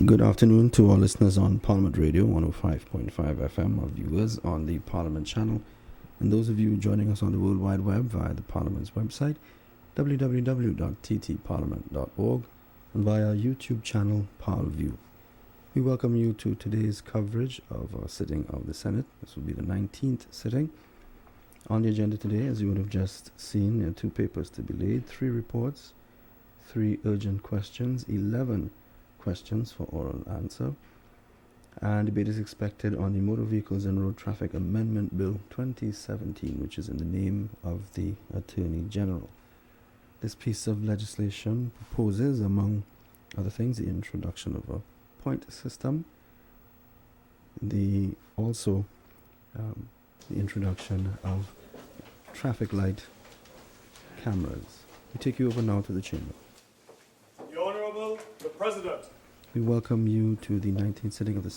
Good afternoon to all listeners on Parliament Radio 105.5 FM, our viewers on the Parliament channel, and those of you joining us on the World Wide Web via the Parliament's website, www.ttparliament.org, and via our YouTube channel, ParlView. We welcome you to today's coverage of our sitting of the Senate. This will be the 19th sitting. On the agenda today, as you would have just seen, there are 2 papers to be laid, 3 reports, 3 urgent questions, 11 questions for oral answer, and debate is expected on the Motor Vehicles and Road Traffic Amendment Bill 2017, which is in the name of the Attorney General. This piece of legislation proposes, among other things, the introduction of a point system, the introduction of traffic light cameras. We take you over now to the chamber. The Honourable, the President. We welcome you to the 19th sitting of the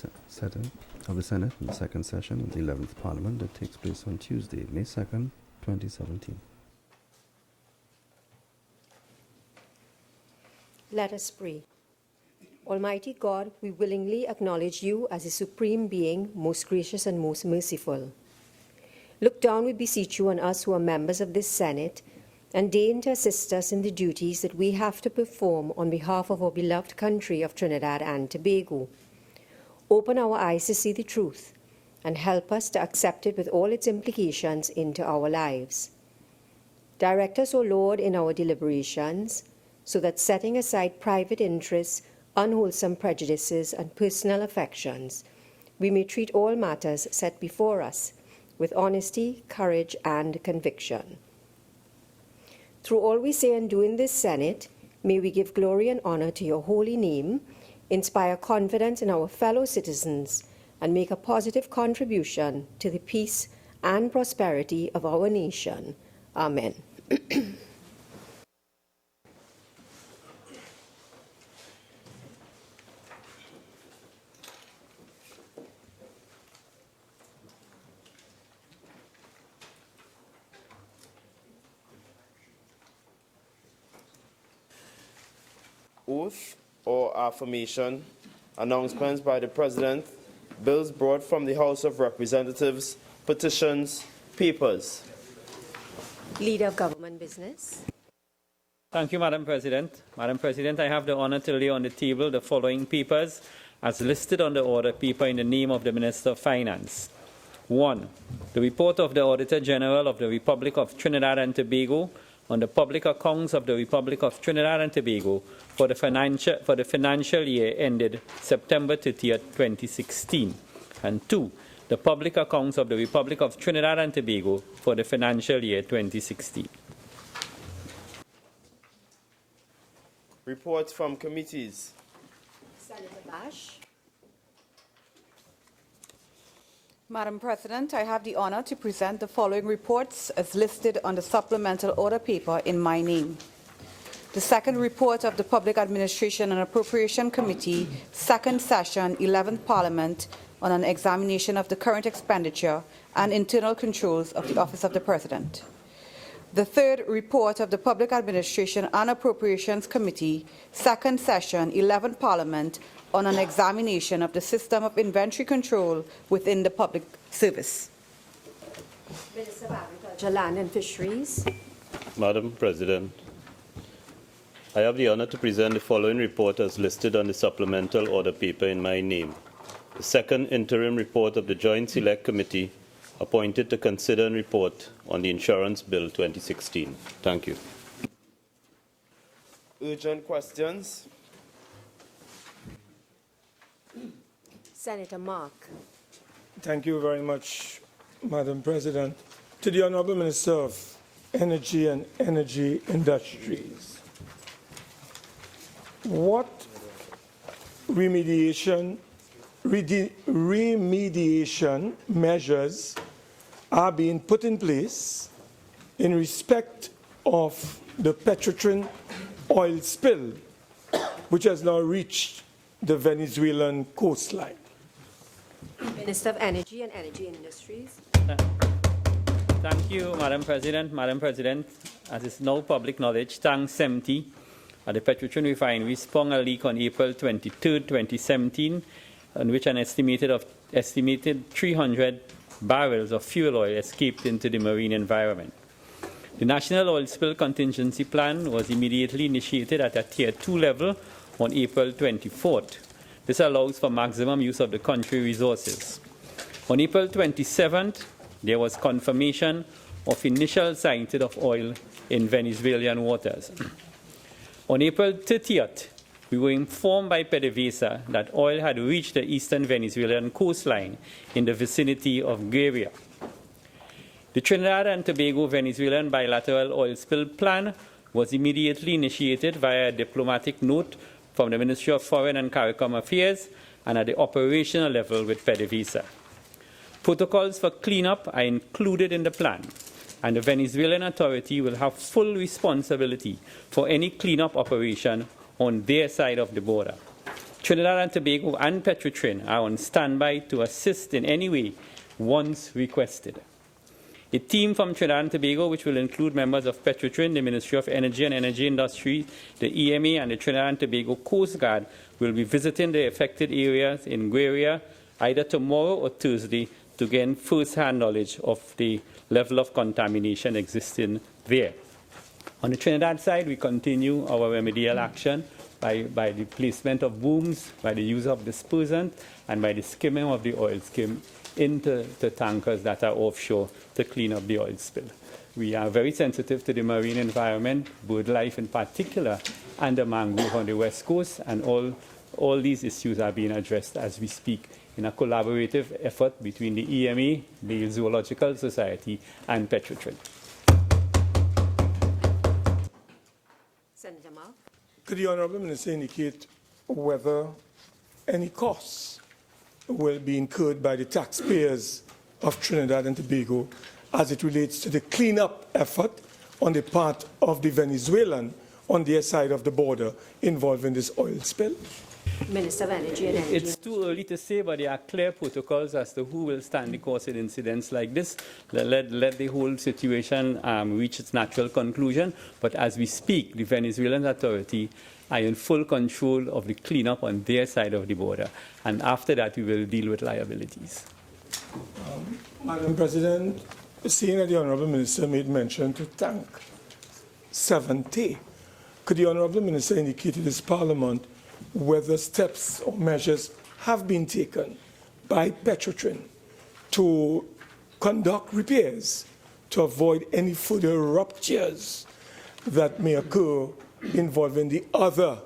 Senate in the second session of the 11th Parliament that takes place on Tuesday, May 2nd, 2017. Let us pray. Almighty God, we willingly acknowledge you as the supreme being, most gracious and most merciful. Look down, we beseech you, on us who are members of this Senate, and deign to assist us in the duties that we have to perform on behalf of our beloved country of Trinidad and Tobago. Open our eyes to see the truth, and help us to accept it with all its implications into our lives. Direct us, O Lord, in our deliberations, so that setting aside private interests, unwholesome prejudices, and personal affections, we may treat all matters set before us with honesty, courage, and conviction. Through all we say and do in this Senate, may we give glory and honor to your holy name, inspire confidence in our fellow citizens, and make a positive contribution to the peace and prosperity of our nation. Amen. Oath or affirmation, announcements by the President, bills brought from the House of Representatives, petitions, papers. Leader of Government Business. Thank you, Madam President. Madam President, I have the honor to lay on the table the following papers as listed on the order paper in the name of the Minister of Finance. 1. The report of the Auditor General of the Republic of Trinidad and Tobago on the public accounts of the Republic of Trinidad and Tobago for the financial year ended September 30th, 2016. And 2. The public accounts of the Republic of Trinidad and Tobago for the financial year 2016. Reports from committees. Senator Bash. Madam President, I have the honor to present the following reports as listed on the supplemental order paper in my name. The second report of the Public Administration and Appropriation Committee, second session, 11th Parliament, on an examination of the current expenditure and internal controls of the Office of the President. The third report of the Public Administration and Appropriations Committee, second session, 11th Parliament, on an examination of the system of inventory control within the public service. Minister of Agriculture, Land and Fisheries. Madam President, I have the honor to present the following report as listed on the supplemental order paper in my name. The second interim report of the Joint Select Committee appointed to consider and report on the Insurance Bill 2016. Thank you. Urgent questions. Senator Mark. Thank you very much, Madam President. To the Honourable Minister of Energy and Energy Industries, what remediation measures are being put in place in respect of the Petrotrin oil spill, which has now reached the Venezuelan coastline? Minister of Energy and Energy Industries. Thank you, Madam President. Madam President, as is now public knowledge, Tank 70 at the Petrotrin refinery sprung a leak on April 22, 2017, in which an estimated 300 barrels of fuel oil escaped into the marine environment. The National Oil Spill Contingency Plan was immediately initiated at a Tier 2 level on April 24th. This allows for maximum use of the country resources. On April 27th, there was confirmation of initial sighting of oil in Venezuelan waters. On April 30th, we were informed by PDVSA that oil had reached the eastern Venezuelan coastline in the vicinity of Guerilla. The Trinidad and Tobago Venezuelan bilateral oil spill plan was immediately initiated via a diplomatic note from the Ministry of Foreign and CARICOM Affairs and at the operational level with PDVSA. Protocols for cleanup are included in the plan, and the Venezuelan authority will have full responsibility for any cleanup operation on their side of the border. Trinidad and Tobago and Petrotrin are on standby to assist in any way once requested. A team from Trinidad and Tobago, which will include members of Petrotrin, the Ministry of Energy and Energy Industry, the EMA, and the Trinidad and Tobago Coast Guard, will be visiting the affected areas in Guerilla either tomorrow or Thursday to gain first-hand knowledge of the level of contamination existing there. On the Trinidad side, we continue our remedial action by the placement of booms, by the use of dispersant, and by the skimming of the oil skim into the tankers that are offshore to clean up the oil spill. We are very sensitive to the marine environment, bird life in particular, and the mangrove on the west coast, and all these issues are being addressed as we speak in a collaborative effort between the EMA, the Zoological Society, and Petrotrin. Senator Mark. Could the Honourable Minister indicate whether any costs will be incurred by the taxpayers of Trinidad and Tobago as it relates to the cleanup effort on the part of the Venezuelan on their side of the border involving this oil spill? Minister of Energy and Energy. It's too early to say, but there are clear protocols as to who will stand the course in incidents like this. Let the whole situation reach its natural conclusion. But as we speak, the Venezuelan authority are in full control of the cleanup on their side of the border. And after that, we will deal with liabilities. Madam President, seeing that the Honourable Minister made mention to Tank 70, could the Honourable Minister indicate to this Parliament whether steps or measures have been taken by Petrotrin to conduct repairs to avoid any further ruptures that may occur involving the other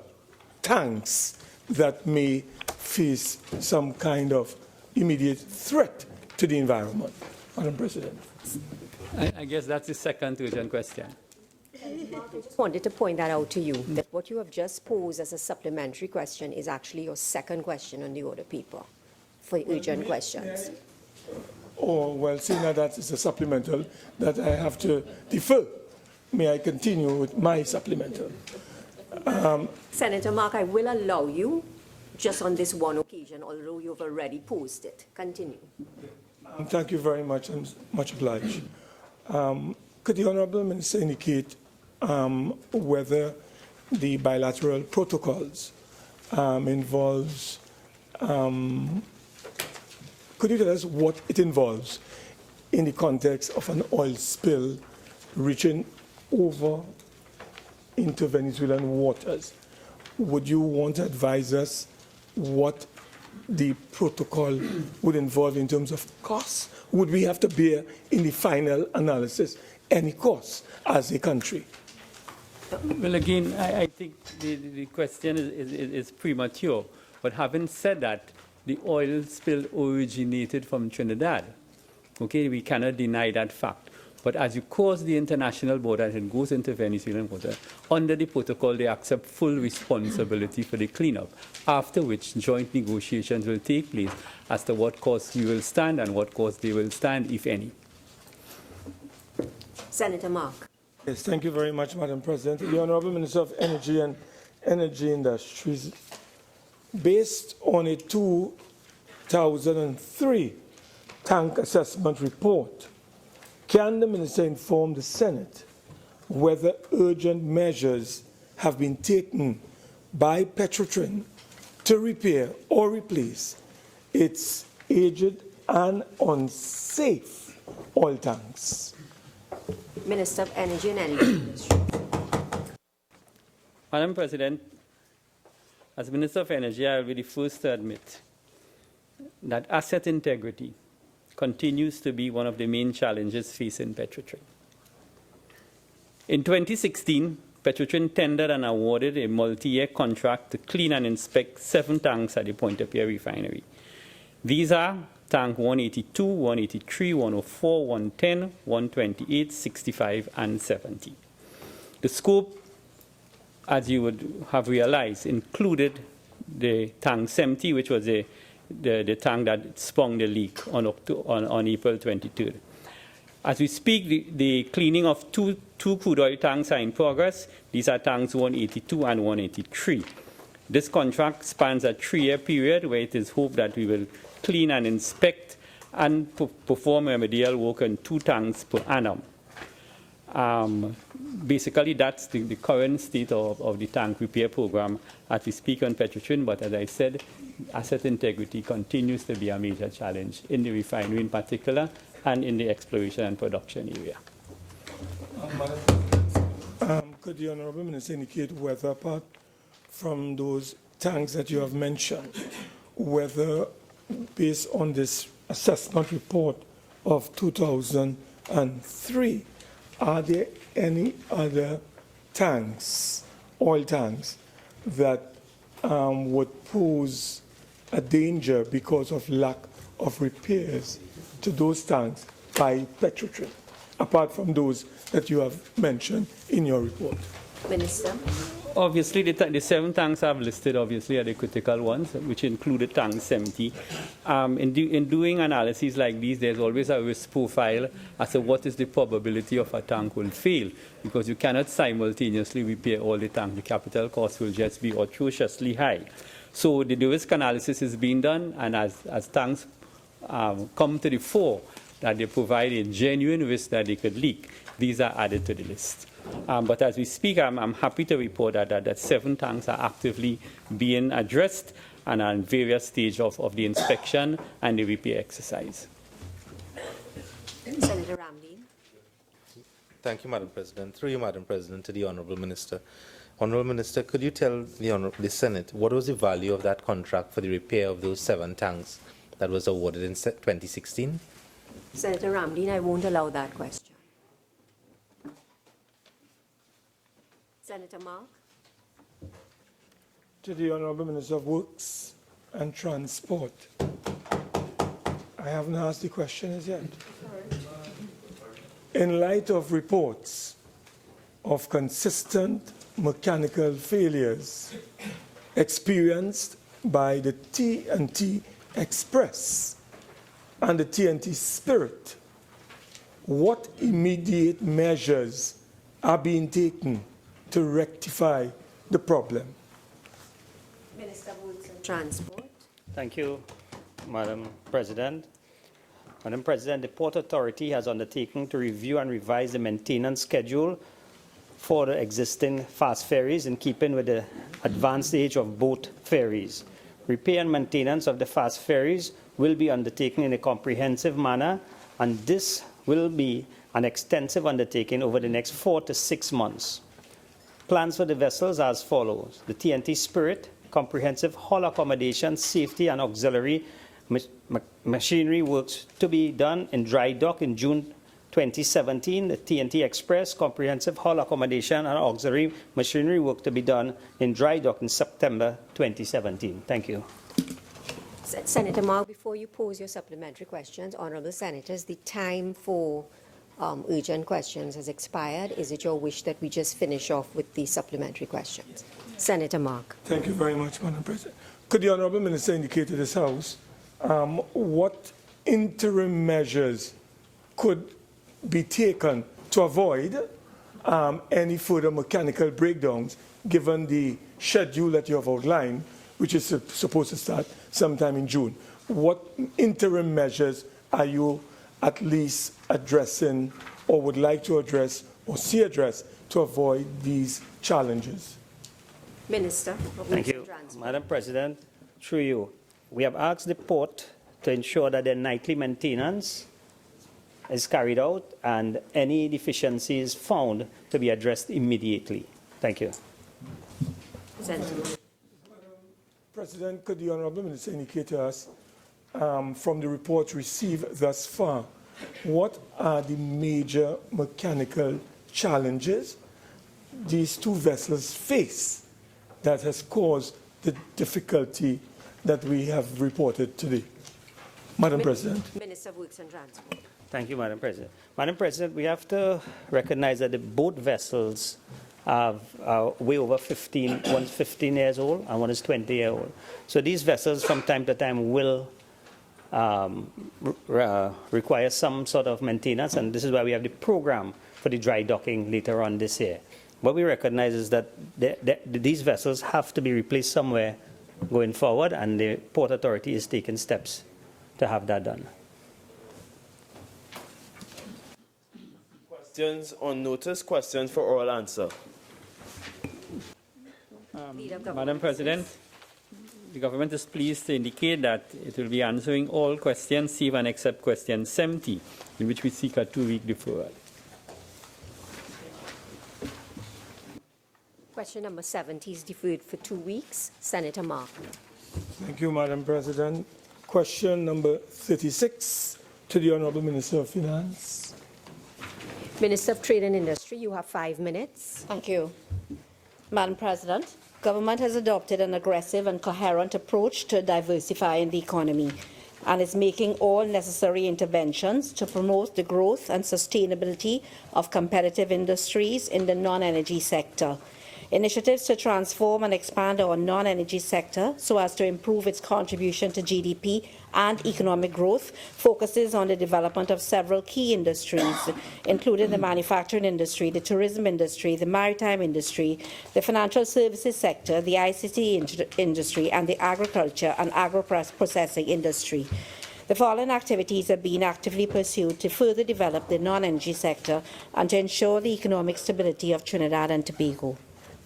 tanks that may face some kind of immediate threat to the environment? Madam President. I guess that's the second urgent question. I just wanted to point that out to you, that what you have just posed as a supplementary question is actually your second question on the order paper for urgent questions. Oh, well, seeing that is a supplemental that I have to defer, may I continue with my supplemental? Senator Mark, I will allow you just on this one occasion, although you've already posed it. Continue. Thank you very much, and much obliged. Could the Honourable Minister indicate whether the bilateral protocols involves, could you tell us what it involves in the context of an oil spill reaching over into Venezuelan waters? Would you want to advise us what the protocol would involve in terms of costs? Would we have to bear in the final analysis any costs as a country? Well, again, I think the question is premature. But having said that, the oil spill originated from Trinidad. Okay, we cannot deny that fact. But as you cross the international border and it goes into Venezuelan water, under the protocol, they accept full responsibility for the cleanup, after which joint negotiations will take place as to what costs you will stand and what costs they will stand, if any. Senator Mark. Yes, thank you very much, Madam President. The Honourable Minister of Energy and Energy Industries, based on a 2003 tank assessment report, can the Minister inform the Senate whether urgent measures have been taken by Petrotrin to repair or replace its aged and unsafe oil tanks? Minister of Energy and Energy Industry. Madam President, as Minister of Energy, I will be the first to admit that asset integrity continues to be one of the main challenges facing Petrotrin. In 2016, Petrotrin tendered and awarded a multi-year contract to clean and inspect 7 tanks at the Pointe-à-Pierre refinery. These are tank 182, 183, 104, 110, 128, 65, and 70. The scope, as you would have realized, included the tank 70, which was the tank that sprung the leak on April 23rd. As we speak, the cleaning of two crude oil tanks are in progress. These are tanks 182 and 183. This contract spans a 3-year period where it is hoped that we will clean and inspect and perform remedial work on 2 tanks per annum. Basically, that's the current state of the tank repair program as we speak on Petrotrin, but as I said, asset integrity continues to be a major challenge in the refinery in particular and in the exploration and production area. Could the Honourable Minister indicate whether, apart from those tanks that you have mentioned, whether based on this assessment report of 2003, are there any other tanks, oil tanks, that would pose a danger because of lack of repairs to those tanks by Petrotrin, apart from those that you have mentioned in your report? Minister. Obviously, the 7 tanks I've listed obviously are the critical ones, which included tank 70. In doing analyses like these, there's always a risk profile as to what is the probability of a tank will fail, because you cannot simultaneously repair all the tanks. The capital cost will just be atrociously high. So the risk analysis is being done, and as tanks come to the fore, that they provide a genuine risk that they could leak, these are added to the list. But as we speak, I'm happy to report that 7 tanks are actively being addressed and are in various stages of the inspection and the repair exercise. Senator Ramdeen. Thank you, Madam President. Through you, Madam President, to the Honourable Minister. Honourable Minister, could you tell the Senate what was the value of that contract for the repair of those 7 tanks that was awarded in 2016? Senator Ramdeen, I won't allow that question. Senator Mark. To the Honourable Minister of Works and Transport. I haven't asked the question as yet. In light of reports of consistent mechanical failures experienced by the TNT Express and the TNT Spirit, what immediate measures are being taken to rectify the problem? Minister of Works and Transport. Thank you, Madam President. Madam President, the Port Authority has undertaken to review and revise the maintenance schedule for the existing fast ferries in keeping with the advanced age of both ferries. Repair and maintenance of the fast ferries will be undertaken in a comprehensive manner, and this will be an extensive undertaking over the next 4 to 6 months. Plans for the vessels are as follows: the TNT Spirit, comprehensive hull accommodation, safety and auxiliary machinery works to be done in dry dock in June 2017. The TNT Express, comprehensive hull accommodation and auxiliary machinery work to be done in dry dock in September 2017. Thank you. Senator Mark, before you pose your supplementary questions, honourable senators, the time for urgent questions has expired. Is it your wish that we just finish off with the supplementary questions? Senator Mark. Thank you very much, Madam President. Could the Honourable Minister indicate to this House what interim measures could be taken to avoid any further mechanical breakdowns, given the schedule that you have outlined, which is supposed to start sometime in June? What interim measures are you at least addressing or would like to address or see addressed to avoid these challenges? Minister of Thank Works you, and Transport. Madam President. Through you, we have asked the port to ensure that their nightly maintenance is carried out and any deficiencies found to be addressed immediately. Thank you. Present. President, could the Honourable Minister indicate to us, from the reports received thus far, what are the major mechanical challenges these two vessels face that has caused the difficulty that we have reported today? Madam President. Minister of Works and Transport. Thank you, Madam President. Madam President, we have to recognize that the boat vessels are way over 15. One is 15 years old and one is 20 years old. So these vessels from time to time will require some sort of maintenance, and this is why we have the program for the dry docking later on this year. What we recognize is that these vessels have to be replaced somewhere going forward, and the Port Authority is taking steps to have that done. Questions on notice, questions for oral answer. Leader of Government. Madam President, the government is pleased to indicate that it will be answering all questions, save and except question 70, in which we seek a 2-week deferral. Question number 70 is deferred for 2 weeks. Senator Mark. Thank you, Madam President. Question number 36 to the Honourable Minister of Finance. Minister of Trade and Industry, you have 5 minutes. Thank you. Madam President, government has adopted an aggressive and coherent approach to diversifying the economy and is making all necessary interventions to promote the growth and sustainability of competitive industries in the non-energy sector. Initiatives to transform and expand our non-energy sector so as to improve its contribution to GDP and economic growth focuses on the development of several key industries, including the manufacturing industry, the tourism industry, the maritime industry, the financial services sector, the ICT industry, and the agriculture and agro-processing industry. The following activities are being actively pursued to further develop the non-energy sector and to ensure the economic stability of Trinidad and Tobago.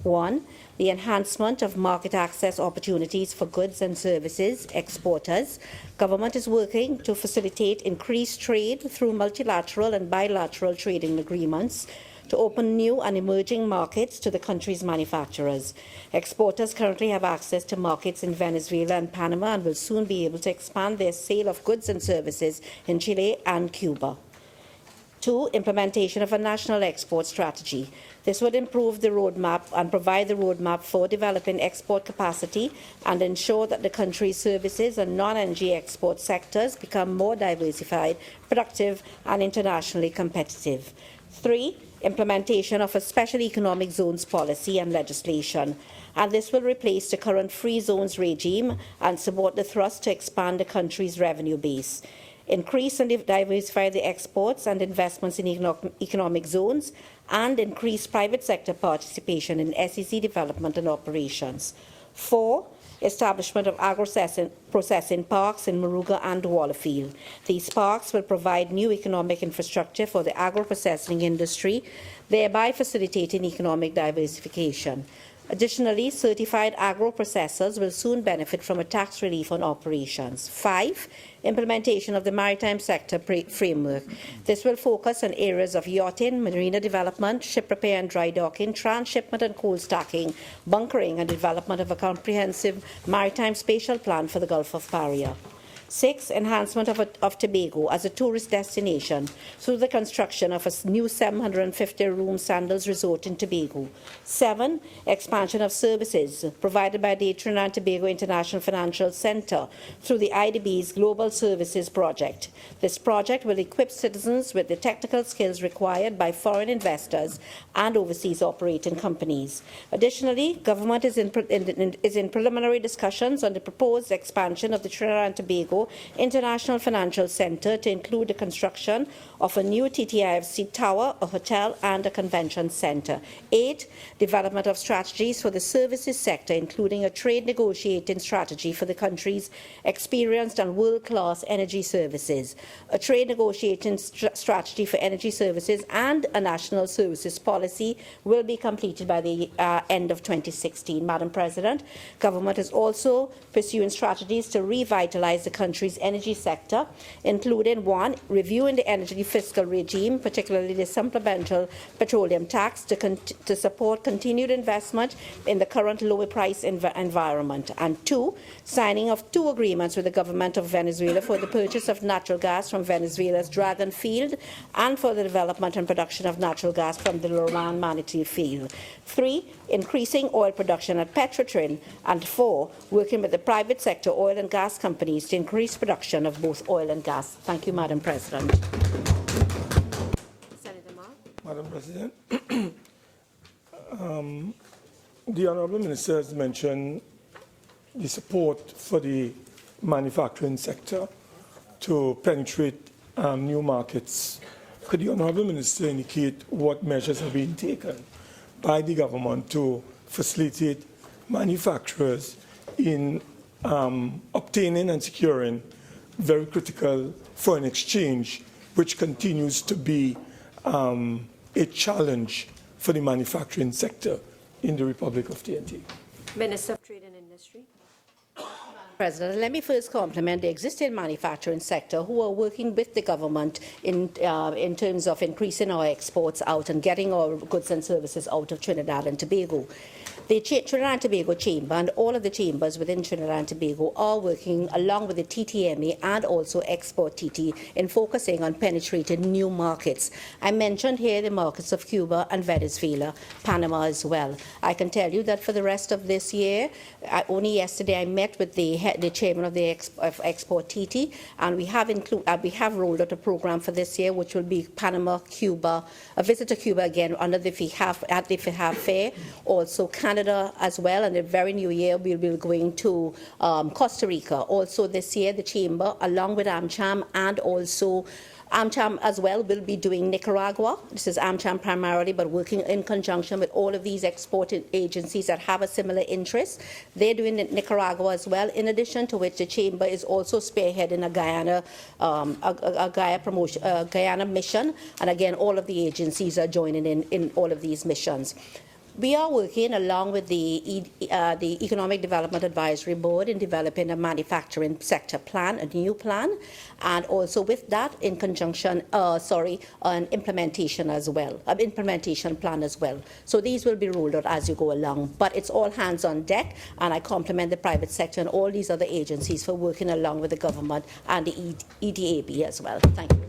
1. The enhancement of market access opportunities for goods and services exporters. Government is working to facilitate increased trade through multilateral and bilateral trading agreements to open new and emerging markets to the country's manufacturers. Exporters currently have access to markets in Venezuela and Panama and will soon be able to expand their sale of goods and services in Chile and Cuba. 2. Implementation of a national export strategy. This would improve the roadmap and provide the roadmap for developing export capacity and ensure that the country's services and non-energy export sectors become more diversified, productive, and internationally competitive. 3. Implementation of a special economic zones policy and legislation. And this will replace the current free zones regime and support the thrust to expand the country's revenue base. Increase and diversify the exports and investments in economic zones, and increase private sector participation in SEC development and operations. 4. Establishment of agro-processing parks in Moruga and Wallafield. These parks will provide new economic infrastructure for the agro-processing industry, thereby facilitating economic diversification. Additionally, certified agro-processors will soon benefit from a tax relief on operations. 5. Implementation of the maritime sector framework. This will focus on areas of yachting, marina development, ship repair and dry docking, transshipment and coal stacking, bunkering, and development of a comprehensive maritime spatial plan for the Gulf of Paria. 6. Enhancement of Tobago as a tourist destination through the construction of a new 750-room Sandals Resort in Tobago. 7. Expansion of services provided by the Trinidad and Tobago International Financial Centre through the IDB's Global Services Project. This project will equip citizens with the technical skills required by foreign investors and overseas operating companies. Additionally, government is in preliminary discussions on the proposed expansion of the Trinidad and Tobago also International Financial Center to include the construction of a new TTIFC tower, a hotel, and a convention center. 8, development of strategies for the services sector, including a trade negotiating strategy for the country's experienced and world-class energy services, a trade negotiating strategy for energy services, and a national services policy will be completed by the end of 2016. Madam President, government is also pursuing strategies to revitalize the country's energy sector, including 1, reviewing the energy fiscal regime, particularly the supplemental petroleum tax, to support continued investment in the current lower price environment, and 2, signing of 2 agreements with the government of Venezuela for the purchase of natural gas from Venezuela's Dragon field and for the development and production of natural gas from the Loran Manatee field. 3, increasing oil production at Petrotrin, and 4, working with the private sector oil and gas companies to increase production of both oil and gas. Thank you, Madam President. Senator Mark. Madam President, the Honourable Minister has mentioned the support for the manufacturing sector to penetrate new markets. Could the Honourable Minister indicate what measures have been taken by the government to facilitate manufacturers in obtaining and securing very critical foreign exchange, which continues to be a challenge for the manufacturing sector in the Republic of TNT? Minister of Trade and Industry. President, let me first compliment the existing manufacturing sector who are working with the government in terms of increasing our exports out and getting our goods and services out of Trinidad and Tobago. The Trinidad and Tobago Chamber and all of the chambers within Trinidad and Tobago are working along with the TTMA and also Export TT in focusing on penetrating new markets. I mentioned here the markets of Cuba and Venezuela, Panama as well. I can tell you that for the rest of this year, only yesterday I met with the chairman of the Export TT, and we have rolled out a program for this year, which will be Panama, Cuba, a visit to Cuba again under the FIHAV Fair, also Canada as well, and in the very new year we'll be going to Costa Rica. Also this year the Chamber, along with AmCham and also AmCham as well, will be doing Nicaragua. This is AmCham primarily, but working in conjunction with all of these exporting agencies that have a similar interest. They're doing Nicaragua as well, in addition to which the Chamber is also spearheading a Guyana mission, and again all of the agencies are joining in all of these missions. We are working along with the Economic Development Advisory Board in developing a manufacturing sector plan, a new plan, and also with that in conjunction, an implementation as well, an implementation plan as well. So these will be rolled out as you go along, but it's all hands on deck, and I compliment the private sector and all these other agencies for working along with the government and the EDAB as well. Thank you.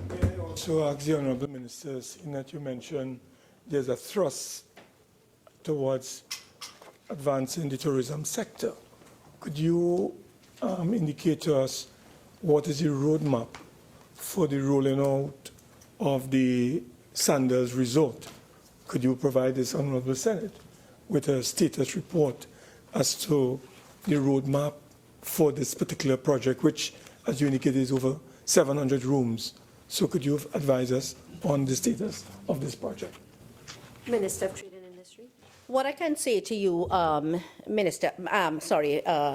May I also ask the Honourable Minister, seeing that you mentioned there's a thrust towards advancing the tourism sector. Could you indicate to us what is the roadmap for the rolling out of the Sandals Resort? Could you provide this Honourable Senate with a status report as to the roadmap for this particular project, which, as you indicated, is over 700 rooms? So could you advise us on the status of this project? Minister of Trade and Industry. What I can say to you,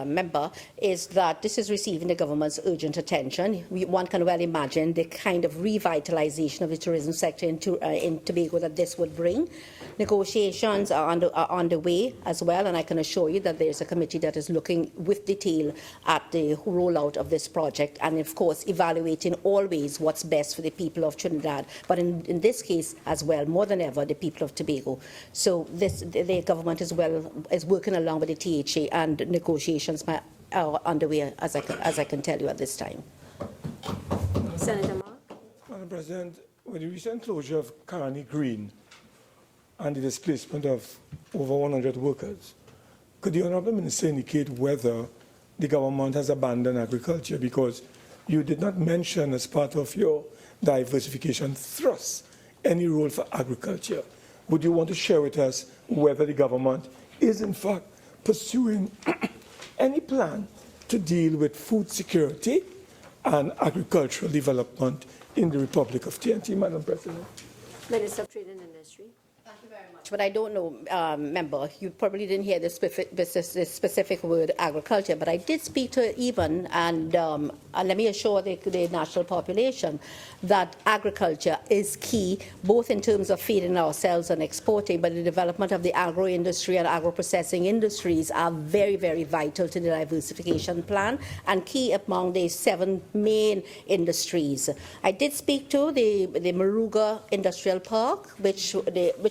Member, is that this is receiving the government's urgent attention. One can well imagine the kind of revitalization of the tourism sector in Tobago that this would bring. Negotiations are underway as well, and I can assure you that there's a committee that is looking with detail at the rollout of this project and, of course, evaluating always what's best for the people of Trinidad, but in this case as well, more than ever, the people of Tobago. So the government is working along with the THA, and negotiations are underway, as I can tell you at this time. Senator Mark. Madam President, with the recent closure of Carani Green and the displacement of over 100 workers, could the Honourable Minister indicate whether the government has abandoned agriculture? Because you did not mention, as part of your diversification thrust, any role for agriculture. Would you want to share with us whether the government is in fact pursuing any plan to deal with food security and agricultural development in the Republic of TNT, Madam President? Minister of Trade and Industry. Thank you very much. But I don't know, member, you probably didn't hear the specific word agriculture, but I did speak to even, and let me assure the national population that agriculture is key, both in terms of feeding ourselves and exporting, but the development of the agro-industry and agro-processing industries are very, very vital to the diversification plan and key among the 7 main industries. I did speak to the Maruga Industrial Park, which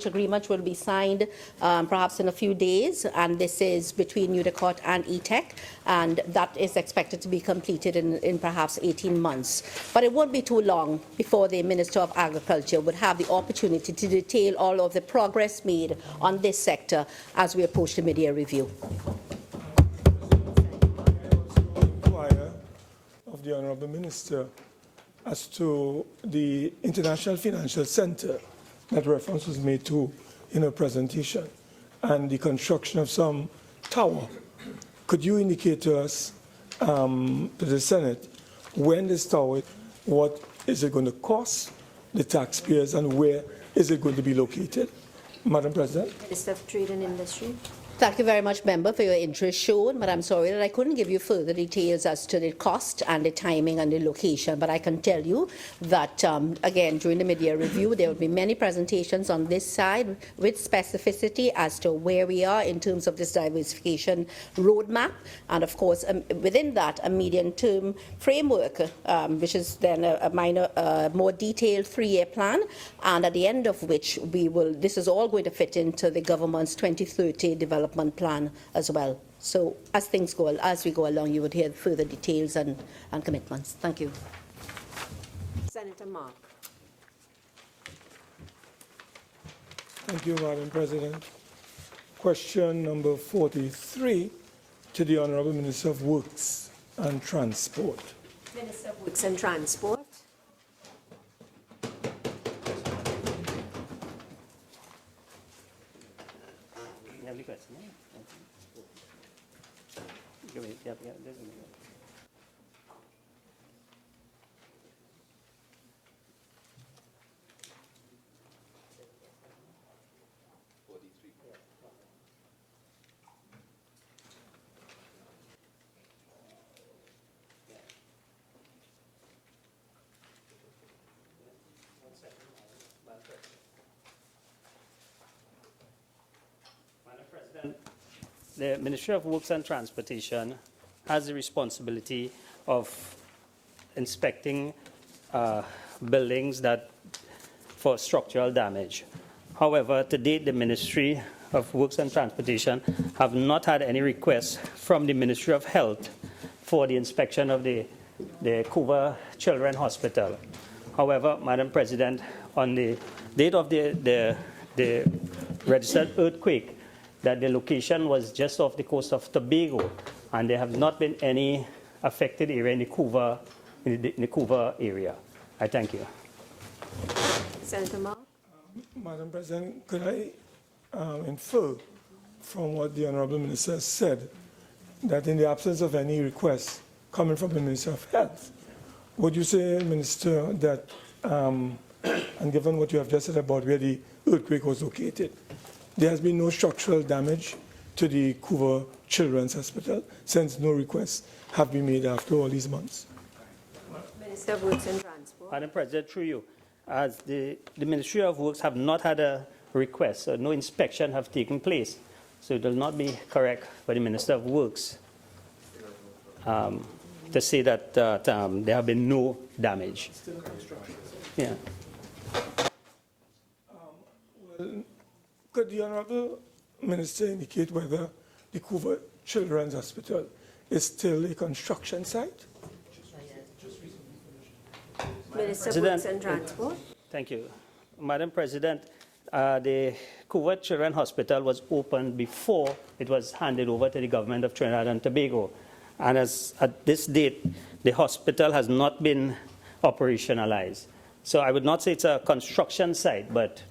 agreement will be signed perhaps in a few days, and this is between UDECOT and ETEC, and that is expected to be completed in perhaps 18 months. But it won't be too long before the Minister of Agriculture would have the opportunity to detail all of the progress made on this sector as we approach the mid-year review. Inquire of the Honourable Minister as to the International Financial Centre that reference was made to in her presentation and the construction of some tower. Could you indicate to us, to the Senate, when this tower, what is it going to cost the taxpayers and where is it going to be located? Madam President. Minister of Trade and Industry. Thank you very much, member, for your interest shown, but I'm sorry that I couldn't give you further details as to the cost and the timing and the location, but I can tell you that, again, during the mid-year review, there will be many presentations on this side with specificity as to where we are in terms of this diversification roadmap, and of course, within that, a medium-term framework, which is then a more detailed 3-year plan, and at the end of which this is all going to fit into the government's 2030 development plan as well. So as we go along, you would hear further details and commitments. Thank you. Senator Mark. Thank you, Madam President. Question number 43 to the Honourable Minister of Works and Transport. Minister of Works and Transport. The Ministry of Works and Transportation has the responsibility of inspecting buildings for structural damage. However, to date, the Ministry of Works and Transportation have not had any requests from the Ministry of Health for the inspection of the Couva Children's Hospital. However, Madam President, on the date of the registered earthquake, that the location was just off the coast of Tobago, and there have not been any affected area in the Couva area. I thank you. Senator Mark. Madam President, could I infer from what the Honourable Minister said that in the absence of any requests coming from the Minister of Health, would you say, Minister, that, and given what you have just said about where the earthquake was located, there has been no structural damage to the Couva Children's Hospital since no requests have been made after all these months? Minister of Works and Transport. Madam President, through you, as the Ministry of Works have not had a request, so no inspection have taken place. So it will not be correct for the Minister of Works to say that there have been no damage. Still construction. Yeah. Could the Honourable Minister indicate whether the Couva Children's Hospital is still a construction site? Minister of Works and Transport. Thank you. Madam President, the Couva Children's Hospital was opened before it was handed over to the government of Trinidad and Tobago. And at this date, the hospital has not been operationalized. So I would not say it's a construction site, but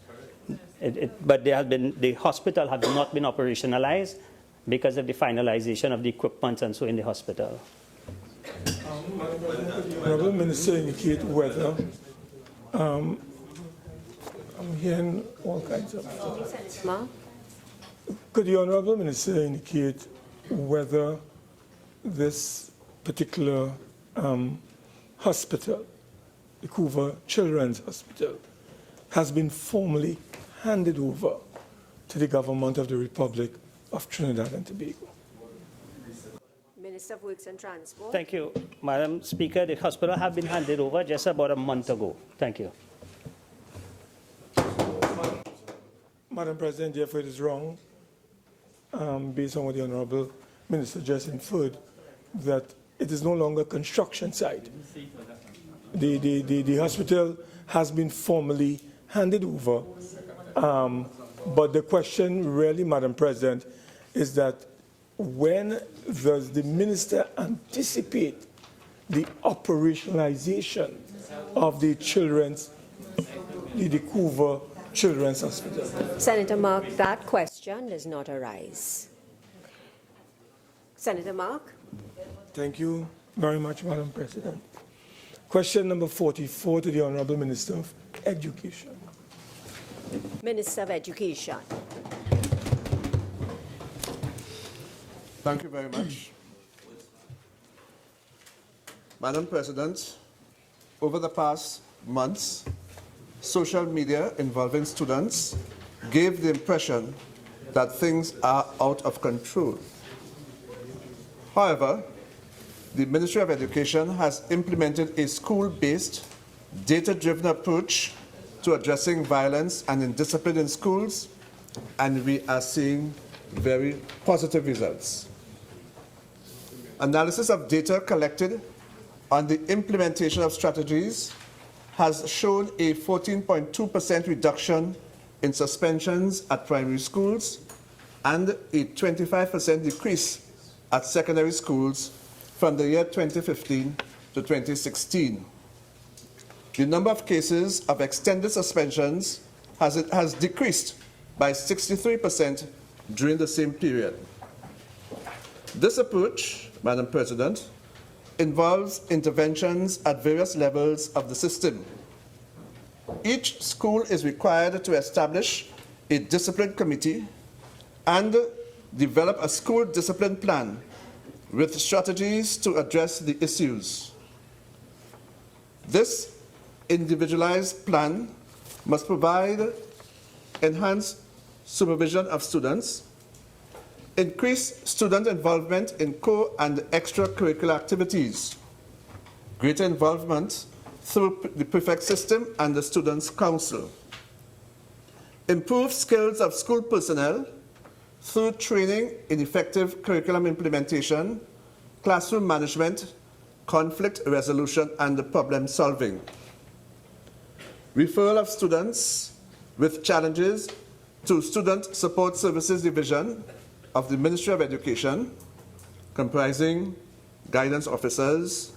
the hospital has not been operationalized. because of the finalization of the equipment and so in the hospital. Madam President, could the Honourable Minister indicate whether, I'm hearing all kinds of stuff. Ma? Could the Honourable Minister indicate whether this particular hospital, the Couva Children's Hospital, has been formally handed over to the government of the Republic of Trinidad and Tobago? Minister of Works and Transport. Thank you, Madam Speaker. The hospital have been handed over just about a month ago. Thank you. Madam President, therefore it is wrong, based on what the Honourable Minister just inferred, that it is no longer a construction site. The hospital has been formally handed over, but the question really, Madam President, is that when does the Minister anticipate the operationalization of the Couva Children's Hospital? Senator Mark, that question does not arise. Senator Mark. Thank you very much, Madam President. Question number 44 to the Honourable Minister of Education. Minister of Education. Thank you very much. Madam President, over the past months, social media involving students gave the impression that things are out of control. However, the Ministry of Education has implemented a school-based, data-driven approach to addressing violence and indiscipline in schools, and we are seeing very positive results. Analysis of data collected on the implementation of strategies has shown a 14.2% reduction in suspensions at primary schools and a 25% decrease at secondary schools from the year 2015 to 2016. The number of cases of extended suspensions has decreased by 63% during the same period. This approach, Madam President, involves interventions at various levels of the system. Each school is required to establish a discipline committee and develop a school discipline plan with strategies to address the issues. This individualized plan must provide enhanced supervision of students, increase student involvement in core and extracurricular activities, greater involvement through the prefect system and the Students' Council, improve skills of school personnel through training in effective curriculum implementation, classroom management, conflict resolution, and problem solving. Referral of students with challenges to Student Support Services Division of the Ministry of Education, comprising guidance officers,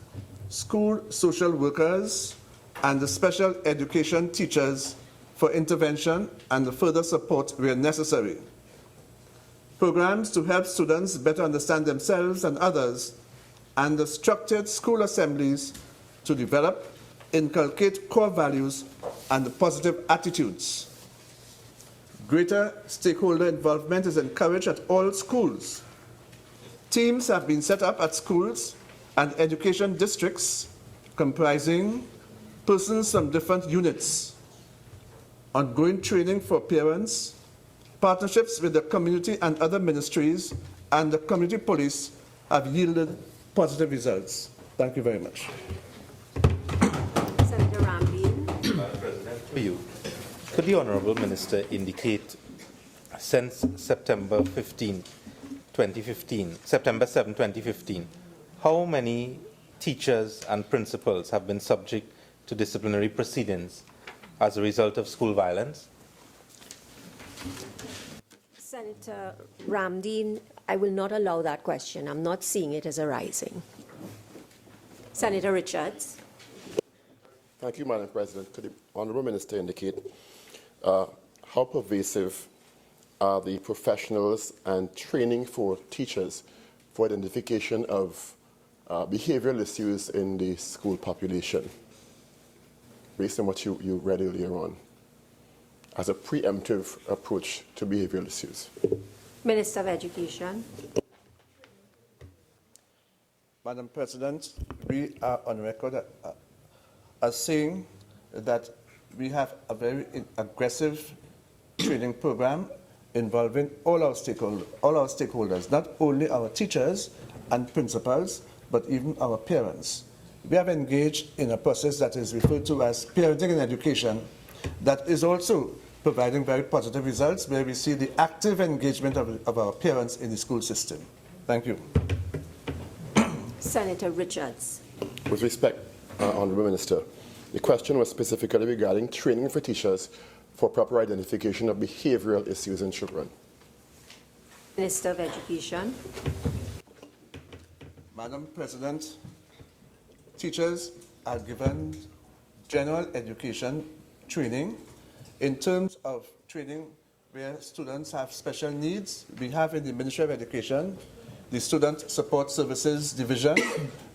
school social workers, and the special education teachers for intervention and further support where necessary. Programs to help students better understand themselves and others, and the structured school assemblies to develop, inculcate core values and positive attitudes. Greater stakeholder involvement is encouraged at all schools. Teams have been set up at schools and education districts comprising persons from different units. Ongoing training for parents, partnerships with the community and other ministries, and the community police have yielded positive results. Thank you very much. Senator Ramdeen. Madam President, for you. Could the Honourable Minister indicate, since September 7, 2015, how many teachers and principals have been subject to disciplinary proceedings as a result of school violence? Senator Ramdeen, I will not allow that question. I'm not seeing it as arising. Senator Richards. Thank you, Madam President. Could the Honourable Minister indicate how pervasive are the professionals and training for teachers for identification of behavioral issues in the school population, based on what you read earlier on, as a preemptive approach to behavioral issues? Minister of Education. Madam President, we are on record as saying that we have a very aggressive training program involving all our stakeholders, not only our teachers and principals, but even our parents. We have engaged in a process that is referred to as parenting in education that is also providing very positive results, where we see the active engagement of our parents in the school system. Thank you. Senator Richards. With respect, Honourable Minister, the question was specifically regarding training for teachers for proper identification of behavioral issues in children. Minister of Education. Madam President, teachers are given general education training. In terms of training where students have special needs, we have in the Ministry of Education the Student Support Services Division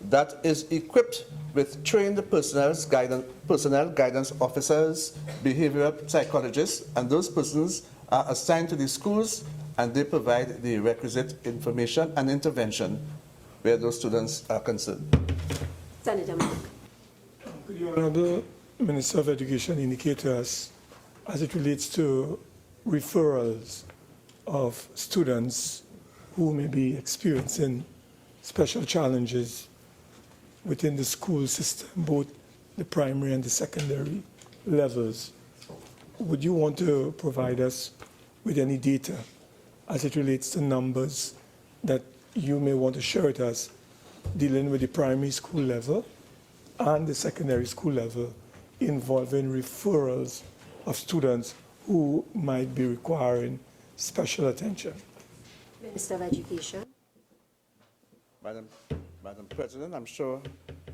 that is equipped with trained personnel guidance officers, behavioral psychologists, and those persons are assigned to the schools and they provide the requisite information and intervention where those students are concerned. Senator Mark. Could the Honourable Minister of Education indicate to us, as it relates to referrals of students who may be experiencing special challenges within the school system, both the primary and the secondary levels, would you want to provide us with any data as it relates to numbers that you may want to share with us dealing with the primary school level and the secondary school level involving referrals of students who might be requiring special attention? Minister of Education. Madam President, I'm sure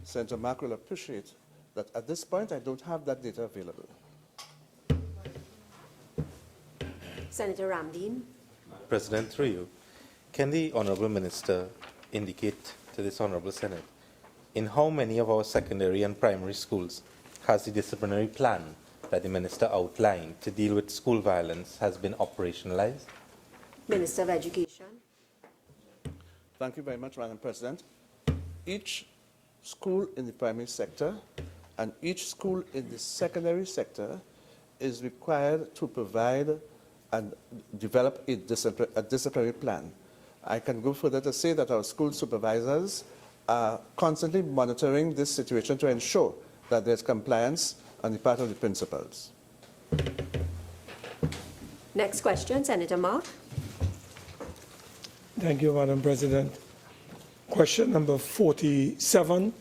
Senator Mark will appreciate that at this point I don't have that data available. Senator Ramdeen. President, through you, can the Honourable Minister indicate to this Honourable Senate in how many of our secondary and primary schools has the disciplinary plan that the Minister outlined to deal with school violence has been operationalized? Minister of Education. Thank you very much, Madam President. Each school in the primary sector and each school in the secondary sector is required to provide and develop a disciplinary plan. I can go further to say that our school supervisors are constantly monitoring this situation to ensure that there's compliance on the part of the principals. Next question, Senator Mark. Thank you, Madam President. Question number 47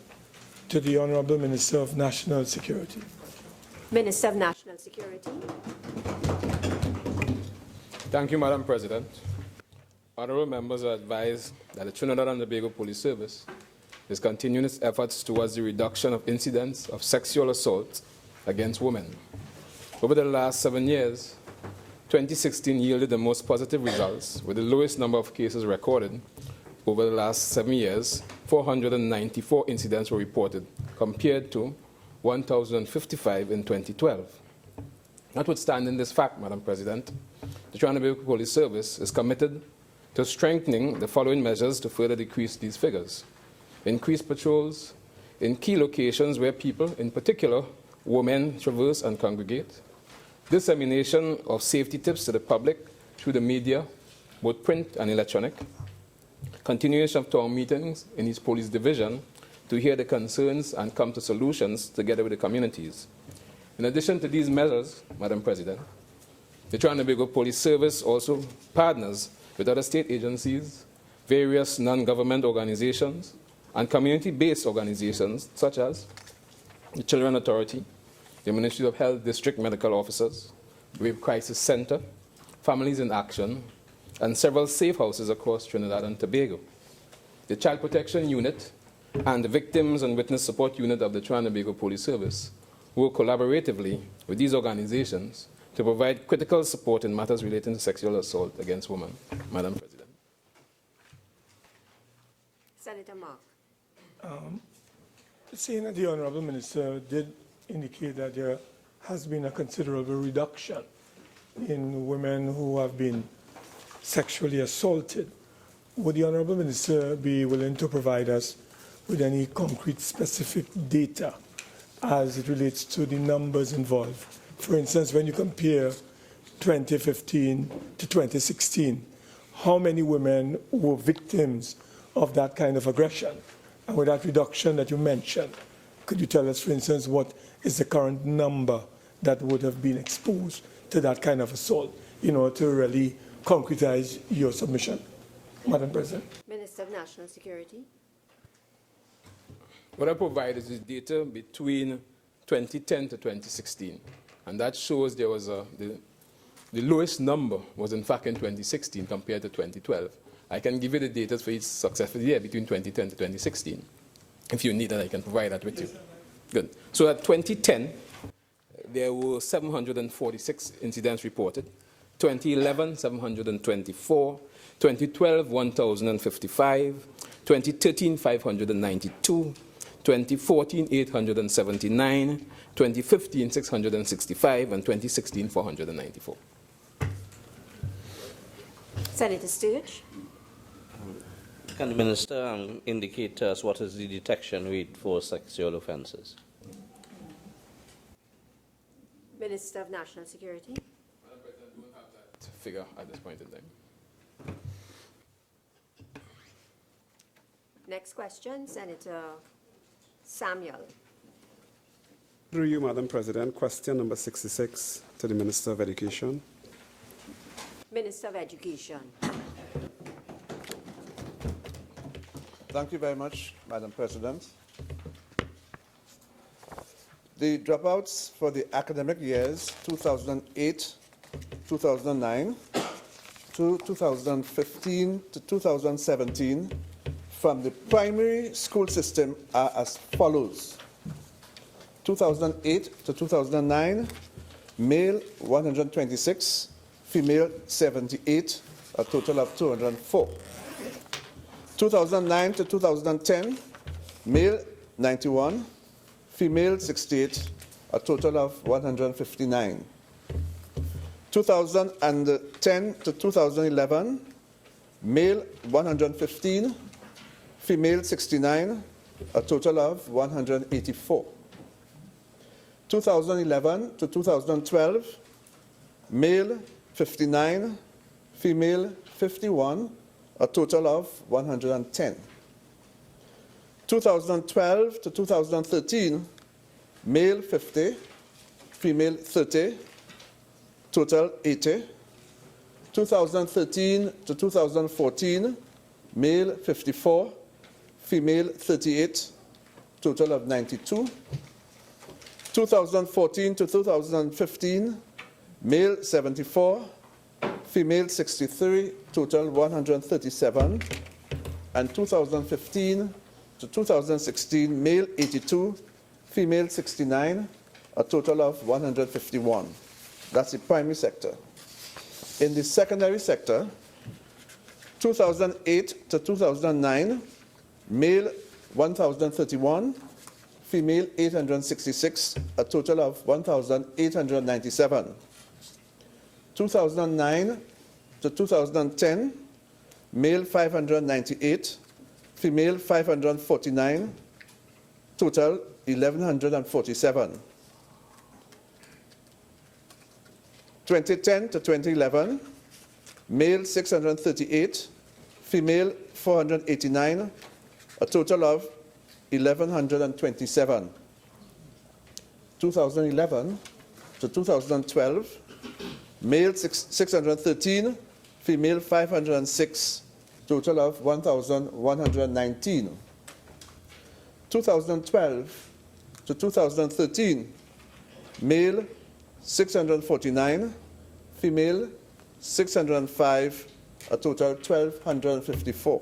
to the Honourable Minister of National Security. Minister of National Security. Thank you, Madam President. Honourable members are advised that the Trinidad and Tobago Police Service is continuing its efforts towards the reduction of incidents of sexual assault against women. Over the last 7 years, 2016 yielded the most positive results, with the lowest number of cases recorded. Over the last 7 years, 494 incidents were reported, compared to 1,055 in 2012. Notwithstanding this fact, Madam President, the Trinidad and Tobago Police Service is committed to strengthening the following measures to further decrease these figures: increase patrols in key locations where people, in particular women, traverse and congregate; dissemination of safety tips to the public through the media, both print and electronic; continuation of town meetings in each police division to hear the concerns and come to solutions together with the communities. In addition to these measures, Madam President, the Trinidad and Tobago Police Service also partners with other state agencies, various non-government organizations, and community-based organizations such as the Children Authority, the Ministry of Health District Medical Officers, Rape Crisis Center, Families in Action, and several safe houses across Trinidad and Tobago. The Child Protection Unit and the Victims and Witness Support Unit of the Trinidad and Tobago Police Service work collaboratively with these organizations to provide critical support in matters relating to sexual assault against women. Madam President. Senator Mark. Seeing that the Honourable Minister did indicate that there has been a considerable reduction in women who have been sexually assaulted, would the Honourable Minister be willing to provide us with any concrete specific data as it relates to the numbers involved? For instance, when you compare 2015 to 2016, how many women were victims of that kind of aggression? And with that reduction that you mentioned, could you tell us, for instance, what is the current number that would have been exposed to that kind of assault, in order to really concretize your submission? Madam President. Minister of National Security. What I provide is the data between 2010 to 2016, and that shows there was the lowest number was in fact in 2016 compared to 2012. I can give you the data for each successful year between 2010 to 2016. If you need that, I can provide that with you. Good. So at 2010, there were 746 incidents reported. 2011, 724. 2012, 1,055. 2013, 592. 2014, 879. 2015, 665. And 2016, 494. Senator Sturge. Can the Minister indicate to us what is the detection rate for sexual offences? Minister of National Security. Madam President, I don't have that figure at this point in time. Next question, Senator Samuel. Through you, Madam President, question number 66 to the Minister of Education. Minister of Education. Thank you very much, Madam President. The dropouts for the academic years 2008-2009 to 2015 to 2017 from the primary school system are as follows. 2008 to 2009, male 126, female 78, a total of 204. 2009 to 2010, male 91, female 68, a total of 159. 2010 to 2011, male 115, female 69, a total of 184. 2011 to 2012, male 59, female 51, a total of 110. 2012 to 2013, male 50, female 30, total 80. 2013 to 2014, male 54, female 38, total of 92. 2014 to 2015, male 74, female 63, total 137, and 2015 to 2016, male 82, female 69, a total of 151. That's the primary sector. In the secondary sector, 2008 to 2009, male 1,031, female 866, a total of 1,897. 2009 to 2010, male 598, female 549, total 1,147. 2010 to 2011, male 638, female 489, a total of 1,127. 2011 to 2012, male 613, female 506, total of 1,119. 2012 to 2013, male 649, female 605, a total 1,254.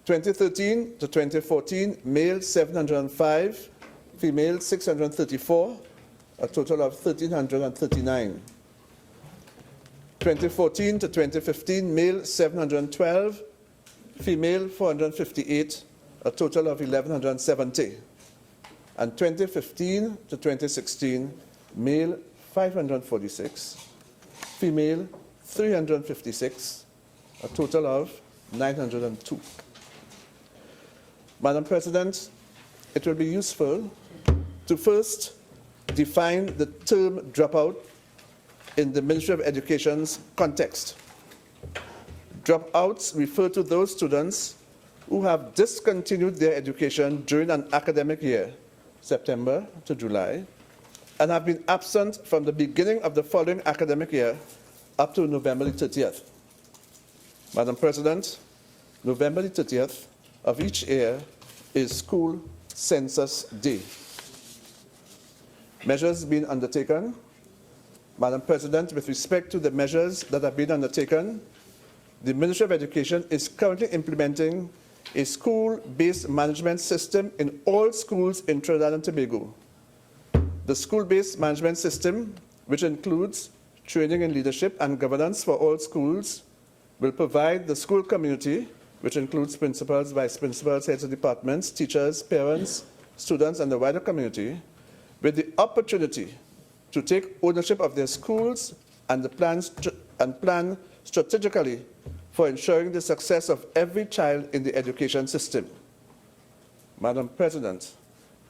2013 to 2014, male 705, female 634, a total of 1,339. 2014 to 2015, male 712, female 458, a total of 1,170. And 2015 to 2016, male 546, female 356, a total of 902. Madam President, it will be useful to first define the term dropout in the Ministry of Education's context. Dropouts refer to those students who have discontinued their education during an academic year, September to July, and have been absent from the beginning of the following academic year up to November the 30th. Madam President, November the 30th of each year is School Census Day. Measures being undertaken. Madam President, with respect to the measures that have been undertaken, the Ministry of Education is currently implementing a school-based management system in all schools in Trinidad and Tobago. The school-based management system, which includes training in leadership and governance for all schools, will provide the school community, which includes principals, vice principals, heads of departments, teachers, parents, students, and the wider community, with the opportunity to take ownership of their schools and plan strategically for ensuring the success of every child in the education system. Madam President,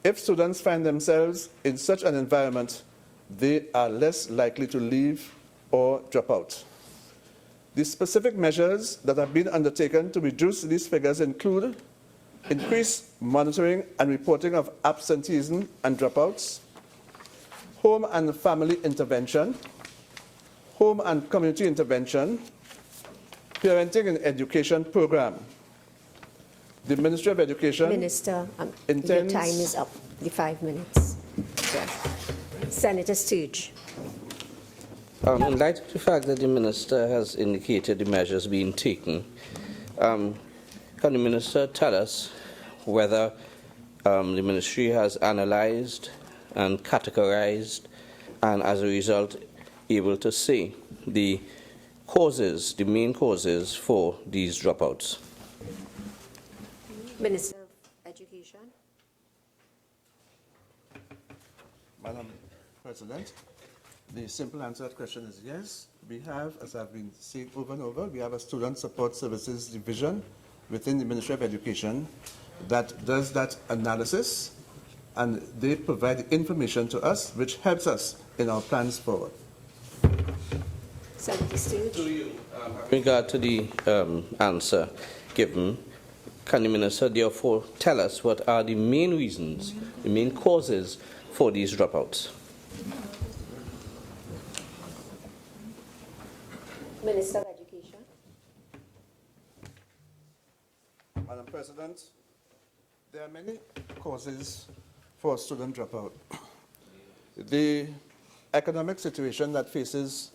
if students find themselves in such an environment, they are less likely to leave or drop out. The specific measures that have been undertaken to reduce these figures include increased monitoring and reporting of absenteeism and dropouts, home and family intervention, home and community intervention, parenting and education program. The Ministry of Education Minister, intends... your time is up, the 5 minutes. Yes. Senator Sturge. In light of the fact that the Minister has indicated the measures being taken, can the Minister tell us whether the Ministry has analyzed and categorized and as a result able to say the causes, the main causes for these dropouts? Minister of Education. Madam President, the simple answer to that question is yes. We have, as I've been saying over and over, we have a Student Support Services Division within the Ministry of Education that does that analysis, and they provide the information to us, which helps us in our plans forward. Senator Sturge. With regard to the answer given, can the Minister therefore tell us what are the main reasons, the main causes for these dropouts? Minister of Education. Madam President, there are many causes for student dropout. The economic situation that faces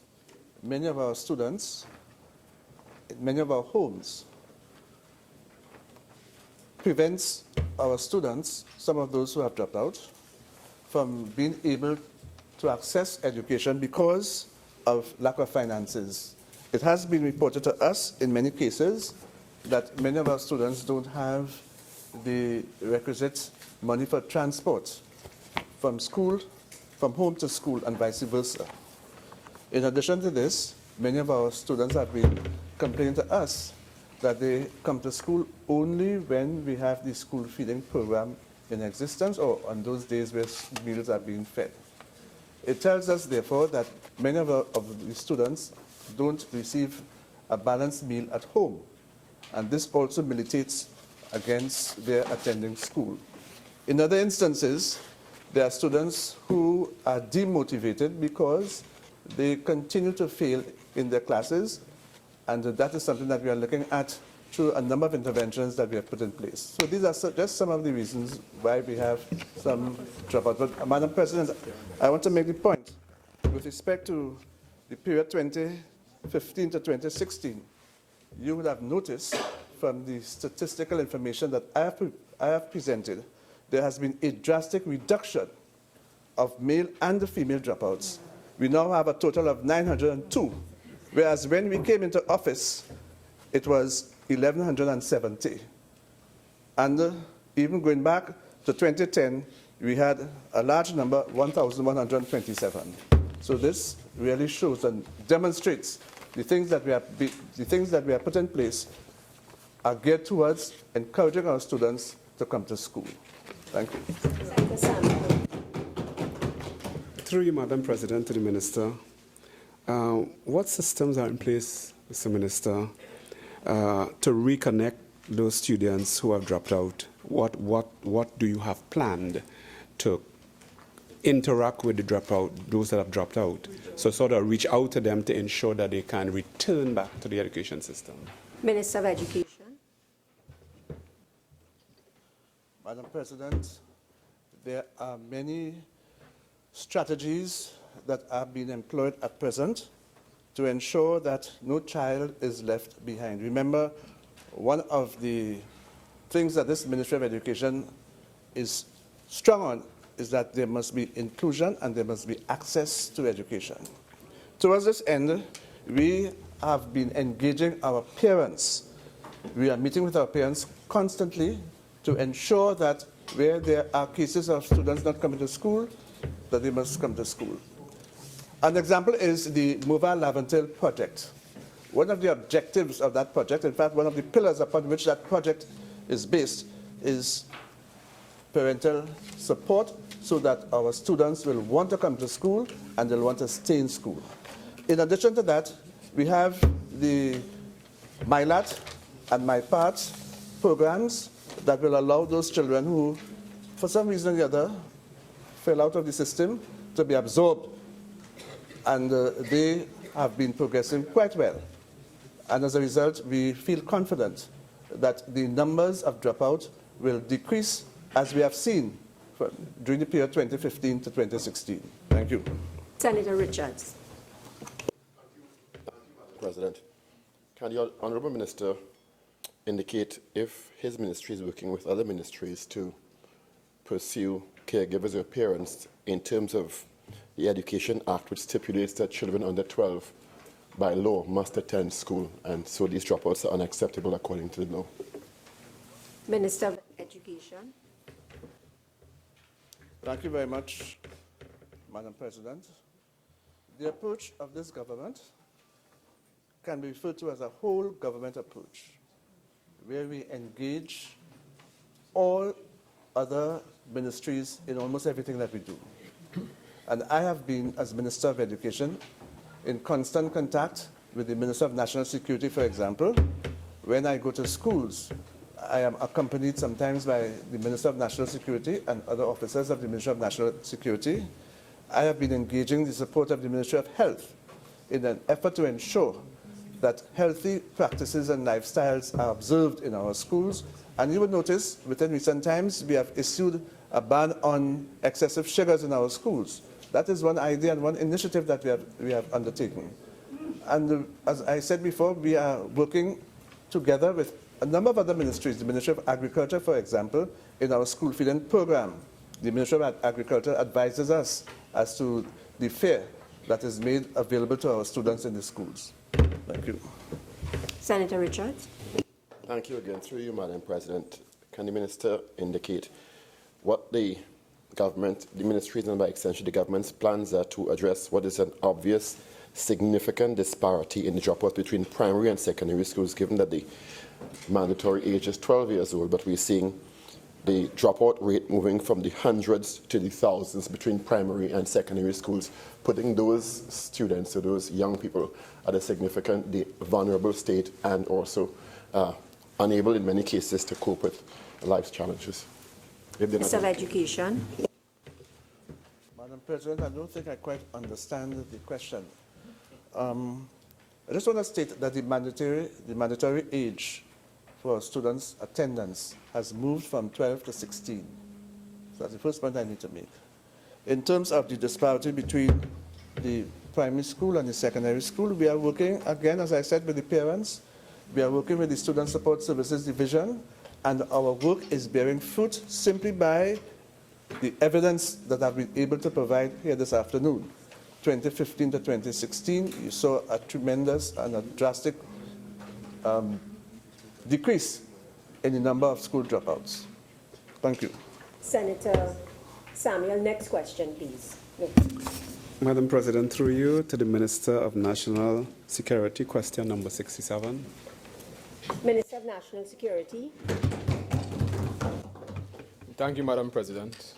many of our students, in many of our homes, prevents our students, some of those who have dropped out, from being able to access education because of lack of finances. It has been reported to us in many cases that many of our students don't have the requisite money for transport from school, from home to school, and vice versa. In addition to this, many of our students have been complaining to us that they come to school only when we have the school feeding program in existence or on those days where meals are being fed. It tells us, therefore, that many of the students don't receive a balanced meal at home, and this also militates against their attending school. In other instances, there are students who are demotivated because they continue to fail in their classes, and that is something that we are looking at through a number of interventions that we have put in place. So these are just some of the reasons why we have some dropout. But, Madam President, I want to make the point with respect to the period 2015 to 2016. You would have noticed from the statistical information that I have presented, there has been a drastic reduction of male and female dropouts. We now have a total of 902, whereas when we came into office, it was 1,170. And even going back to 2010, we had a large number, 1,127. So this really shows and demonstrates the things that we have put in place are geared towards encouraging our students to come to school. Thank you. Through you, Madam President, to the Minister, what systems are in place, Mr. Minister, to reconnect those students who have dropped out? What do you have planned to interact with those that have dropped out, so sort of reach out to them to ensure that they can return back to the education system? Minister of Education. Madam President, there are many strategies that are being employed at present to ensure that no child is left behind. Remember, one of the things that this Ministry of Education is strong on is that there must be inclusion and there must be access to education. Towards this end, we have been engaging our parents. We are meeting with our parents constantly to ensure that where there are cases of students not coming to school, that they must come to school. An example is the Mobile Laventil project. One of the objectives of that project, in fact, one of the pillars upon which that project is based, is parental support so that our students will want to come to school and they'll want to stay in school. In addition to that, we have the MyLat and MyPart programs that will allow those children who, for some reason or the other, fell out of the system to be absorbed. And they have been progressing quite well. And as a result, we feel confident that the numbers of dropout will decrease, as we have seen during the period 2015 to 2016. Thank you. Senator Richards. President, can the Honourable Minister indicate if his ministry is working with other ministries to pursue caregivers or parents in terms of the Education Act, which stipulates that children under 12 by law must attend school, and so these dropouts are unacceptable according to the law? Minister of Education. Thank you very much, Madam President. The approach of this government can be referred to as a whole government approach, where we engage all other ministries in almost everything that we do. And I have been, as Minister of Education, in constant contact with the Minister of National Security, for example. When I go to schools, I am accompanied sometimes by the Minister of National Security and other officers of the Ministry of National Security. I have been engaging the support of the Ministry of Health in an effort to ensure that healthy practices and lifestyles are observed in our schools. And you will notice within recent times we have issued a ban on excessive sugars in our schools. That is one idea and one initiative that we have undertaken. And as I said before, we are working together with a number of other ministries, the Ministry of Agriculture, for example, in our school feeding program. The Ministry of Agriculture advises us as to the fare that is made available to our students in the schools. Thank you. Senator Richards. Thank you again. Through you, Madam President, can the Minister indicate what the government, the ministries, and by extension the government's plans are to address what is an obvious, significant disparity in the dropouts between primary and secondary schools, given that the mandatory age is 12 years old, but we're seeing the dropout rate moving from the hundreds to the thousands between primary and secondary schools, putting those students, so those young people, at a significantly vulnerable state and also unable in many cases to cope with life's challenges. Minister of Education. Madam President, I don't think I quite understand the question. I just want to state that the mandatory age for students' attendance has moved from 12 to 16. So that's the first point I need to make. In terms of the disparity between the primary school and the secondary school, we are working, again, as I said, with the parents. We are working with the Student Support Services Division, and our work is bearing fruit simply by the evidence that I've been able to provide here this afternoon, 2015 to 2016, you saw a tremendous and a drastic decrease in the number of school dropouts. Thank you. Senator Samuel, next question, please. Madam President, through you to the Minister of National Security, question number 67. Minister of National Security. Thank you, Madam President.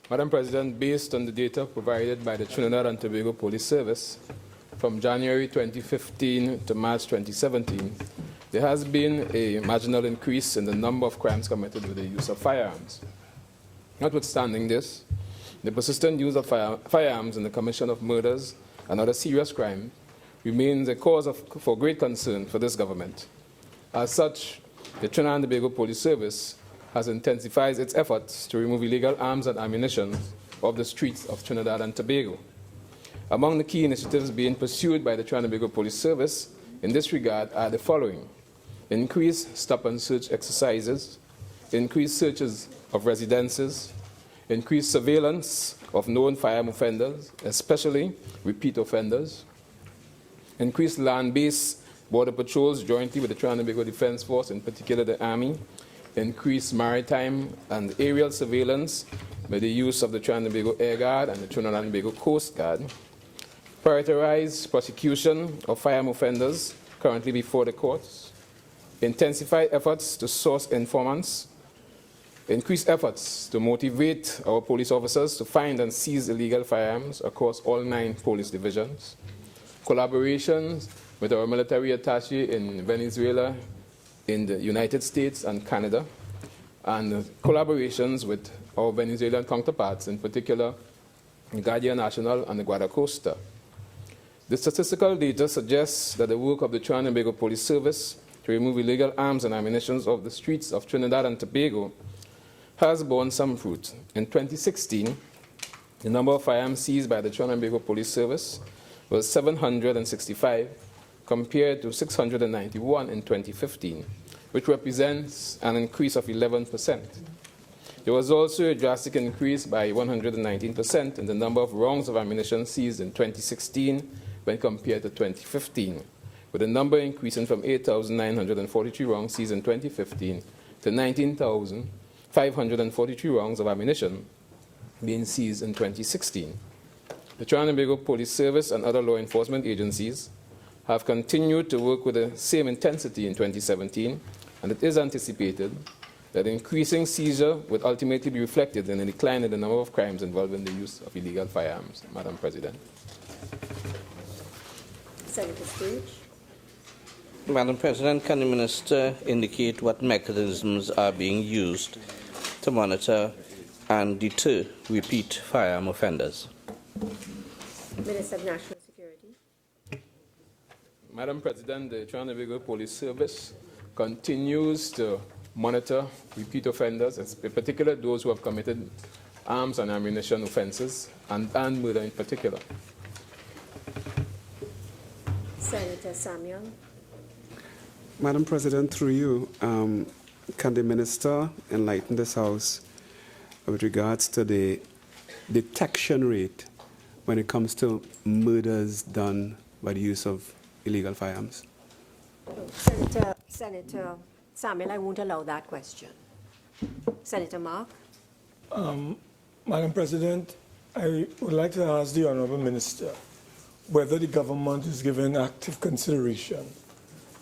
Madam President, based on the data provided by the Trinidad and Tobago Police Service from January 2015 to March 2017, there has been a marginal increase in the number of crimes committed with the use of firearms. Notwithstanding this, the persistent use of firearms in the commission of murders and other serious crimes remains a cause for great concern for this government. As such, the Trinidad and Tobago Police Service has intensified its efforts to remove illegal arms and ammunition off the streets of Trinidad and Tobago. Among the key initiatives being pursued by the Trinidad and Tobago Police Service in this regard are the following: increased stop and search exercises, increased searches of residences, increased surveillance of known firearm offenders, especially repeat offenders, increased land-based border patrols jointly with the Trinidad and Tobago Defense Force, in particular the Army, increased maritime and aerial surveillance by the use of the Trinidad and Tobago Air Guard and the Trinidad and Tobago Coast Guard, prioritize prosecution of firearm offenders currently before the courts, intensify efforts to source informants, increase efforts to motivate our police officers to find and seize illegal firearms across all 9 police divisions, collaborations with our military attaché in Venezuela, in the United States and Canada, and collaborations with our Venezuelan counterparts, in particular the Guardia Nacional and the Guardacosta. The statistical data suggests that the work of the Trinidad and Tobago Police Service to remove illegal arms and ammunition off the streets of Trinidad and Tobago has borne some fruit. In 2016, the number of firearms seized by the Trinidad and Tobago Police Service was 765, compared to 691 in 2015, which represents an increase of 11%. There was also a drastic increase by 119% in the number of rounds of ammunition seized in 2016 when compared to 2015, with the number increasing from 8,943 rounds seized in 2015 to 19,543 rounds of ammunition being seized in 2016. The Trinidad and Tobago Police Service and other law enforcement agencies have continued to work with the same intensity in 2017, and it is anticipated that increasing seizure would ultimately be reflected in a decline in the number of crimes involving the use of illegal firearms. Madam President. Senator Stage. Madam President, can the Minister indicate what mechanisms are being used to monitor and deter repeat firearm offenders? Minister of National Security. Madam President, the Trinidad and Tobago Police Service continues to monitor repeat offenders, in particular those who have committed arms and ammunition offenses, and murder in particular. Senator Samuel. Madam President, through you, can the Minister enlighten this House with regards to the detection rate when it comes to murders done by the use of illegal firearms? Senator Samuel, I won't allow that question. Senator Mark. Madam President, I would like to ask the Honourable Minister whether the government is giving active consideration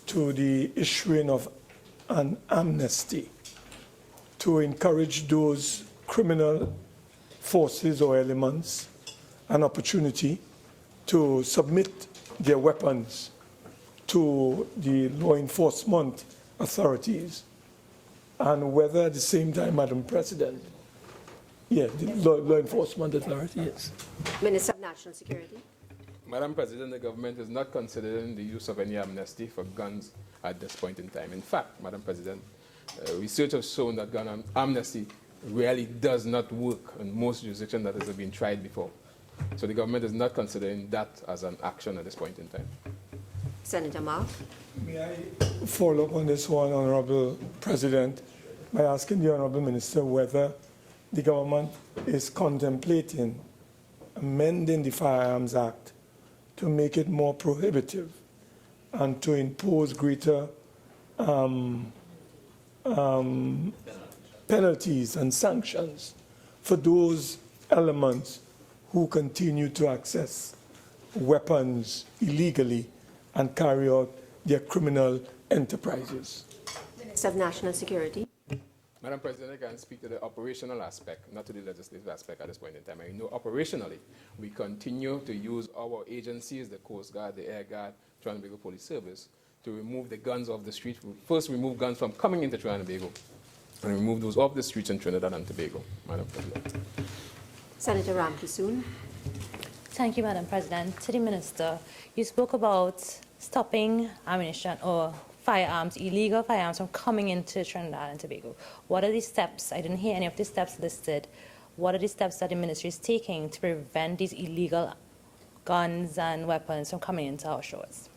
to the issuing of an amnesty to encourage those criminal forces or elements an opportunity to submit their weapons to the law enforcement authorities, and whether at the same time, Madam President, the law enforcement authority, yes. Minister of National Security. Madam President, the government is not considering the use of any amnesty for guns at this point in time. In fact, Madam President, research has shown that gun amnesty really does not work in most jurisdictions that has been tried before. So the government is not considering that as an action at this point in time. Senator Mark. May I follow up on this one, Honourable President, by asking the Honourable Minister whether the government is contemplating amending the Firearms Act to make it more prohibitive and to impose greater penalties and sanctions for those elements who continue to access weapons illegally and carry out their criminal enterprises. Minister of National Security. Madam President, I can speak to the operational aspect, not to the legislative aspect at this point in time. I know operationally, we continue to use our agencies, the Coast Guard, the Air Guard, Trinidad and Tobago Police Service, to remove the guns off the street. First, remove guns from coming into Trinidad and Tobago, and remove those off the streets in Trinidad and Tobago, Madam President. Senator Ramkisoon. Thank you, Madam President. To the Minister, you spoke about stopping ammunition or firearms, illegal firearms from coming into Trinidad and Tobago. What are the steps? I didn't hear any of the steps listed. What are the steps that the ministry is taking to prevent these illegal guns and weapons from coming into our shores?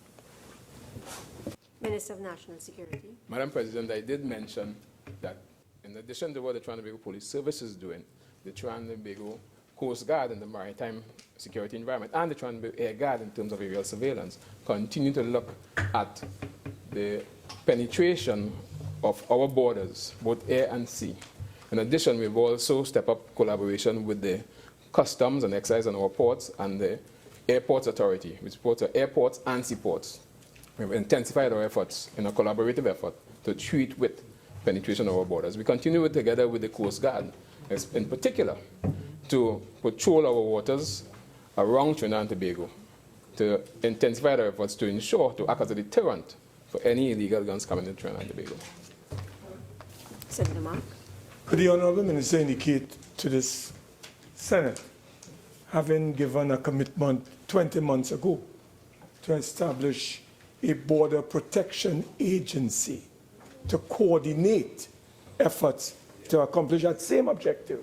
Minister of National Security. Madam President, I did mention that in addition to what the Trinidad and Tobago Police Service is doing, the Trinidad and Tobago Coast Guard in the maritime security environment and the Trinidad and Tobago Air Guard in terms of aerial surveillance continue to look at the penetration of our borders, both air and sea. In addition, we've also stepped up collaboration with the Customs and Excise on our ports and the Airports Authority, which supports our airports and seaports. We've intensified our efforts in a collaborative effort to treat with penetration of our borders. We continue together with the Coast Guard, in particular, to patrol our waters around Trinidad and Tobago, to intensify our efforts to ensure, to act as a deterrent for any illegal guns coming into Trinidad and Tobago. Senator Mark. Could the Honourable Minister indicate to this Senate, having given a commitment 20 months ago to establish a border protection agency to coordinate efforts to accomplish that same objective,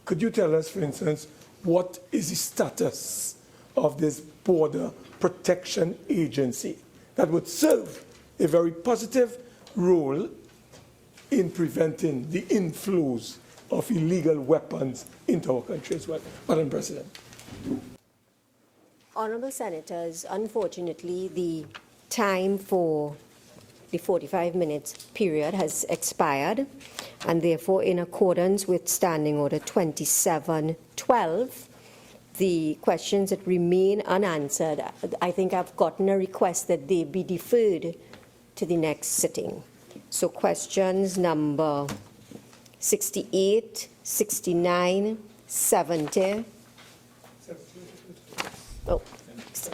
could you tell us, for instance, what is the status of this border protection agency that would serve a very positive role in preventing the inflows of illegal weapons into our country as well? Madam President. Honourable Senators, unfortunately, the time for the 45 minutes period has expired, and therefore, in accordance with Standing Order 2712, the questions that remain unanswered, I think I've gotten a request that they be deferred to the next sitting. So questions number 68, 69, 70,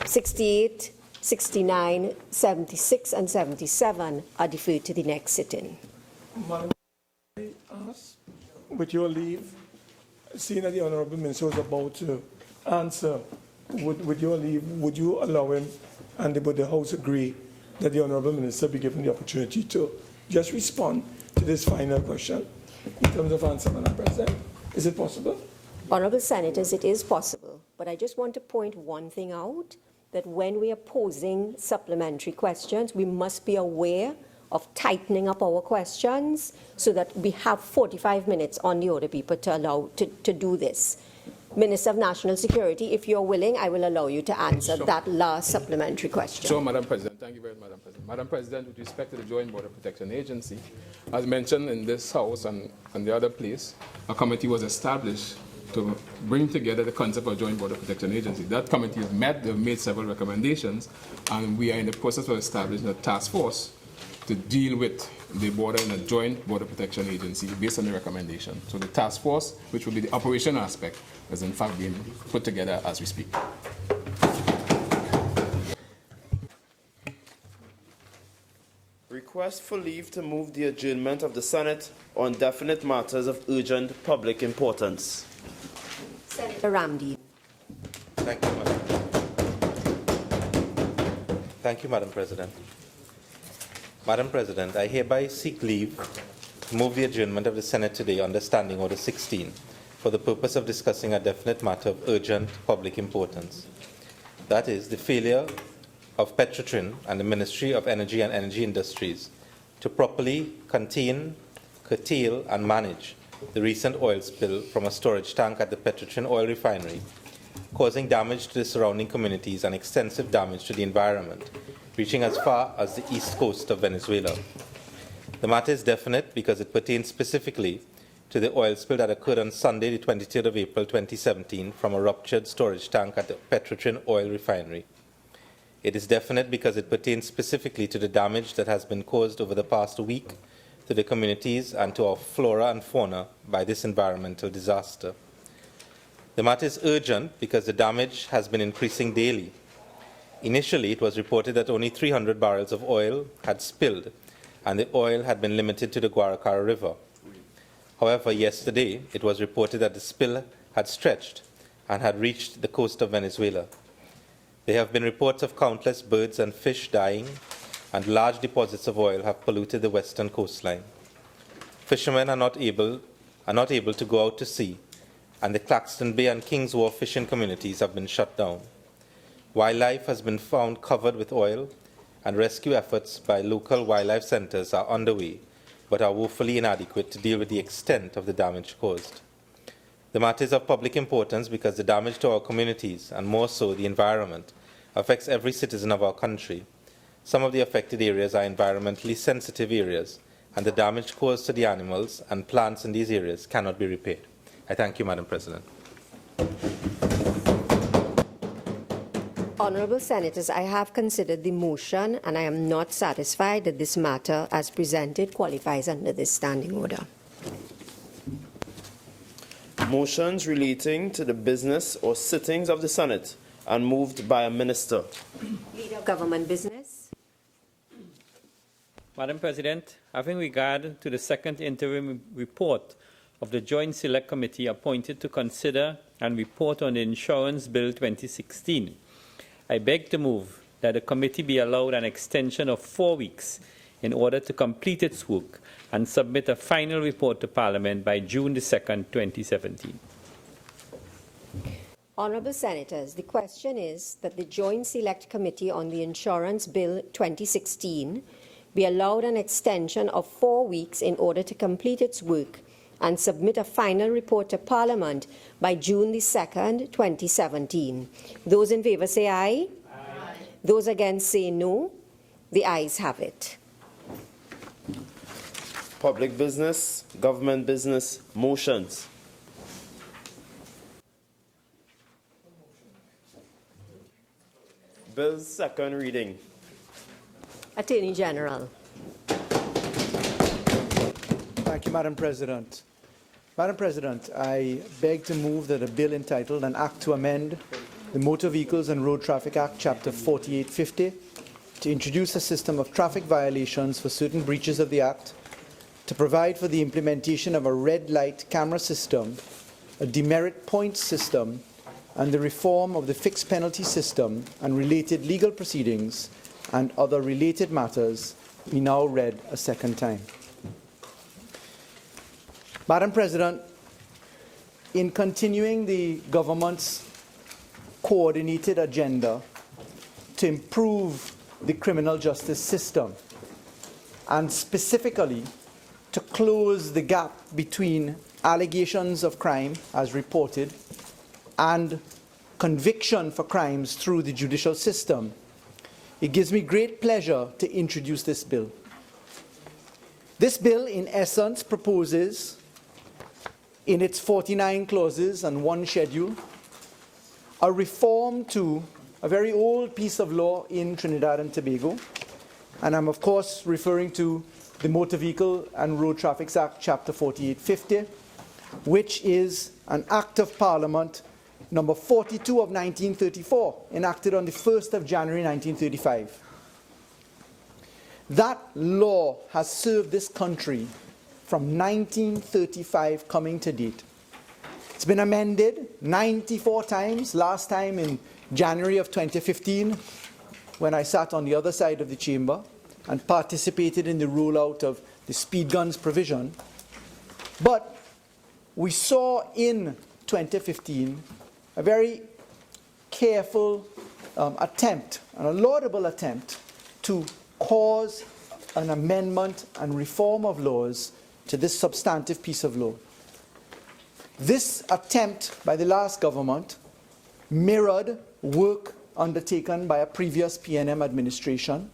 68, 69, 76, and 77 are deferred to the next sitting. Madam, I ask, with your leave, seeing that the Honourable Minister was about to answer, with your leave, would you allow him, and would the House agree that the Honourable Minister be given the opportunity to just respond to this final question in terms of answer, Madam President? Is it possible? Honourable Senators, it is possible, but I just want to point one thing out, that when we are posing supplementary questions, we must be aware of tightening up our questions so that we have 45 minutes on the order paper to allow to do this. Minister of National Security, if you're willing, I will allow you to answer that last supplementary question. Sure, Madam President. Thank you very much, Madam President. Madam President, with respect to the Joint Border Protection Agency, as mentioned in this House and the other place, a committee was established to bring together the concept of Joint Border Protection Agency. That committee has met, they've made several recommendations, and we are in the process of establishing a task force to deal with the border in a Joint Border Protection Agency based on the recommendation. So the task force, which will be the operational aspect, is in fact being put together as we speak. Request for leave to move the adjournment of the Senate on definite matters of urgent public importance. Senator Ramdi. Thank you, Madam. Thank you, Madam President. Madam President, I hereby seek leave to move the adjournment of the Senate today under Standing Order 16 for the purpose of discussing a definite matter of urgent public importance. That is, the failure of Petrotrin and the Ministry of Energy and Energy Industries to properly contain, curtail, and manage the recent oil spill from a storage tank at the Petrotrin oil refinery, causing damage to the surrounding communities and extensive damage to the environment, reaching as far as the east coast of Venezuela. The matter is definite because it pertains specifically to the oil spill that occurred on Sunday, the 23rd of April 2017, from a ruptured storage tank at the Petrotrin oil refinery. It is definite because it pertains specifically to the damage that has been caused over the past week to the communities and to our flora and fauna by this environmental disaster. The matter is urgent because the damage has been increasing daily. Initially, it was reported that only 300 barrels of oil had spilled, and the oil had been limited to the Guaracara River. However, yesterday, it was reported that the spill had stretched and had reached the coast of Venezuela. There have been reports of countless birds and fish dying, and large deposits of oil have polluted the western coastline. Fishermen are not able to go out to sea, and the Claxton Bay and Kings Wharf fishing communities have been shut down. Wildlife has been found covered with oil, and rescue efforts by local wildlife centers are underway, but are woefully inadequate to deal with the extent of the damage caused. The matter is of public importance because the damage to our communities, and more so the environment, affects every citizen of our country. Some of the affected areas are environmentally sensitive areas, and the damage caused to the animals and plants in these areas cannot be repaired. I thank you, Madam President. Honourable Senators, I have considered the motion and I am not satisfied that this matter as presented qualifies under this standing order. Motions relating to the business or sittings of the Senate and moved by a minister. Leader of Government Business. Madam President, having regard to the second interim report of the Joint Select Committee appointed to consider and report on the Insurance Bill 2016, I beg to move that the committee be allowed an extension of 4 weeks in order to complete its work and submit a final report to Parliament by June 2nd, 2017. Honourable Senators, the question is that the Joint Select Committee on the Insurance Bill 2016 be allowed an extension of 4 weeks in order to complete its work and submit a final report to Parliament by June 2nd, 2017. Those in favour say aye. Aye. Those against say no. The ayes have it. Public business, government business, motions. Bill's second reading. Attorney General. Thank you, Madam President. Madam President, I beg to move that a bill entitled An Act to Amend the Motor Vehicles and Road Traffic Act, Chapter 4850, to introduce a system of traffic violations for certain breaches of the Act, to provide for the implementation of a red light camera system, a demerit points system, and the reform of the fixed penalty system and related legal proceedings and other related matters be now read a second time. Madam President, in continuing the government's coordinated agenda to improve the criminal justice system and specifically to close the gap between allegations of crime as reported and conviction for crimes through the judicial system, it gives me great pleasure to introduce this bill. This bill, in essence, proposes, in its 49 clauses and one schedule, a reform to a very old piece of law in Trinidad and Tobago, and I'm of course referring to the Motor Vehicle and Road Traffic Act, Chapter 4850, which is an Act of Parliament number 42 of 1934, enacted on the 1st of January 1935. That law has served this country from 1935 coming to date. It's been amended 94 times, last time in January of 2015, when I sat on the other side of the chamber and participated in the rollout of the speed guns provision. But we saw in 2015 a very careful attempt, and a laudable attempt, to cause an amendment and reform of laws to this substantive piece of law. This attempt by the last government mirrored work undertaken by a previous PNM administration.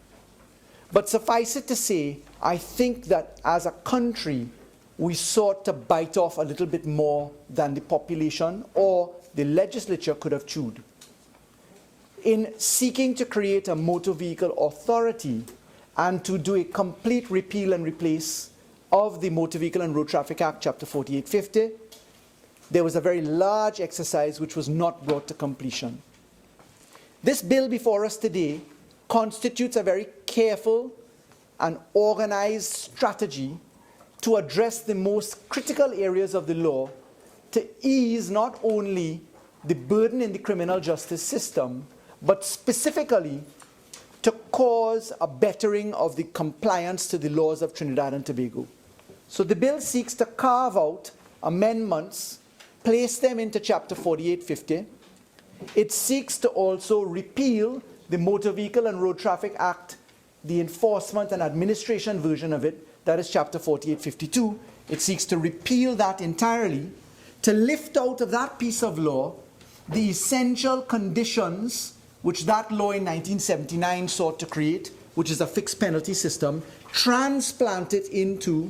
But suffice it to say, I think that as a country, we sought to bite off a little bit more than the population or the legislature could have chewed. In seeking to create a motor vehicle authority and to do a complete repeal and replace of the Motor Vehicle and Road Traffic Act, Chapter 4850, there was a very large exercise which was not brought to completion. This bill before us today constitutes a very careful and organized strategy to address the most critical areas of the law to ease not only the burden in the criminal justice system, but specifically to cause a bettering of the compliance to the laws of Trinidad and Tobago. So the bill seeks to carve out amendments, place them into Chapter 4850. It seeks to also repeal the Motor Vehicle and Road Traffic Act, the enforcement and administration version of it, that is Chapter 4852. It seeks to repeal that entirely, to lift out of that piece of law the essential conditions which that law in 1979 sought to create, which is a fixed penalty system, transplant it into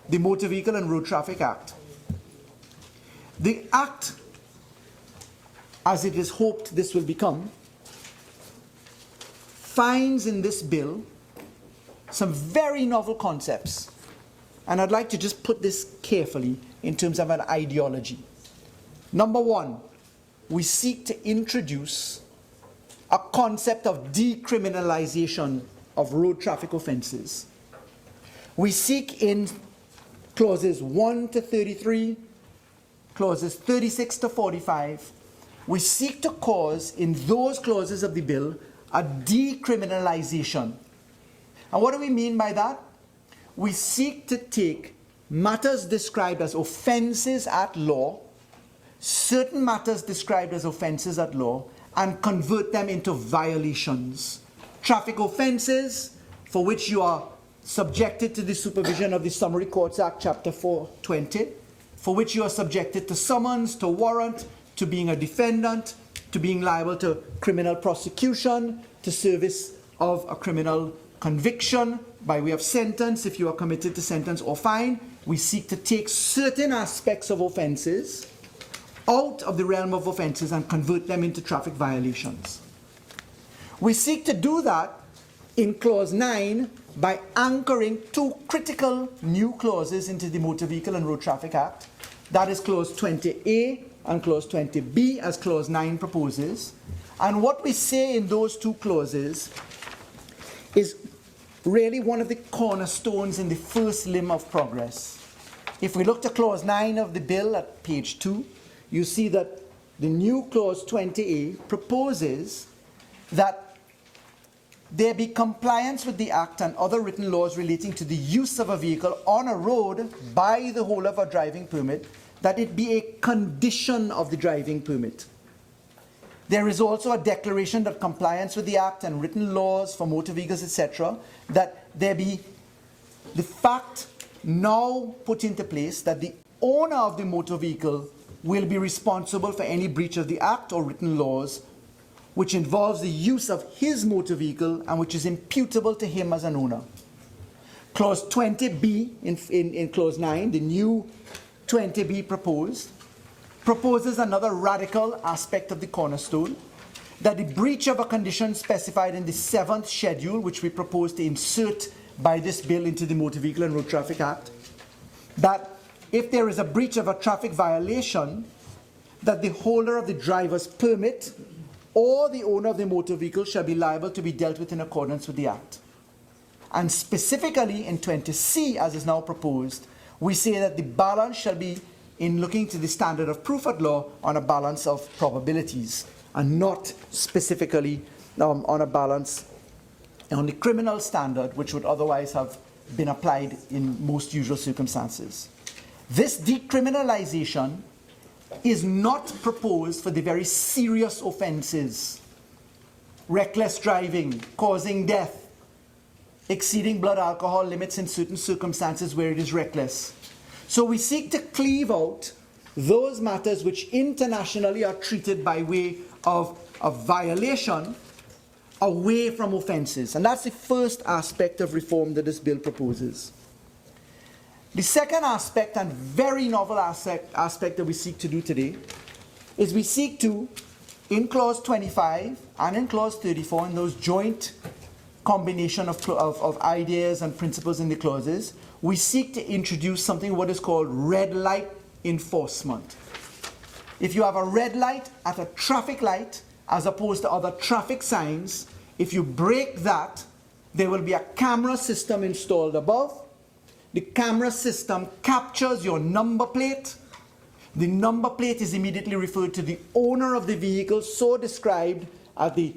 the Motor Vehicle and Road Traffic Act. The Act, as it is hoped this will become, finds in this bill some very novel concepts. And I'd like to just put this carefully in terms of an ideology. Number one, we seek to introduce a concept of decriminalization of road traffic offenses. We seek in clauses 1 to 33, clauses 36 to 45, we seek to cause in those clauses of the bill a decriminalization. And what do we mean by that? We seek to take matters described as offenses at law, certain matters described as offenses at law, and convert them into violations. Traffic offenses for which you are subjected to the supervision of the Summary Courts Act, Chapter 420, for which you are subjected to summons, to warrant, to being a defendant, to being liable to criminal prosecution, to service of a criminal conviction by way of sentence if you are committed to sentence or fine. We seek to take certain aspects of offenses out of the realm of offenses and convert them into traffic violations. We seek to do that in Clause 9 by anchoring two critical new clauses into the Motor Vehicle and Road Traffic Act. That is Clause 20A and Clause 20B, as Clause 9 proposes. And what we say in those two clauses is really one of the cornerstones in the first limb of progress. If we look to Clause 9 of the bill at page 2, you see that the new Clause 20A proposes that there be compliance with the Act and other written laws relating to the use of a vehicle on a road by the holder of a driving permit, that it be a condition of the driving permit. There is also a declaration that compliance with the Act and written laws for motor vehicles, etc., that there be the fact now put into place that the owner of the motor vehicle will be responsible for any breach of the Act or written laws which involves the use of his motor vehicle and which is imputable to him as an owner. Clause 20B in Clause 9, the new 20B proposes another radical aspect of the cornerstone, that the breach of a condition specified in the 7th schedule, which we propose to insert by this bill into the Motor Vehicle and Road Traffic Act, that if there is a breach of a traffic violation, that the holder of the driver's permit or the owner of the motor vehicle shall be liable to be dealt with in accordance with the Act. And specifically in 20C, as is now proposed, we say that the balance shall be, in looking to the standard of proof at law, on a balance of probabilities, and not specifically on a balance on the criminal standard, which would otherwise have been applied in most usual circumstances. This decriminalization is not proposed for the very serious offenses: reckless driving, causing death, exceeding blood alcohol limits in certain circumstances where it is reckless. So we seek to cleave out those matters which internationally are treated by way of a violation away from offences. And that's the first aspect of reform that this bill proposes. The second aspect, and very novel aspect that we seek to do today, is we seek to, in Clause 25 and in Clause 34, in those joint combination of ideas and principles in the clauses, we seek to introduce something what is called red light enforcement. If you have a red light at a traffic light, as opposed to other traffic signs, if you break that, there will be a camera system installed above. The camera system captures your number plate. The number plate is immediately referred to the owner of the vehicle, so described as the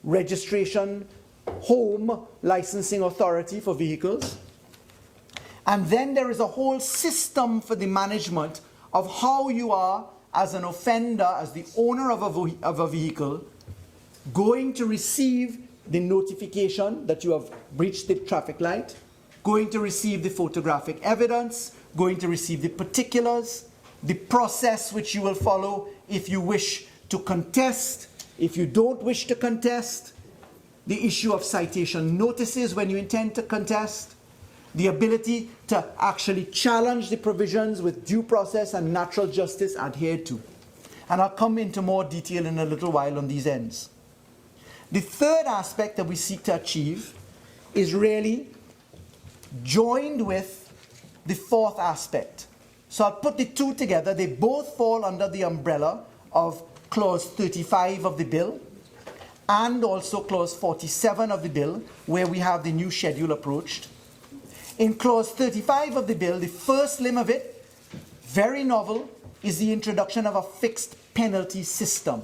registration home licensing authority for vehicles. And then there is a whole system for the management of how you are, as an offender, as the owner of a vehicle, going to receive the notification that you have breached the traffic light, going to receive the photographic evidence, going to receive the particulars, the process which you will follow if you wish to contest, if you don't wish to contest, the issue of citation notices when you intend to contest, the ability to actually challenge the provisions with due process and natural justice adhered to. And I'll come into more detail in a little while on these ends. The third aspect that we seek to achieve is really joined with the fourth aspect. So I'll put the two together. They both fall under the umbrella of Clause 35 of the bill and also Clause 47 of the bill, where we have the new schedule approached. In Clause 35 of the bill, the first limb of it, very novel, is the introduction of a fixed penalty system.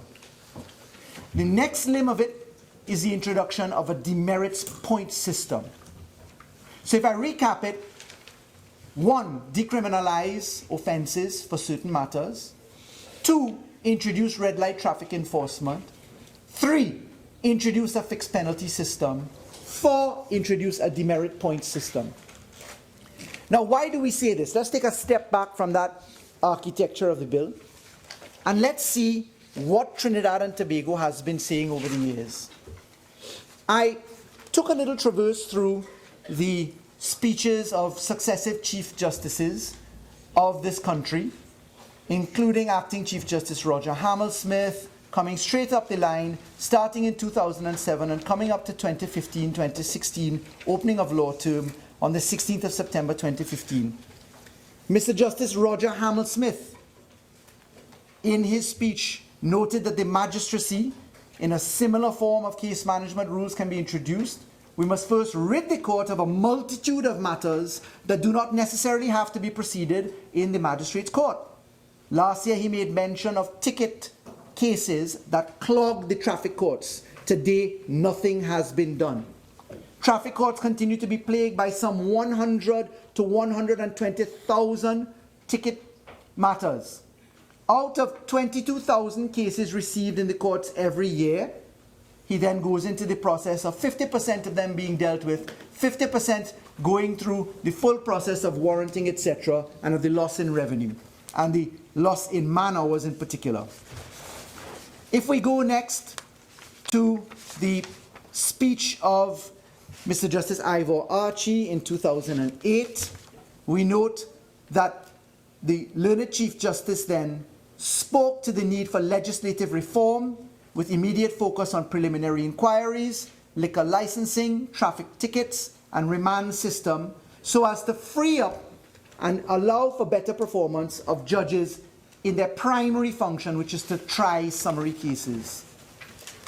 The next limb of it is the introduction of a demerits point system. So if I recap it, 1, decriminalize offences for certain matters. 2, introduce red light traffic enforcement. 3, introduce a fixed penalty system. 4, introduce a demerit point system. Now, why do we say this? Let's take a step back from that architecture of the bill, and let's see what Trinidad and Tobago has been saying over the years. I took a little traverse through the speeches of successive Chief Justices of this country, including Acting Chief Justice Roger Hamel-Smith, coming straight up the line, starting in 2007 and coming up to 2015, 2016, opening of law term on the 16th of September 2015. Mr. Justice Roger Hamel-Smith, in his speech, noted that the magistracy, in a similar form of case management rules, can be introduced. We must first rid the court of a multitude of matters that do not necessarily have to be proceeded in the magistrate's court. Last year, he made mention of ticket cases that clogged the traffic courts. Today, nothing has been done. Traffic courts continue to be plagued by some 100 to 120,000 ticket matters. Out of 22,000 cases received in the courts every year, he then goes into the process of 50% of them being dealt with, 50% going through the full process of warranting, etc., and of the loss in revenue, and the loss in man-hours in particular. If we go next to the speech of Mr. Justice Ivor Archie in 2008, we note that the learned Chief Justice then spoke to the need for legislative reform with immediate focus on preliminary inquiries, liquor licensing, traffic tickets, and remand system, so as to free up and allow for better performance of judges in their primary function, which is to try summary cases.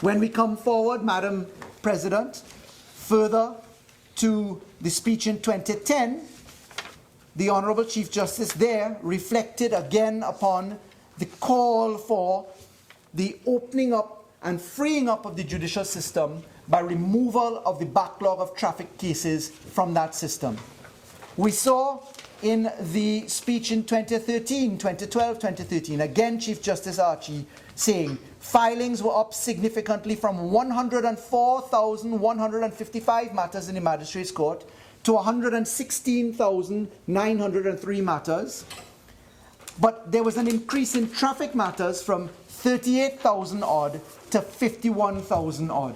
When we come forward, Madam President, further to the speech in 2010, the Honourable Chief Justice there reflected again upon the call for the opening up and freeing up of the judicial system by removal of the backlog of traffic cases from that system. We saw in the speech in 2013, 2012, 2013, again Chief Justice Archie saying filings were up significantly from 104,155 matters in the Magistrates Court to 116,903 matters. but there was an increase in traffic matters from 38,000 odd to 51,000 odd.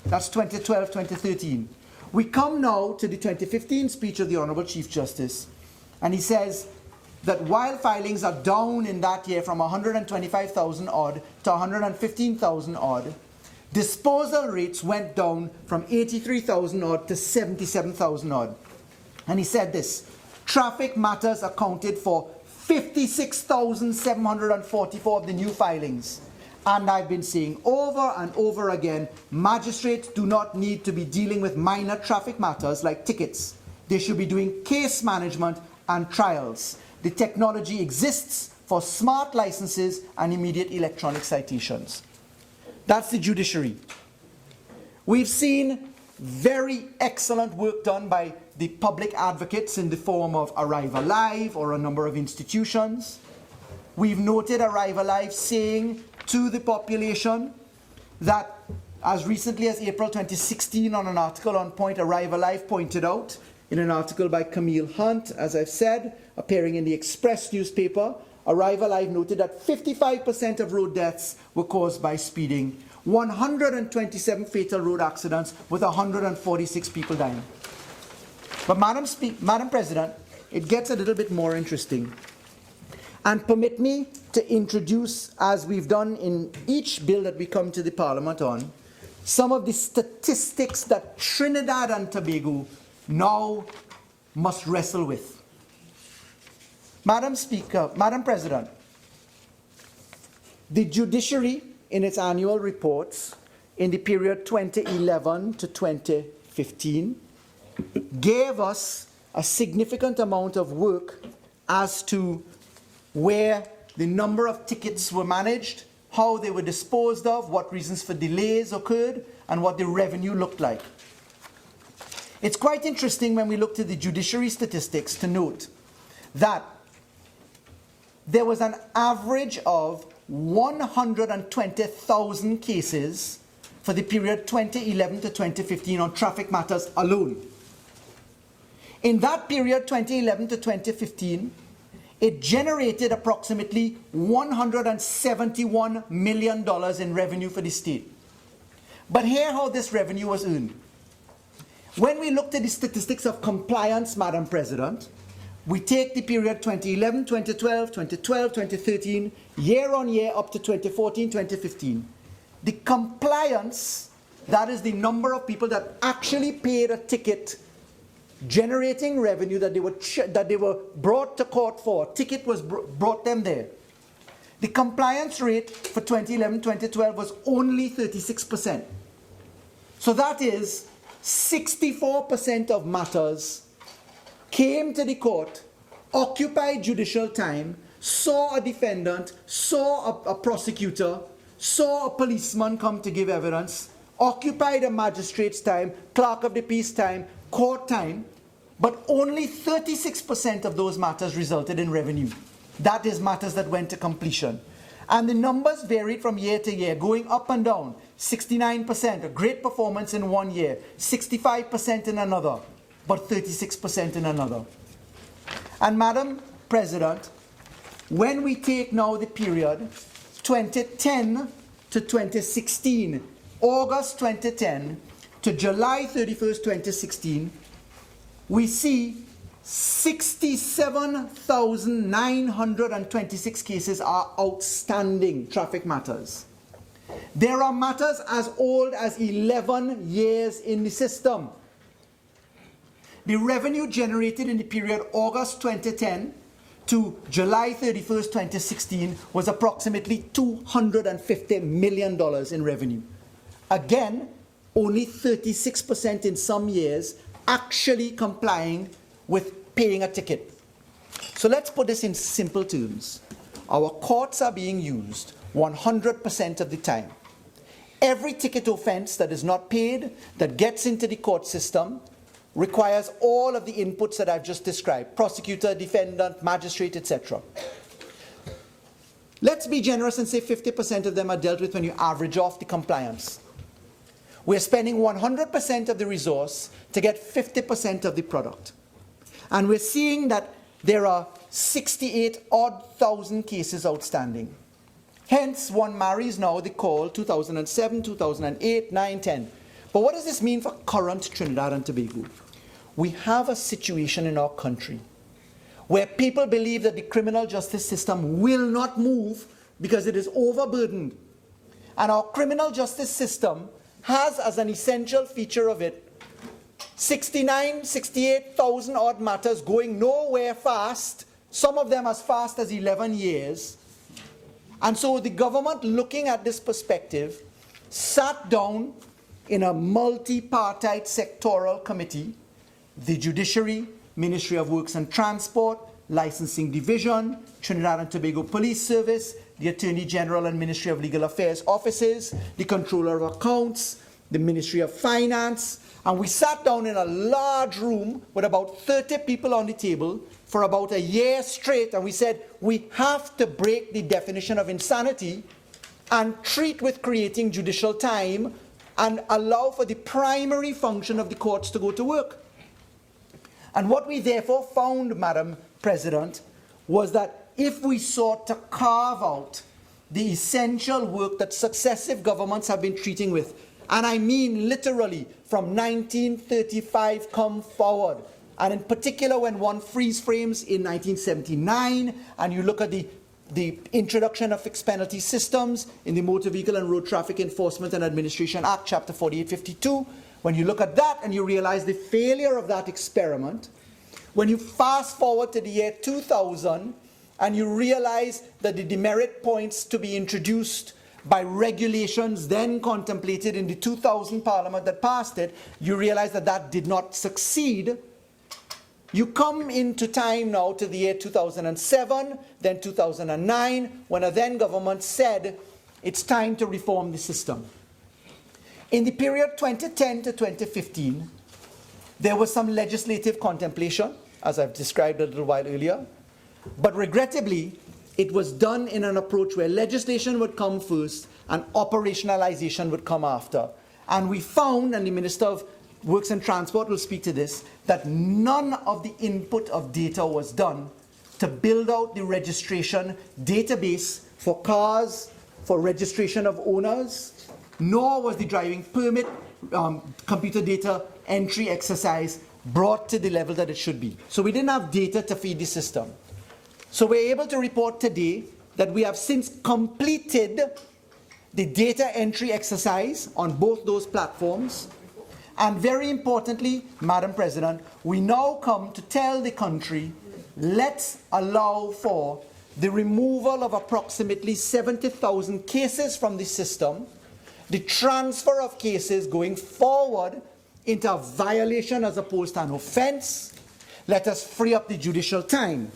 That's 2012, 2013. We come now to the 2015 speech of the Honourable Chief Justice, and he says that while filings are down in that year from 125,000 odd to 115,000 odd, disposal rates went down from 83,000 odd to 77,000 odd. And he said this: traffic matters accounted for 56,744 of the new filings. And I've been saying over and over again, magistrates do not need to be dealing with minor traffic matters like tickets. They should be doing case management and trials. The technology exists for smart licenses and immediate electronic citations. That's the judiciary. We've seen very excellent work done by the public advocates in the form of Arrive Alive or a number of institutions. We've noted Arrive Alive saying to the population that as recently as April 2016 on an article on Point, Arrive Alive pointed out in an article by Camille Hunt, as I've said, appearing in the Express newspaper, Arrive Alive noted that 55% of road deaths were caused by speeding, 127 fatal road accidents with 146 people dying. But Madam President, it gets a little bit more interesting. And permit me to introduce, as we've done in each bill that we come to the Parliament on, some of the statistics that Trinidad and Tobago now must wrestle with. Madam President, the judiciary in its annual reports in the period 2011 to 2015 gave us a significant amount of work as to where the number of tickets were managed, how they were disposed of, what reasons for delays occurred, and what the revenue looked like. It's quite interesting when we looked at the judiciary statistics to note that there was an average of 120,000 cases for the period 2011 to 2015 on traffic matters alone. In that period, 2011 to 2015, it generated approximately $171 million in revenue for the state. But here how this revenue was earned. When we looked at the statistics of compliance, Madam President, we take the period 2011, 2012, 2012, 2013, year on year up to 2014, 2015. The compliance, that is the number of people that actually paid a ticket generating revenue that they were brought to court for. Ticket was brought them there. The compliance rate for 2011-2012 was only 36%. So that is 64% of matters came to the court, occupied judicial time, saw a defendant, saw a prosecutor, saw a policeman come to give evidence, occupied a magistrate's time, clerk of the peace time, court time, but only 36% of those matters resulted in revenue. That is matters that went to completion. And the numbers varied from year to year, going up and down. 69%, a great performance in one year, 65% in another, but 36% in another. And Madam President, when we take now the period 2010 to 2016, August 2010 to July 31st, 2016, we see 67,926 cases are outstanding traffic matters. There are matters as old as 11 years in the system. The revenue generated in the period August 2010 to July 31st, 2016 was approximately $250 million in revenue. Again, only 36% in some years actually complying with paying a ticket. So let's put this in simple terms. Our courts are being used 100% of the time. Every ticket offense that is not paid, that gets into the court system, requires all of the inputs that I've just described: prosecutor, defendant, magistrate, etc. Let's be generous and say 50% of them are dealt with when you average off the compliance. We're spending 100% of the resource to get 50% of the product. And we're seeing that there are 68,000 cases outstanding. Hence, one marries now the call 2007, 2008, 9, 10. But what does this mean for current Trinidad and Tobago? We have a situation in our country where people believe that the criminal justice system will not move because it is overburdened. And our criminal justice system has as an essential feature of it 68,000 odd matters going nowhere fast, some of them as fast as 11 years. And so the government, looking at this perspective, sat down in a multi-partite sectoral committee, the Judiciary, Ministry of Works and Transport, Licensing Division, Trinidad and Tobago Police Service, the Attorney General and Ministry of Legal Affairs offices, the Controller of Accounts, the Ministry of Finance, and we sat down in a large room with about 30 people on the table for about a year straight, and we said, we have to break the definition of insanity and treat with creating judicial time and allow for the primary function of the courts to go to work. And what we therefore found, Madam President, was that if we sought to carve out the essential work that successive governments have been treating with, and I mean literally from 1935 come forward, and in particular when one freeze frames in 1979, and you look at the introduction of fixed penalty systems in the Motor Vehicle and Road Traffic Enforcement and Administration Act, Chapter 4852, when you look at that and you realize the failure of that experiment, when you fast forward to the year 2000 and you realize that the demerit points to be introduced by regulations then contemplated in the 2000 Parliament that passed it, you realize that that did not succeed. You come into time now to the year 2007, then 2009, when a then government said it's time to reform the system. In the period 2010 to 2015, there was some legislative contemplation, as I've described a little while earlier, but regrettably, it was done in an approach where legislation would come first and operationalization would come after. And we found, and the Minister of Works and Transport will speak to this, that none of the input of data was done to build out the registration database for cars, for registration of owners, nor was the driving permit computer data entry exercise brought to the level that it should be. So we didn't have data to feed the system. So we're able to report today that we have since completed the data entry exercise on both those platforms. And very importantly, Madam President, we now come to tell the country, let's allow for the removal of approximately 70,000 cases from the system, the transfer of cases going forward into a violation as opposed to an offense. Let us free up the judicial time.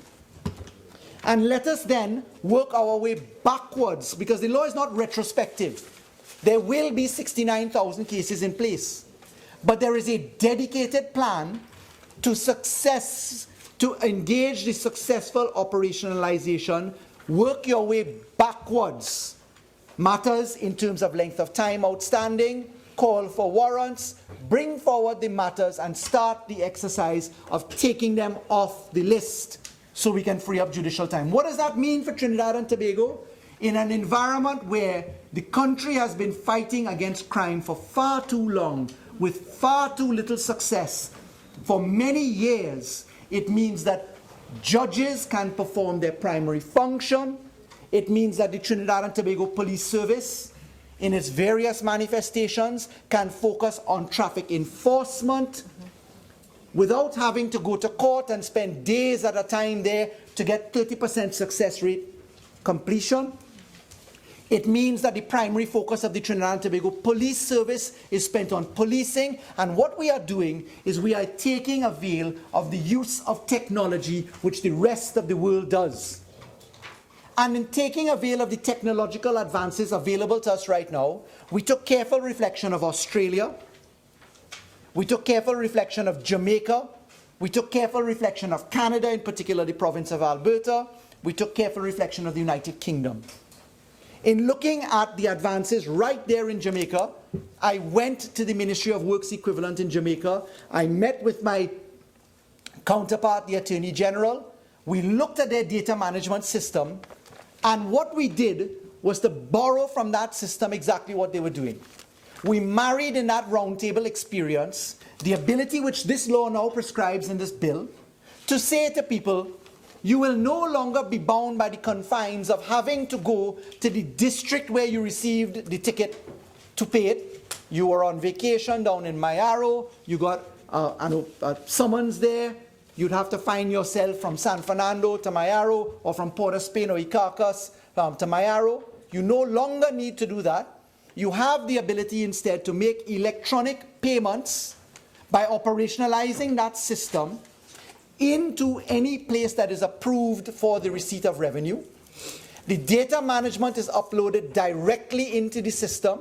And let us then work our way backwards, because the law is not retrospective. There will be 69,000 cases in place. But there is a dedicated plan to engage the successful operationalization, work your way backwards. Matters in terms of length of time outstanding, call for warrants, bring forward the matters and start the exercise of taking them off the list so we can free up judicial time. What does that mean for Trinidad and Tobago? In an environment where the country has been fighting against crime for far too long, with far too little success, for many years, it means that judges can perform their primary function. It means that the Trinidad and Tobago Police Service, in its various manifestations, can focus on traffic enforcement without having to go to court and spend days at a time there to get 30% success rate completion. It means that the primary focus of the Trinidad and Tobago Police Service is spent on policing, and what we are doing is we are taking avail of the use of technology which the rest of the world does. And in taking avail of the technological advances available to us right now, we took careful reflection of Australia, we took careful reflection of Jamaica, we took careful reflection of Canada, in particular the province of Alberta, we took careful reflection of the United Kingdom. In looking at the advances right there in Jamaica, I went to the Ministry of Works equivalent in Jamaica. I met with my counterpart, the Attorney General. We looked at their data management system, and what we did was to borrow from that system exactly what they were doing. We married in that roundtable experience the ability which this law now prescribes in this bill to say to people, you will no longer be bound by the confines of having to go to the district where you received the ticket to pay it. You were on vacation down in Mayaro, you got a summons there, you'd have to find yourself from San Fernando to Mayaro, or from Port of Spain or Icarcus to Mayaro. You no longer need to do that. You have the ability instead to make electronic payments by operationalizing that system into any place that is approved for the receipt of revenue. The data management is uploaded directly into the system.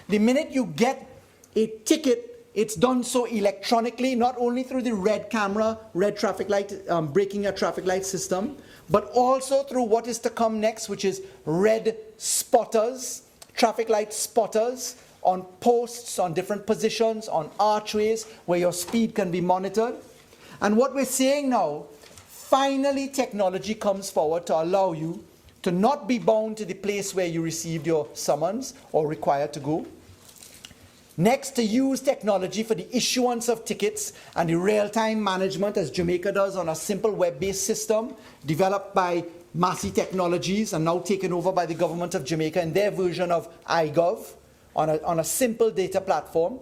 The minute you get a ticket, it's done so electronically, not only through the red camera, red traffic light, breaking a traffic light system, but also through what is to come next, which is red spotters, traffic light spotters on posts, on different positions, on archways, where your speed can be monitored. And what we're saying now, finally technology comes forward to allow you to not be bound to the place where you received your summons or required to go. Next, to use technology for the issuance of tickets and the real-time management, as Jamaica does, on a simple web-based system developed by Massey Technologies and now taken over by the government of Jamaica in their version of iGov on a simple data platform.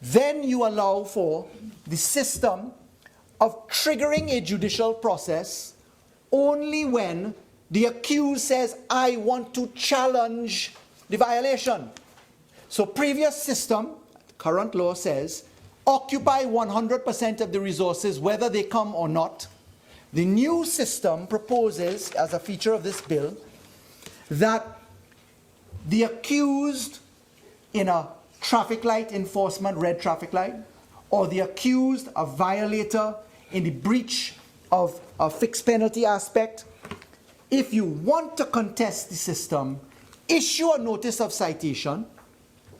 Then you allow for the system of triggering a judicial process only when the accused says, I want to challenge the violation. So previous system, current law says, occupy 100% of the resources, whether they come or not. The new system proposes, as a feature of this bill, that the accused in a traffic light enforcement, red traffic light, or the accused, a violator in the breach of a fixed penalty aspect, if you want to contest the system, issue a notice of citation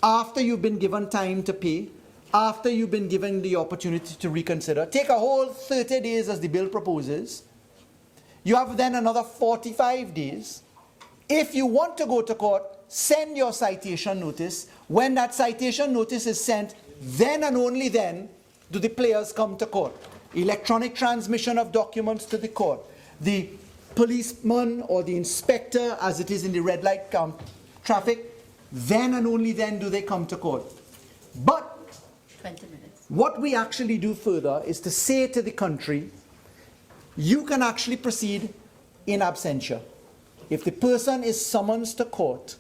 after you've been given time to pay, after you've been given the opportunity to reconsider. Take a whole 30 days as the bill proposes. You have then another 45 days. If you want to go to court, send your citation notice. When that citation notice is sent, then and only then do the players come to court. Electronic transmission of documents to the court. The policeman or the inspector, as it is in the red light traffic, then and only then do they come to court. But 20 minutes. What we actually do further is to say to the country, you can actually proceed in absentia. If the person is summoned to court,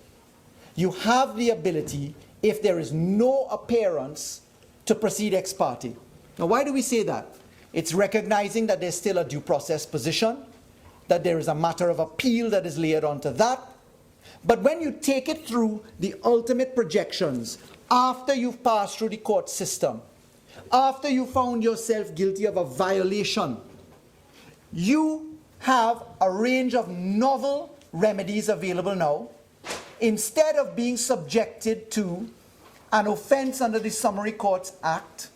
you have the ability, if there is no appearance, to proceed ex parte. Now, why do we say that? It's recognizing that there's still a due process position, that there is a matter of appeal that is layered onto that. But when you take it through the ultimate projections, after you've passed through the court system, after you found yourself guilty of a violation, you have a range of novel remedies available now. Instead of being subjected to an offense under the Summary Courts Act,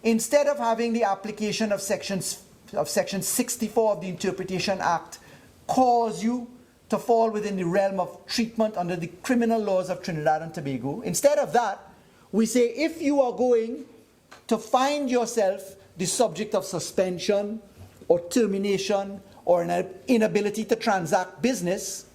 instead of having the application of Section 64 of the Interpretation Act cause you to fall within the realm of treatment under the criminal laws of Trinidad and Tobago, instead of that, we say if you are going to find yourself the subject of suspension or termination or an inability to transact business,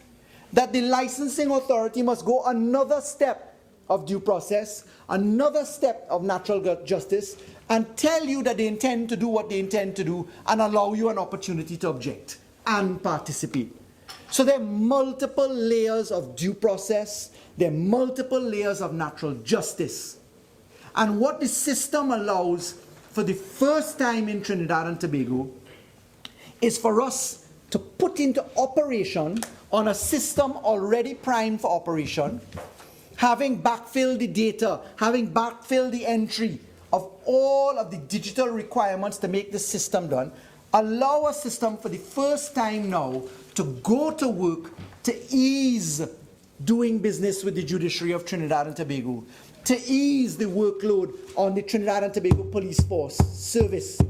that the licensing authority must go another step of due process, another step of natural justice, and tell you that they intend to do what they intend to do and allow you an opportunity to object and participate. So there are multiple layers of due process, there are multiple layers of natural justice. And what the system allows for the first time in Trinidad and Tobago is for us to put into operation on a system already primed for operation, having backfilled the data, having backfilled the entry of all of the digital requirements to make the system done, allow a system for the first time now to go to work to ease doing business with the judiciary of Trinidad and Tobago, to ease the workload on the Trinidad and Tobago Police Force service,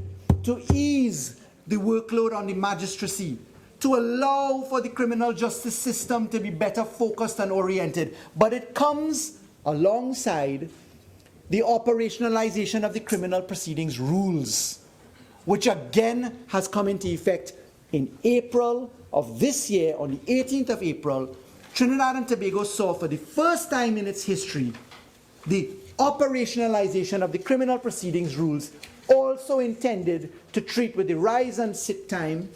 to ease the workload on the magistracy, to allow for the criminal justice system to be better focused and oriented. But it comes alongside the operationalization of the criminal proceedings rules, which again has come into effect in April of this year. On the 18th of April, Trinidad and Tobago saw for the first time in its history the operationalization of the criminal proceedings rules, also intended to treat with the rise and sit time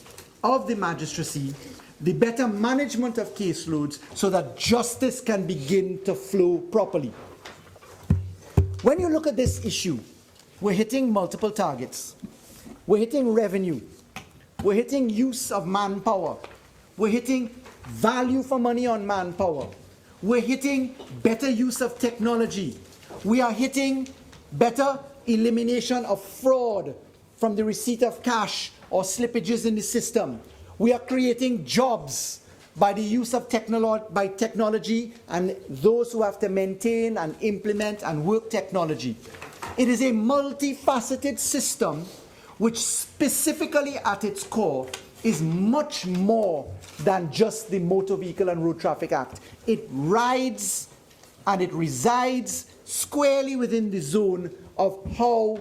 of the magistracy, the better management of caseloads, so that justice can begin to flow properly. When you look at this issue, we're hitting multiple targets. We're hitting revenue. We're hitting use of manpower. We're hitting value for money on manpower. We're hitting better use of technology. We are hitting better elimination of fraud from the receipt of cash or slippages in the system. We are creating jobs by the use of technology and those who have to maintain and implement and work technology. It is a multifaceted system which specifically at its core is much more than just the Motor Vehicle and Road Traffic Act. It rides and it resides squarely within the zone of how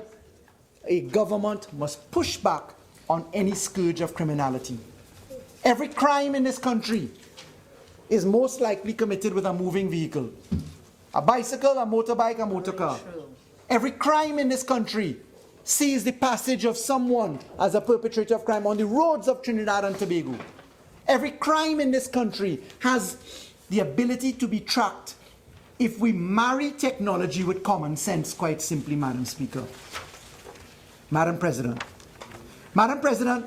a government must push back on any scourge of criminality. Every crime in this country is most likely committed with a moving vehicle. A bicycle, a motorbike, a motorcar. Every crime in this country sees the passage of someone as a perpetrator of crime on the roads of Trinidad and Tobago. Every crime in this country has the ability to be tracked if we marry technology with common sense, quite simply, Madam Speaker. Madam President. Madam President,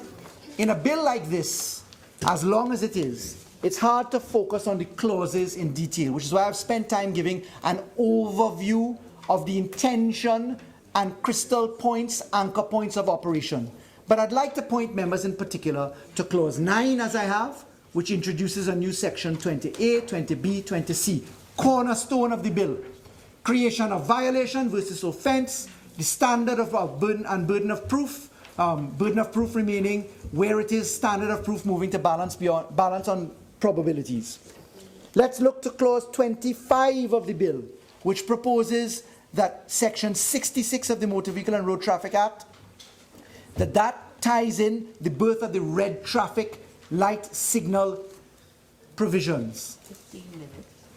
in a bill like this, as long as it is, it's hard to focus on the clauses in detail, which is why I've spent time giving an overview of the intention and crystal points, anchor points of operation. But I'd like to point members in particular to Clause 9, as I have, which introduces a new section 20A, 20B, 20C, cornerstone of the bill. Creation of violation versus offense, the standard of burden of proof remaining where it is, standard of proof moving to balance on probabilities. Let's look to Clause 25 of the bill, which proposes that Section 66 of the Motor Vehicle and Road Traffic Act, that ties in the birth of the red traffic light signal provisions. 15 minutes.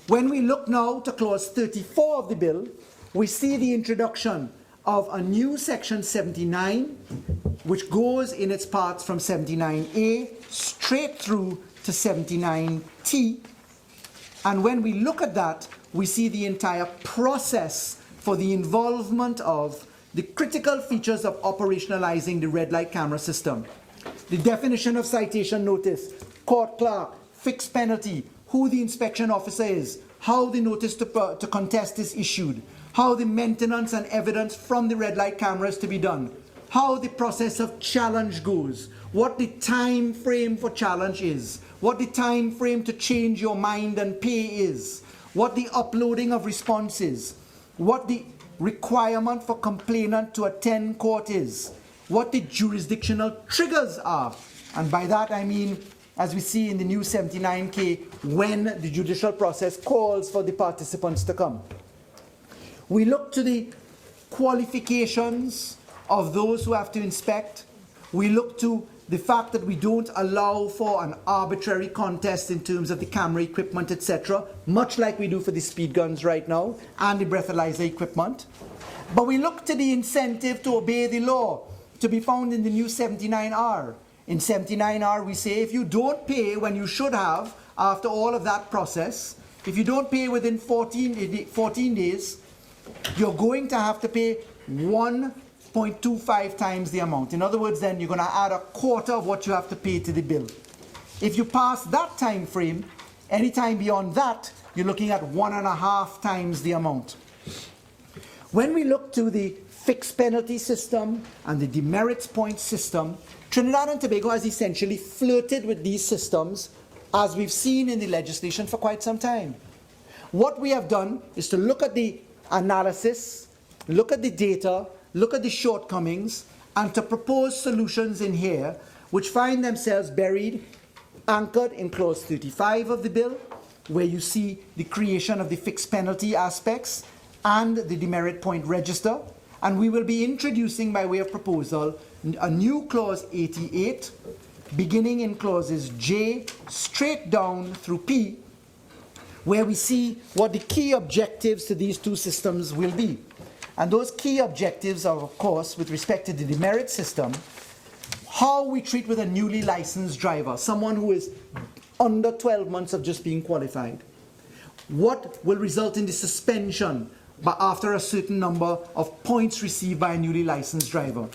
When we look now to Clause 34 of the bill, we see the introduction of a new Section 79, which goes in its parts from 79A straight through to 79T. And when we look at that, we see the entire process for the involvement of the critical features of operationalizing the red light camera system. The definition of citation notice, court clerk, fixed penalty, who the inspection officer is, how the notice to contest is issued, how the maintenance and evidence from the red light cameras to be done, how the process of challenge goes, what the time frame for challenge is, what the time frame to change your mind and pay is, what the uploading of response is, what the requirement for complainant to attend court is, what the jurisdictional triggers are. And by that I mean, as we see in the new 79K, when the judicial process calls for the participants to come. We look to the qualifications of those who have to inspect. We look to the fact that we don't allow for an arbitrary contest in terms of the camera equipment, etc., much like we do for the speed guns right now and the breathalyzer equipment. But we look to the incentive to obey the law, to be found in the new 79R. In 79R, we say if you don't pay when you should have, after all of that process, if you don't pay within 14 days, you're going to have to pay 1.25 times the amount. In other words, then you're going to add a quarter of what you have to pay to the bill. If you pass that time frame, any time beyond that, you're looking at 1.5 times the amount. When we look to the fixed penalty system and the demerits point system, Trinidad and Tobago has essentially flirted with these systems, as we've seen in the legislation for quite some time. What we have done is to look at the analysis, look at the data, look at the shortcomings, and to propose solutions in here which find themselves buried, anchored in Clause 35 of the bill, where you see the creation of the fixed penalty aspects and the demerit point register. And we will be introducing, by way of proposal, a new Clause 88, beginning in clauses J straight down through P, where we see what the key objectives to these two systems will be. And those key objectives are, of course, with respect to the demerit system, how we treat with a newly licensed driver, someone who is under 12 months of just being qualified. What will result in the suspension but after a certain number of points received by a newly licensed driver?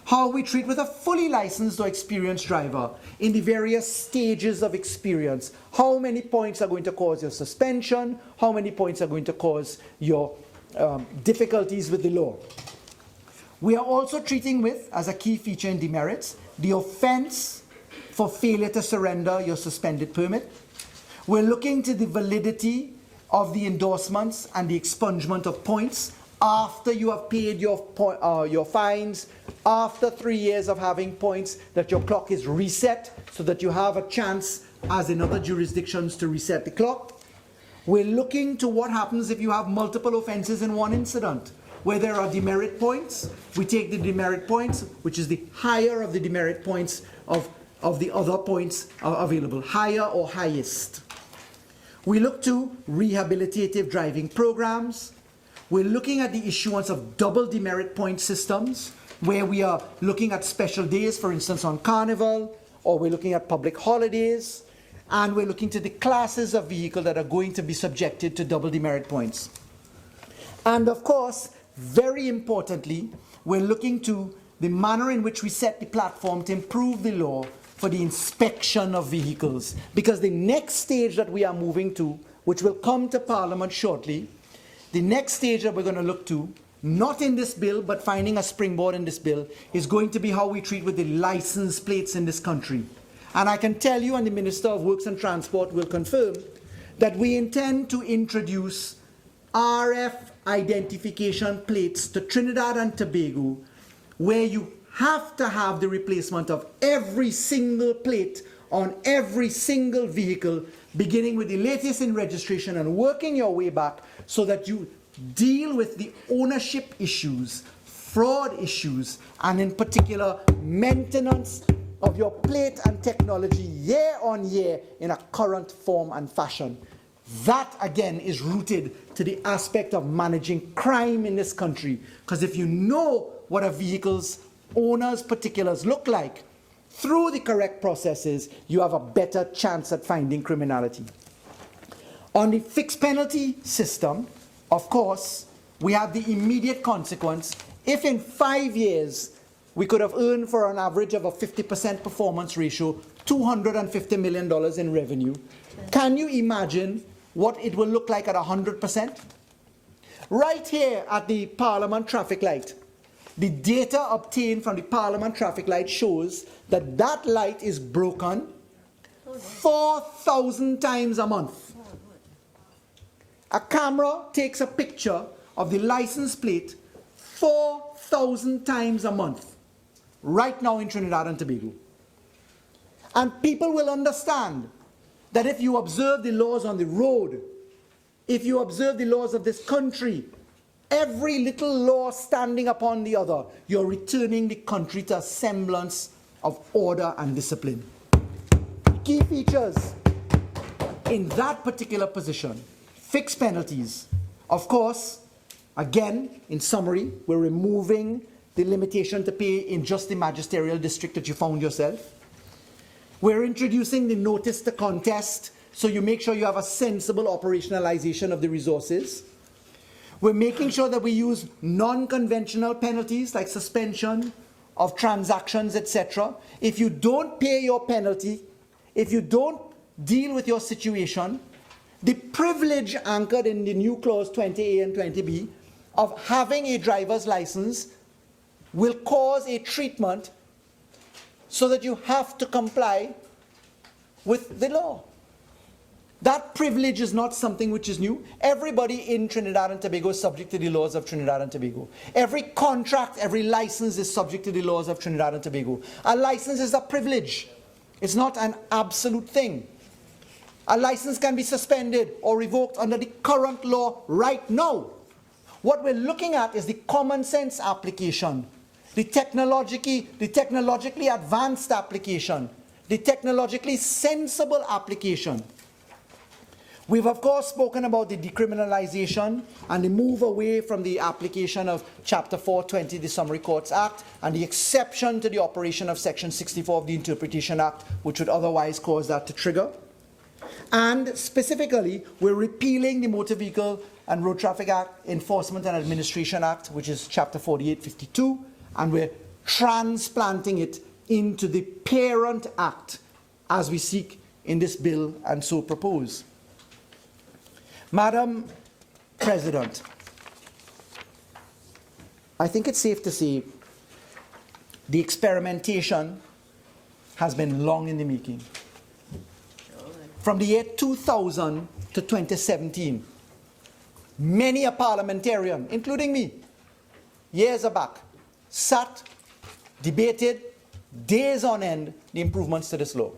How we treat with a fully licensed or experienced driver in the various stages of experience. How many points are going to cause your suspension? How many points are going to cause your difficulties with the law? We are also treating with, as a key feature in demerits, the offense for failure to surrender your suspended permit. We're looking to the validity of the endorsements and the expungement of points after you have paid your fines, after 3 years of having points, that your clock is reset so that you have a chance, as in other jurisdictions, to reset the clock. We're looking to what happens if you have multiple offenses in one incident, where there are demerit points. We take the demerit points, which is the higher of the demerit points of the other points available, higher or highest. We look to rehabilitative driving programs. We're looking at the issuance of double demerit point systems, where we are looking at special days, for instance, on Carnival, or we're looking at public holidays, and we're looking to the classes of vehicle that are going to be subjected to double demerit points. And of course, very importantly, we're looking to the manner in which we set the platform to improve the law for the inspection of vehicles. Because the next stage that we are moving to, which will come to Parliament shortly, the next stage that we're going to look to, not in this bill, but finding a springboard in this bill, is going to be how we treat with the license plates in this country. And I can tell you, and the Minister of Works and Transport will confirm, that we intend to introduce RF identification plates to Trinidad and Tobago, where you have to have the replacement of every single plate on every single vehicle, beginning with the latest in registration and working your way back, so that you deal with the ownership issues, fraud issues, and in particular, maintenance of your plate and technology year on year in a current form and fashion. That, again, is rooted to the aspect of managing crime in this country. Because if you know what a vehicle's owner's particulars look like, through the correct processes, you have a better chance at finding criminality. On the fixed penalty system, of course, we have the immediate consequence. If in 5 years we could have earned, for an average of a 50% performance ratio, $250 million in revenue, can you imagine what it will look like at 100%? Right here at the Parliament traffic light, the data obtained from the Parliament traffic light shows that that light is broken 4,000 times a month. A camera takes a picture of the license plate 4,000 times a month, right now in Trinidad and Tobago. And people will understand that if you observe the laws on the road, if you observe the laws of this country, every little law standing upon the other, you're returning the country to a semblance of order and discipline. Key features in that particular position: fixed penalties. Of course, again, in summary, we're removing the limitation to pay in just the magisterial district that you found yourself. We're introducing the notice to contest, so you make sure you have a sensible operationalization of the resources. We're making sure that we use non-conventional penalties like suspension of transactions, etc. If you don't pay your penalty, if you don't deal with your situation, the privilege anchored in the new clause 20A and 20B of having a driver's license will cause a treatment so that you have to comply with the law. That privilege is not something which is new. Everybody in Trinidad and Tobago is subject to the laws of Trinidad and Tobago. Every contract, every license is subject to the laws of Trinidad and Tobago. A license is a privilege. It's not an absolute thing. A license can be suspended or revoked under the current law right now. What we're looking at is the common sense application, the technologically advanced application, the technologically sensible application. We've of course spoken about the decriminalization and the move away from the application of Chapter 420, the Summary Courts Act, and the exception to the operation of Section 64 of the Interpretation Act, which would otherwise cause that to trigger. And specifically, we're repealing the Motor Vehicle and Road Traffic Act, Enforcement and Administration Act, which is Chapter 4852, and we're transplanting it into the Parent Act as we seek in this bill and so propose. Madam President, I think it's safe to say the experimentation has been long in the making. From the year 2000 to 2017, many a parliamentarian, including me, years back, sat, debated, days on end, the improvements to this law.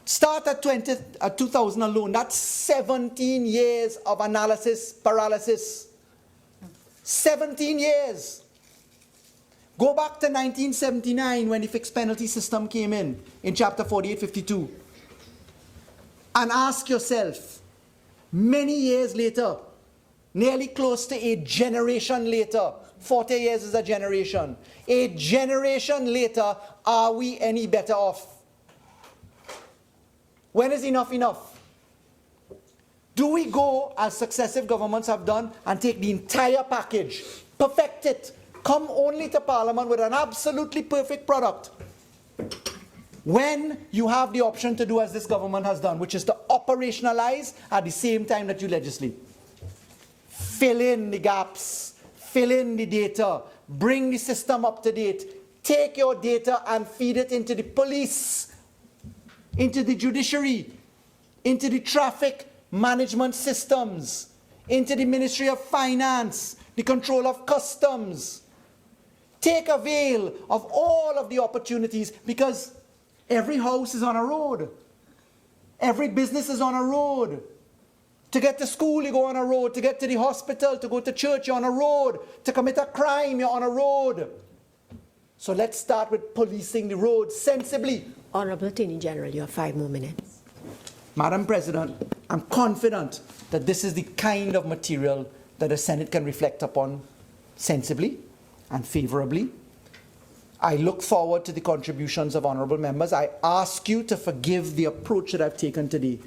Start at 2000 alone, that's 17 years of analysis, paralysis. 17 years. Go back to 1979 when the fixed penalty system came in Chapter 4852. And ask yourself, many years later, nearly close to a generation later, 40 years is a generation later, are we any better off? When is enough enough? Do we go, as successive governments have done, and take the entire package, perfect it, come only to Parliament with an absolutely perfect product? When you have the option to do as this government has done, which is to operationalize at the same time that you legislate. Fill in the gaps, fill in the data, bring the system up to date, take your data and feed it into the police, into the judiciary, into the traffic management systems, into the Ministry of Finance, the control of customs. Take avail of all of the opportunities, because every house is on a road. Every business is on a road. To get to school, you go on a road. To get to the hospital, to go to church, you're on a road. To commit a crime, you're on a road. So let's start with policing the road sensibly. Honourable Attorney General, you have 5 more minutes. Madam President, I'm confident that this is the kind of material that the Senate can reflect upon sensibly and favourably. I look forward to the contributions of honourable members. I ask you to forgive the approach that I've taken today.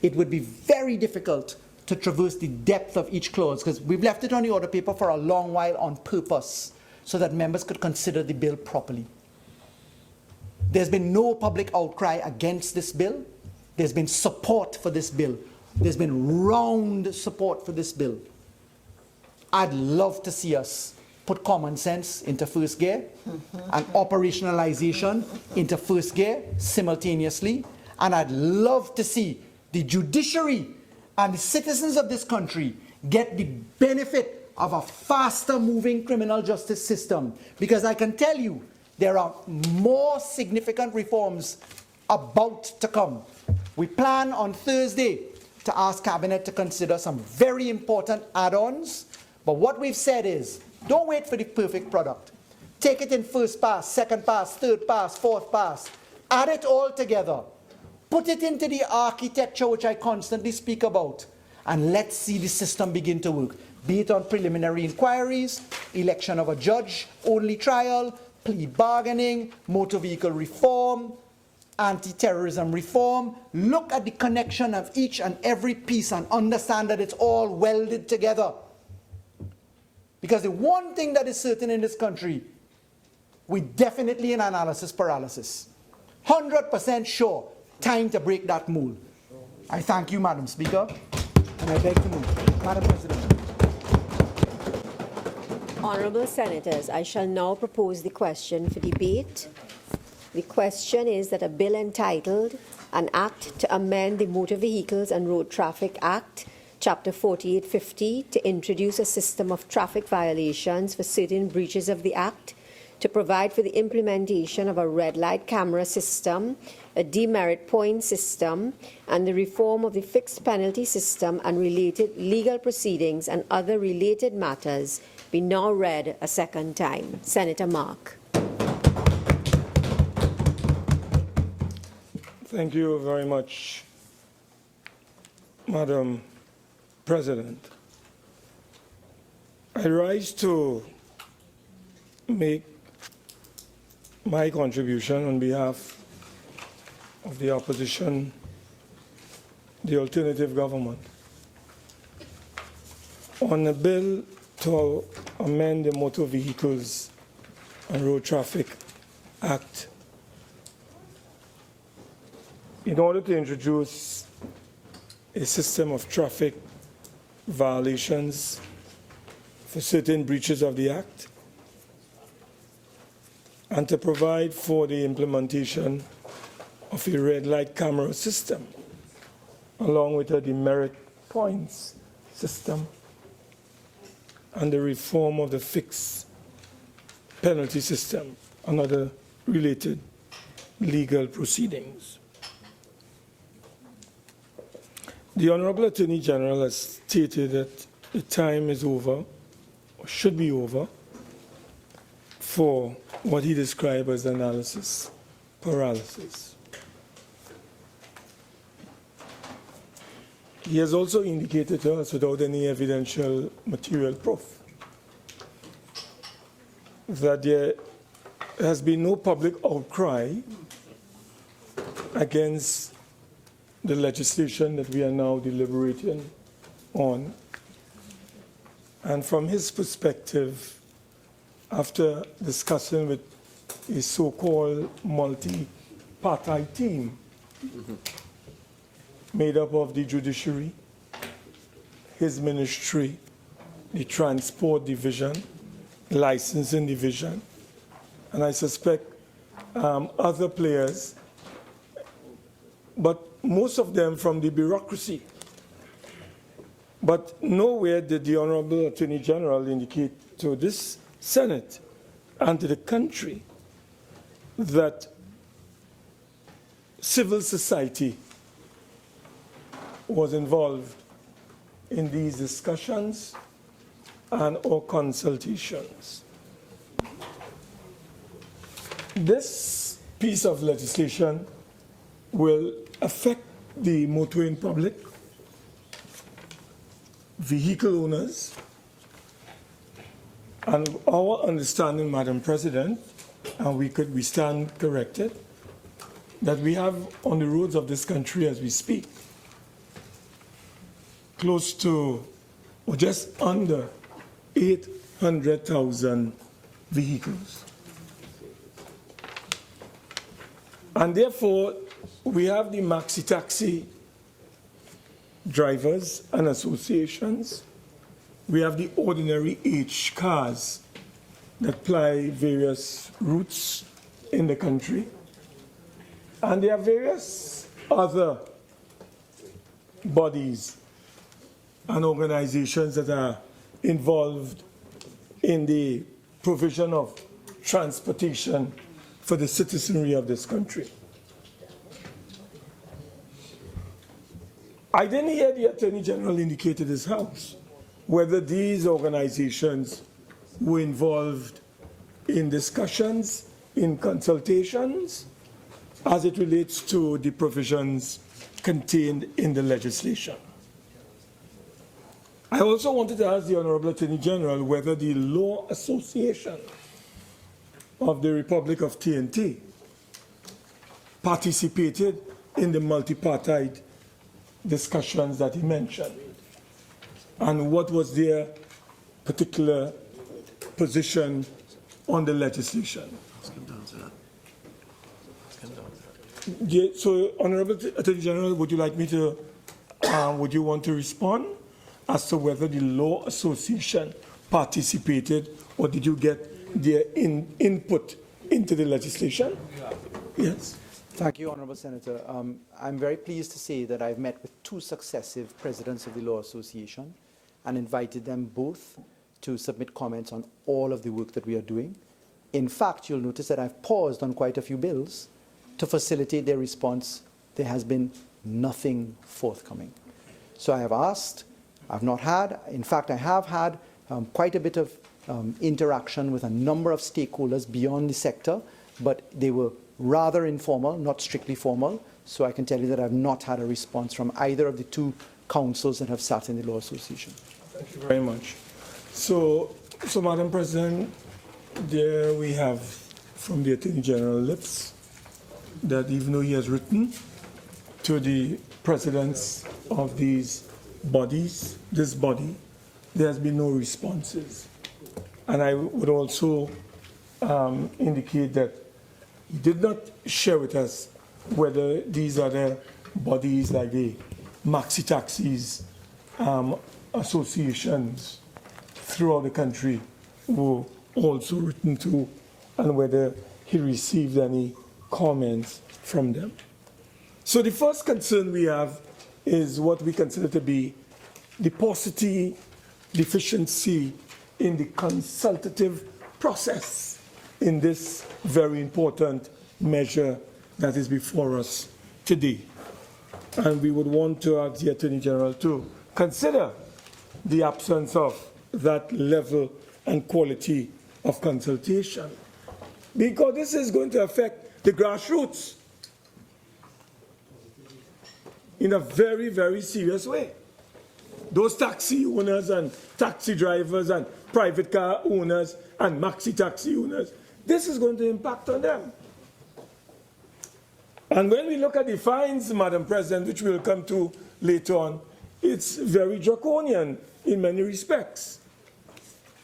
It would be very difficult to traverse the depth of each clause, because we've left it on the order paper for a long while on purpose, so that members could consider the bill properly. There's been no public outcry against this bill. There's been support for this bill. There's been round support for this bill. I'd love to see us put common sense into first gear and operationalization into first gear simultaneously. And I'd love to see the judiciary and the citizens of this country get the benefit of a faster moving criminal justice system. Because I can tell you, there are more significant reforms about to come. We plan on Thursday to ask Cabinet to consider some very important add-ons. But what we've said is, don't wait for the perfect product. Take it in first pass, second pass, third pass, fourth pass. Add it all together. Put it into the architecture which I constantly speak about. And let's see the system begin to work. Be it on preliminary inquiries, election of a judge, only trial, plea bargaining, motor vehicle reform, anti-terrorism reform. Look at the connection of each and every piece and understand that it's all welded together. Because the one thing that is certain in this country, we definitely in analysis paralysis. 100% sure, time to break that mold. I thank you, Madam Speaker, and I beg to move. Madam President. Honourable Senators, I shall now propose the question for debate The question is that a bill entitled An Act to Amend the Motor Vehicles and Road Traffic Act, Chapter 4850, to introduce a system of traffic violations for certain breaches of the Act, to provide for the implementation of a red light camera system, a demerit point system, and the reform of the fixed penalty system and related legal proceedings and other related matters be now read a second time. Senator Mark. Thank you very much, Madam President. I rise to make my contribution on behalf of the opposition, the alternative government, on a bill to amend the Motor Vehicles and Road Traffic Act in order to introduce a system of traffic violations for certain breaches of the Act, and to provide for the implementation of a red light camera system, along with a demerit points system, and the reform of the fixed penalty system and other related legal proceedings. The Honorable Attorney General has stated that the time is over, or should be over, for what he described as analysis paralysis. He has also indicated to us, without any evidential material proof, that there has been no public outcry against the legislation that we are now deliberating on. And from his perspective, after discussing with a so-called multi-party team made up of the judiciary, his ministry, the transport division, licensing division, and I suspect other players, but most of them from the bureaucracy. But nowhere did the Honorable Attorney General indicate to this Senate and to the country that civil society was involved in these discussions and or consultations. This piece of legislation will affect the motoring public, vehicle owners, and our understanding, Madam President, and we stand corrected, that we have on the roads of this country as we speak, close to, or just under 800,000 vehicles. And therefore, we have the maxi-taxi drivers and associations. We have the ordinary H cars that ply various routes in the country. And there are various other bodies and organizations that are involved in the provision of transportation for the citizenry of this country. I didn't hear the Attorney General indicate to this House whether these organizations were involved in discussions, in consultations, as it relates to the provisions contained in the legislation. I also wanted to ask the Honorable Attorney General whether the Law Association of the Republic of TNT participated in the multipartite discussions that he mentioned, and what was their particular position on the legislation. Yeah, so, Honorable Attorney General, would you like me to, would you want to respond as to whether the Law Association participated, or did you get their input into the legislation? Yes. Thank you, Honourable Senator. I'm very pleased to say that I've met with 2 successive presidents of the Law Association and invited them both to submit comments on all of the work that we are doing. In fact, you'll notice that I've paused on quite a few bills to facilitate their response. There has been nothing forthcoming. So I have asked, I've not had, in fact, I have had quite a bit of interaction with a number of stakeholders beyond the sector, but they were rather informal, not strictly formal. So I can tell you that I've not had a response from either of the 2 councils that have sat in the Law Association. Thank you very much. So Madam President, there we have from the Attorney General lips that even though he has written to the presidents of these bodies, this body, there has been no responses. And I would also indicate that he did not share with us whether these other bodies like the maxi taxis associations throughout the country were also written to, and whether he received any comments from them. So the first concern we have is what we consider to be the paucity, deficiency in the consultative process in this very important measure that is before us today. And we would want to ask the Attorney General to consider the absence of that level and quality of consultation, because this is going to affect the grassroots in a very, very serious way. Those taxi owners and taxi drivers and private car owners and maxi taxi owners, this is going to impact on them. And when we look at the fines, Madam President, which we'll come to later on, it's very draconian in many respects.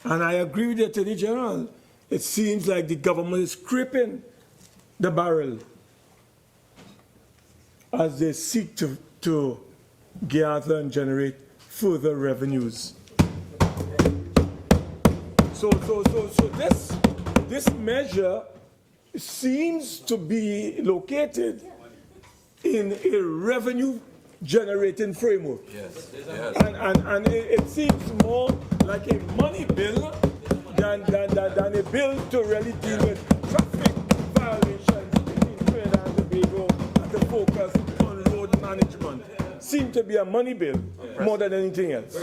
And I agree with the Attorney General. It seems like the government is scraping the barrel as they seek to gather and generate further revenues. So this measure seems to be located in a revenue-generating framework. Yes. And it seems more like a money bill than a bill to really deal with traffic violations in Trinidad and Tobago and to focus on road management. Seems to be a money bill more than anything else.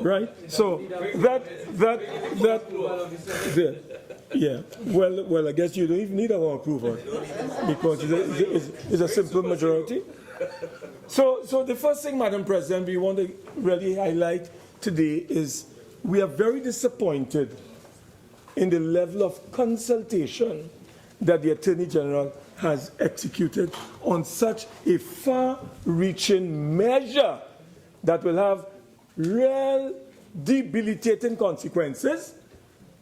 Right? So yeah. Well, I guess you don't even need our approval because it's a simple majority. So the first thing, Madam President, we want to really highlight today is we are very disappointed in the level of consultation that the Attorney General has executed on such a far-reaching measure that will have real debilitating consequences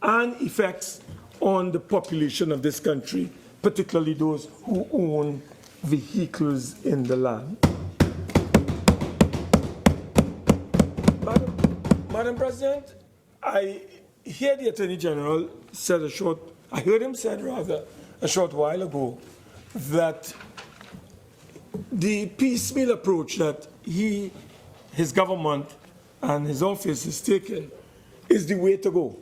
and effects on the population of this country, particularly those who own vehicles in the land. Madam President, I hear the Attorney General said a short while ago that the piecemeal approach that his government and his office is taking is the way to go.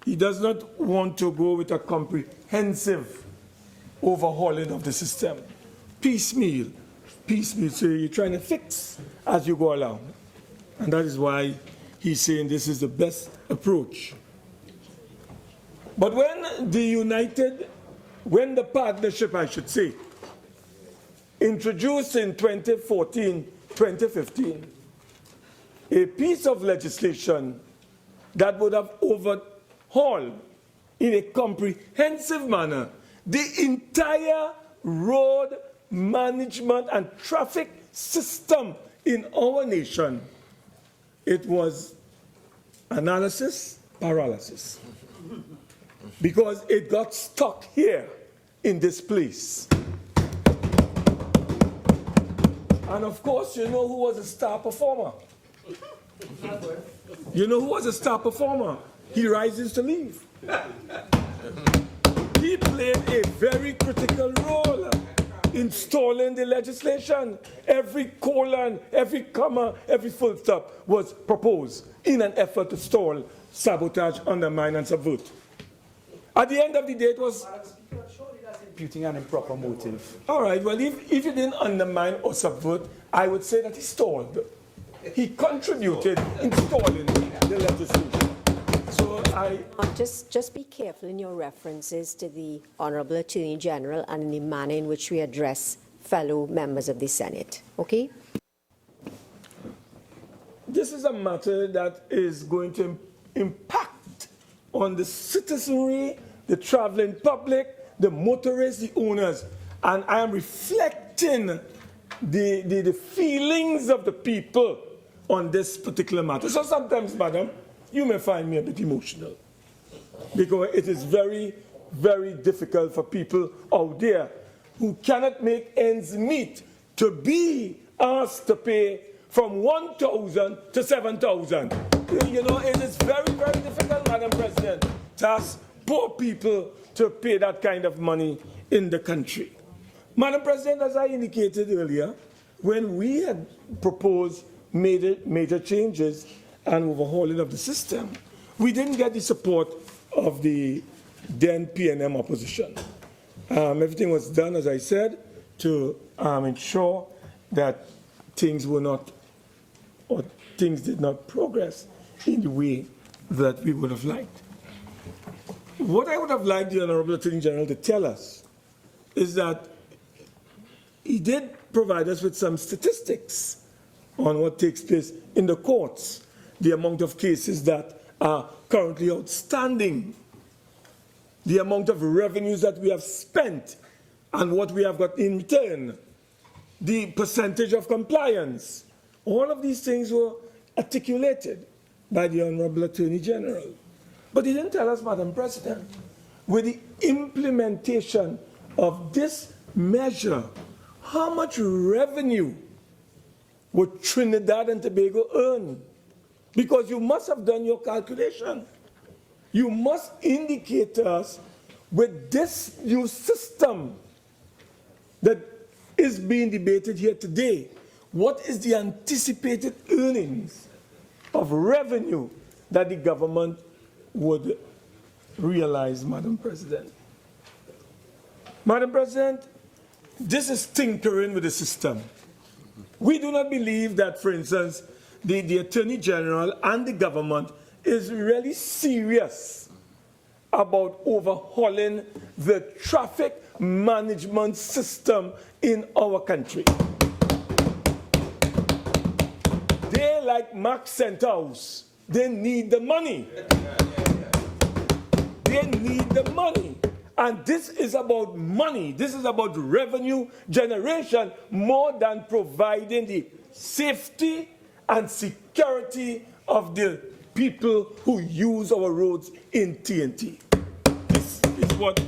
He does not want to go with a comprehensive overhauling of the system. Piecemeal. So you're trying to fix as you go along. And that is why he's saying this is the best approach. But when the partnership, I should say, introduced in 2014-2015, a piece of legislation that would have overhauled in a comprehensive manner the entire road management and traffic system in our nation, it was analysis paralysis. Because it got stuck here in this place. And of course, you know who was a star performer? You know who was a star performer? He rises to leave. He we played a very critical role in stalling the legislation. Every colon, every comma, every full stop was proposed in an effort to stall, sabotage, undermine, and subvert. At the end of the day, it was... Imputing an improper motive. All right, well, if you didn't undermine or subvert, I would say that he stalled. He contributed in stalling the legislation. So Just be careful in your references to the Honorable Attorney General and in the manner in which we address fellow members of the Senate, okay? This is a matter that is going to impact on the citizenry, the traveling public, the motorists, the owners, and I am reflecting the feelings of the people on this particular matter. So sometimes, madam, you may find me a bit emotional because it is very, very difficult for people out there who cannot make ends meet to be asked to pay from 1,000 to 7,000. You know, it is very, very difficult, Madam President, to ask poor people to pay that kind of money in the country. Madam President, as I indicated earlier, when we had proposed major changes and overhauling of the system, we didn't get the support of the then PNM opposition. Everything was done, as I said, to ensure that things were not, or things did not progress in the way that we would have liked. What I would have liked the Honorable Attorney General to tell us is that he did provide us with some statistics on what takes place in the courts, the amount of cases that are currently outstanding, the amount of revenues that we have spent and what we have got in return, the percentage of compliance. All of these things were articulated by the Honorable Attorney General. But he didn't tell us, Madam President, with the implementation of this measure, how much revenue would Trinidad and Tobago earn? Because you must have done your calculation. You must indicate to us with this new system that is being debated here today, what is the anticipated earnings of revenue that the government would realize, Madam President? Madam President, this is tinkering with the system. We do not believe that, for instance, the Attorney General and the government is really serious about overhauling the traffic management system in our country. They, like Mark Centhouse, they need the money. They need the money. And this is about money. This is about revenue generation more than providing the safety and security of the people who use our roads in TNT. This is what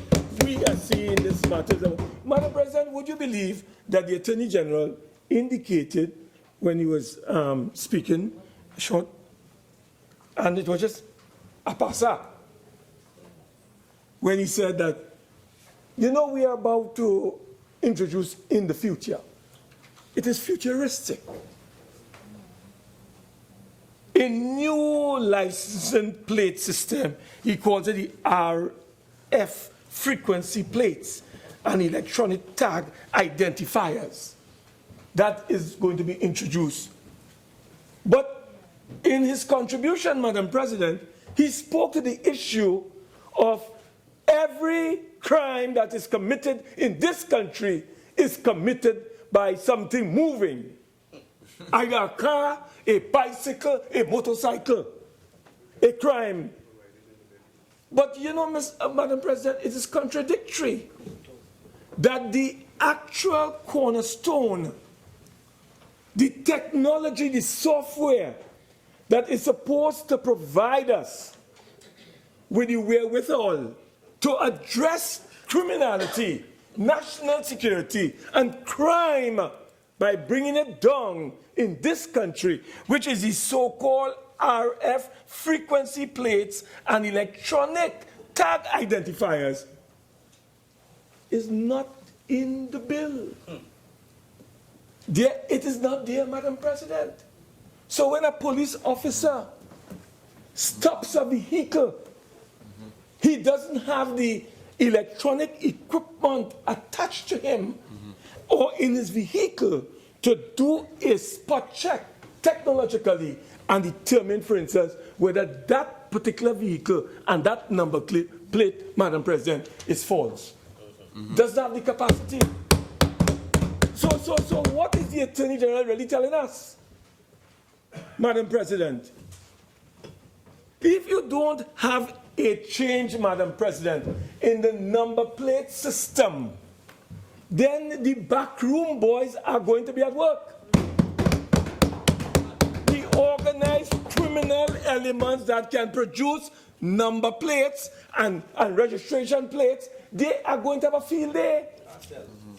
we are seeing in this matter. Madam President, would you believe that the Attorney General indicated when he was speaking, short, and it was just a passa, when he said that, you know, we are about to introduce in the future. It is futuristic. A new license plate system, he calls it the RF frequency plates and electronic tag identifiers. That is going to be introduced. But in his contribution, Madam President, he spoke to the issue of every crime that is committed in this country is committed by something moving. Either a car, a bicycle, a motorcycle, a crime. But you know, Madam President, it is contradictory that the actual cornerstone, the technology, the software that is supposed to provide us with the wherewithal to address criminality, national security, and crime by bringing it down in this country, which is the so-called RF frequency plates and electronic tag identifiers. is not in the bill. There, it is not there, Madam President. So when a police officer stops a vehicle, he doesn't have the electronic equipment attached to him or in his vehicle to do a spot check technologically and determine, for instance, whether that particular vehicle and that number plate, Madam President, is false. Doesn't have the capacity. So what is the Attorney General really telling us, Madam President? If you don't have a change, Madam President, in the number plate system, then the backroom boys are going to be at work. The organized criminal elements that can produce number plates and registration plates, they are going to have a field day.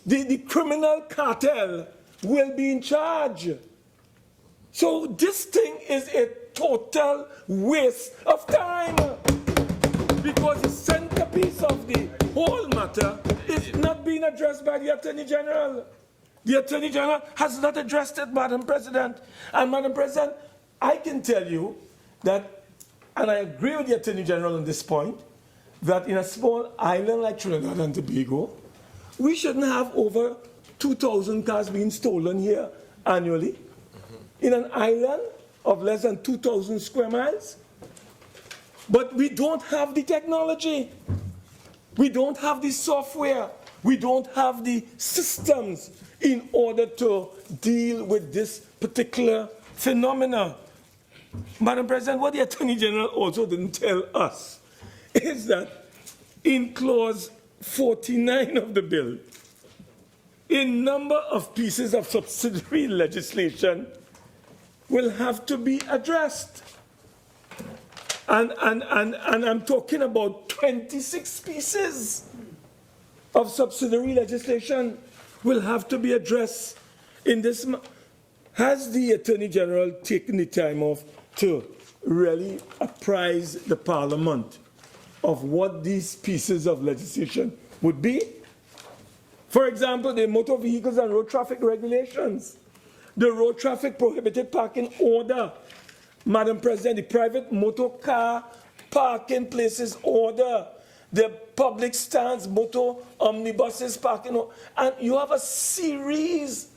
The criminal cartel will be in charge. So this thing is a total waste of time, because the centerpiece of the whole matter is not being addressed by the Attorney General. The Attorney General has not addressed it, Madam President. And Madam President, I can tell you that, and I agree with the Attorney General on this point, that in a small island like Trinidad and Tobago, we shouldn't have over 2,000 cars being stolen here annually. In an island of less than 2,000 square miles. But we don't have the technology. We don't have the software. We don't have the systems in order to deal with this particular phenomena. Madam President, what the Attorney General also didn't tell us is that in clause 49 of the bill, a number of pieces of subsidiary legislation will have to be addressed. And I'm talking about 26 pieces of subsidiary legislation will have to be addressed in this. Has the Attorney General taken the time off to really apprise the Parliament of what these pieces of legislation would be? For example, the motor vehicles and road traffic regulations, the road traffic prohibited parking order, Madam President, the private motor car parking places order, the public stands, motor omnibuses parking order, and you have a series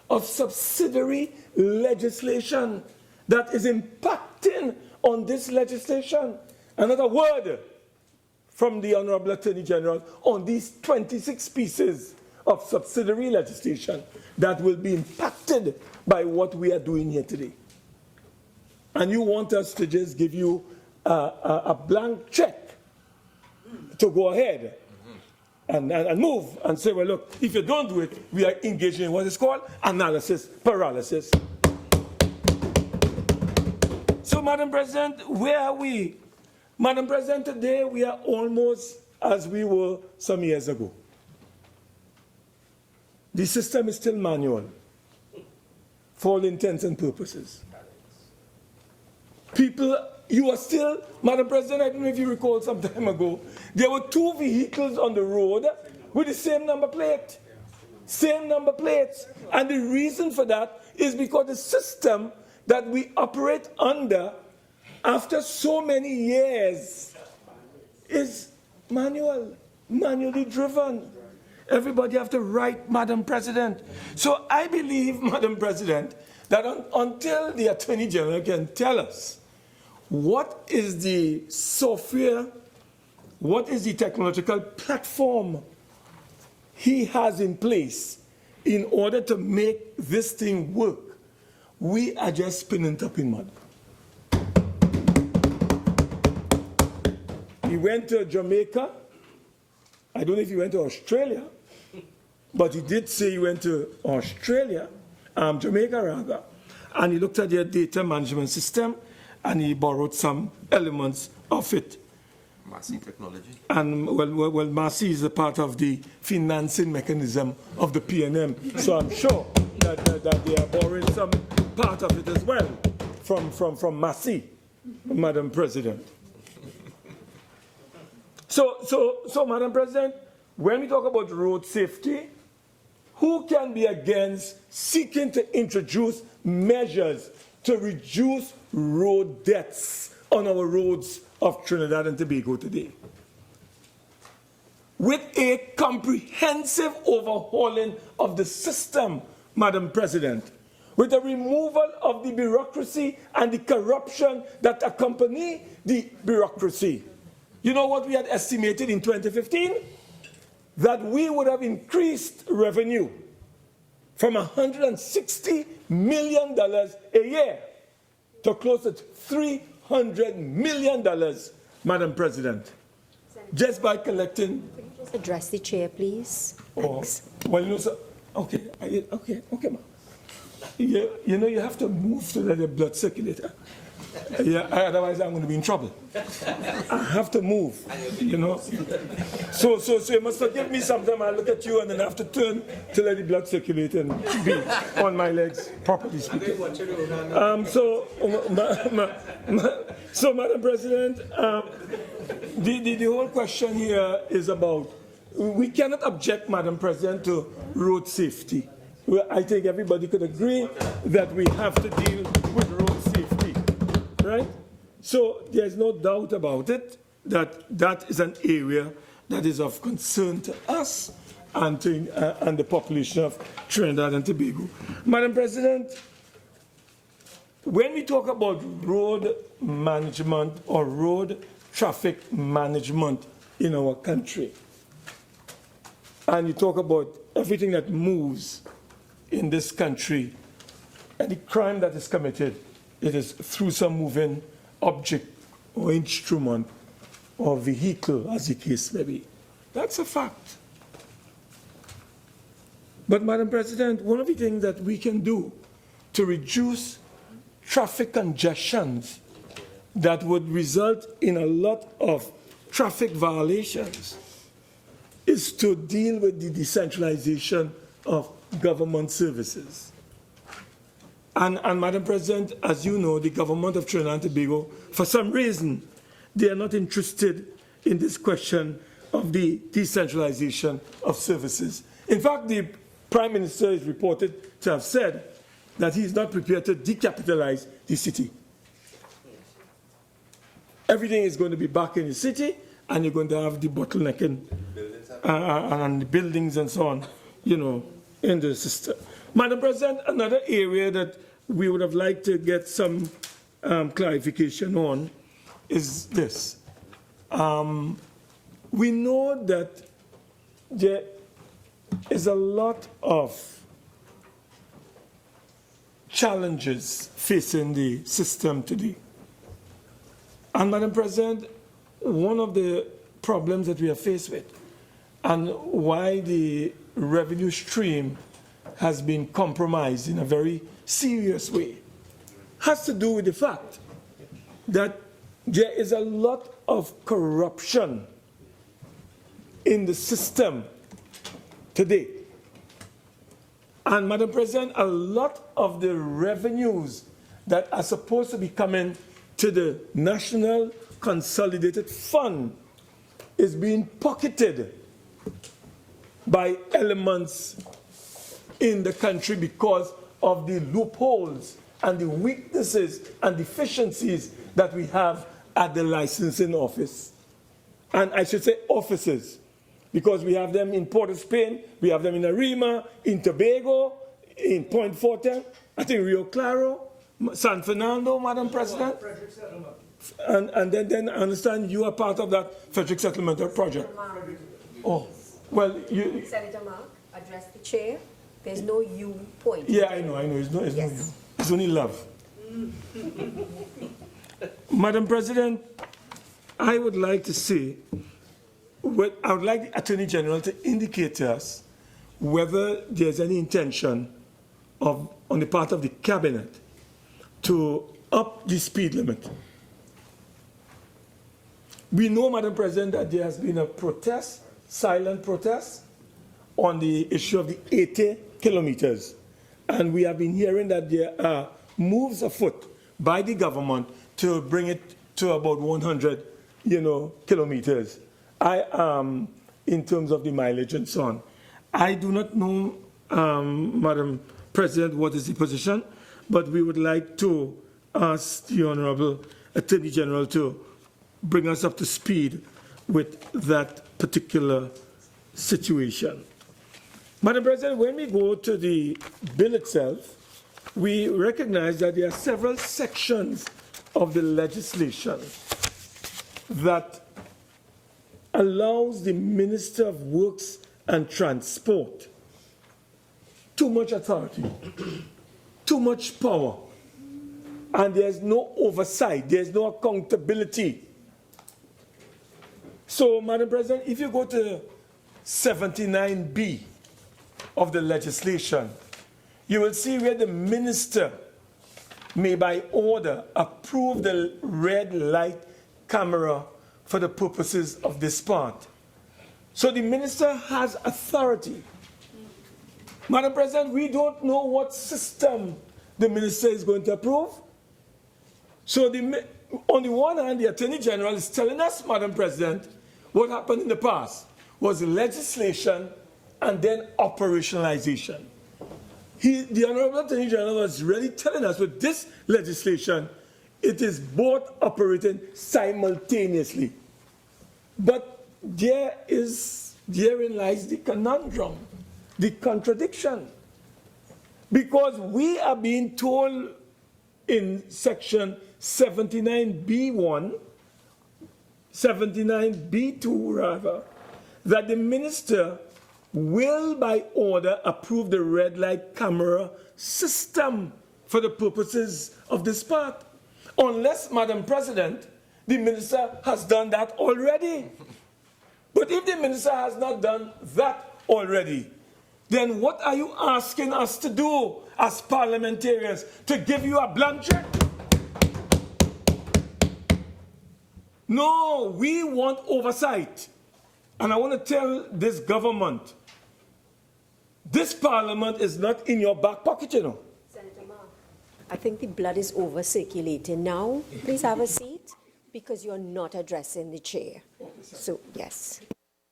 of subsidiary legislation that is impacting on this legislation. Another word from the Honorable Attorney General on these 26 pieces of subsidiary legislation that will be impacted by what we are doing here today. And you want us to just give you a blank check to go ahead and move and say, well, look, if you don't do it, we are engaging in what is called analysis paralysis. So, Madam President, where are we? Madam President, today we are almost as we were some years ago. The system is still manual for all intents and purposes. People, you are still, Madam President, I don't know if you recall some time ago, there were 2 vehicles on the road with the same number plate. Same number plates. And the reason for that is because the system that we operate under after so many years is manually driven. Everybody have to write, Madam President. So I believe, Madam President, that until the Attorney General can tell us what is the software, what is the technological platform he has in place in order to make this thing work, we are just spinning top in mud. He went to Jamaica. I don't know if he went to Australia, but he did say he went to Australia, Jamaica rather, and he looked at their data management system and he borrowed some elements of it. Massey technology. And well, Massey is a part of the financing mechanism of the PNM, so I'm sure that they are borrowing some part of it as well from Massey, Madam President. So, Madam President, when we talk about road safety, who can be against seeking to introduce measures to reduce road deaths on our roads of Trinidad and Tobago today? With a comprehensive overhauling of the system, Madam President, with the removal of the bureaucracy and the corruption that accompany the bureaucracy. You know what we had estimated in 2015? That we would have increased revenue from $160 million a year to close to $300 million, Madam President, just by collecting. Could you just address the chair, please? Thanks. Well, you know, so, okay, ma'am. You know, you have to move to the blood circulator. Yeah, otherwise I'm going to be in trouble. I have to move, you know. So you must forgive me sometime. I look at you and then I have to turn to let the blood circulate and be on my legs, properly speaking. So, Madam President, the whole question here is about, we cannot object, Madam President, to road safety. I think everybody could agree that we have to deal with road safety, right? So there's no doubt about it that that is an area that is of concern to us and the population of Trinidad and Tobago. Madam President, when we talk about road management or road traffic management in our country, and you talk about everything that moves in this country, and the crime that is committed, it is through some moving object or instrument or vehicle, as the case may be. That's a fact. But, Madam President, one of the things that we can do to reduce traffic congestions that would result in a lot of traffic violations is to deal with the decentralization of government services. And Madam President, as you know, the government of Trinidad and Tobago, for some reason, they are not interested in this question of the decentralization of services. In fact, the Prime Minister is reported to have said that he is not prepared to decapitalize the city. Everything is going to be back in the city, and you're going to have the bottlenecking and the buildings and so on, you know, in the system. Madam President, another area that we would have liked to get some clarification on is this. We know that there is a lot of challenges facing the system today. And Madam President, one of the problems that we are faced with and why the revenue stream has been compromised in a very serious way has to do with the fact that there is a lot of corruption in the system today. And Madam President, a lot of the revenues that are supposed to be coming to the National Consolidated Fund is being pocketed by elements in the country because of the loopholes and the weaknesses and deficiencies that we have at the licensing office. And I should say offices, because we have them in Port of Spain, we have them in Arima, in Tobago, in Point Fortin, I think Rio Claro, San Fernando, Madam President. And then I understand you are part of that Frederick Settlement project. Oh, well, you... Senator Mark, address the chair. There's no you point. Yeah, I know. It's no you. It's only love. Madam President, I would like to say, I would like the Attorney General to indicate to us whether there's any intention on the part of the Cabinet to up the speed limit. We know, Madam President, that there has been a protest, silent protest, on the issue of the 80 kilometers. And we have been hearing that there are moves afoot by the government to bring it to about 100, kilometers. I am in terms of the mileage and so on. I do not know, Madam President, what is the position, but we would like to ask the Honorable Attorney General to bring us up to speed with that particular situation. Madam President, when we go to the bill itself, we recognize that there are several sections of the legislation that allows the Minister of Works and Transport too much authority, too much power, and there's no oversight, there's no accountability. So, Madam President, if you go to 79B of the legislation, you will see where the minister may by order approve the red light camera for the purposes of this part. So the minister has authority. Madam President, we don't know what system the minister is going to approve. So on the one hand, the Attorney General is telling us, Madam President, what happened in the past was legislation and then operationalization. The Honorable Attorney General was really telling us with this legislation, it is both operating simultaneously. But therein lies the conundrum, the contradiction. Because we are being told in section 79B1, 79B2 rather, that the minister will by order approve the red light camera system for the purposes of this part. Unless, Madam President, the minister has done that already. But if the minister has not done that already, then what are you asking us to do as parliamentarians? To give you a blank check? No, we want oversight. And I want to tell this government, this parliament is not in your back pocket, you know. Senator Mark, I think the blood is over circulating now. Please have a seat, because you're not addressing the chair. So, yes.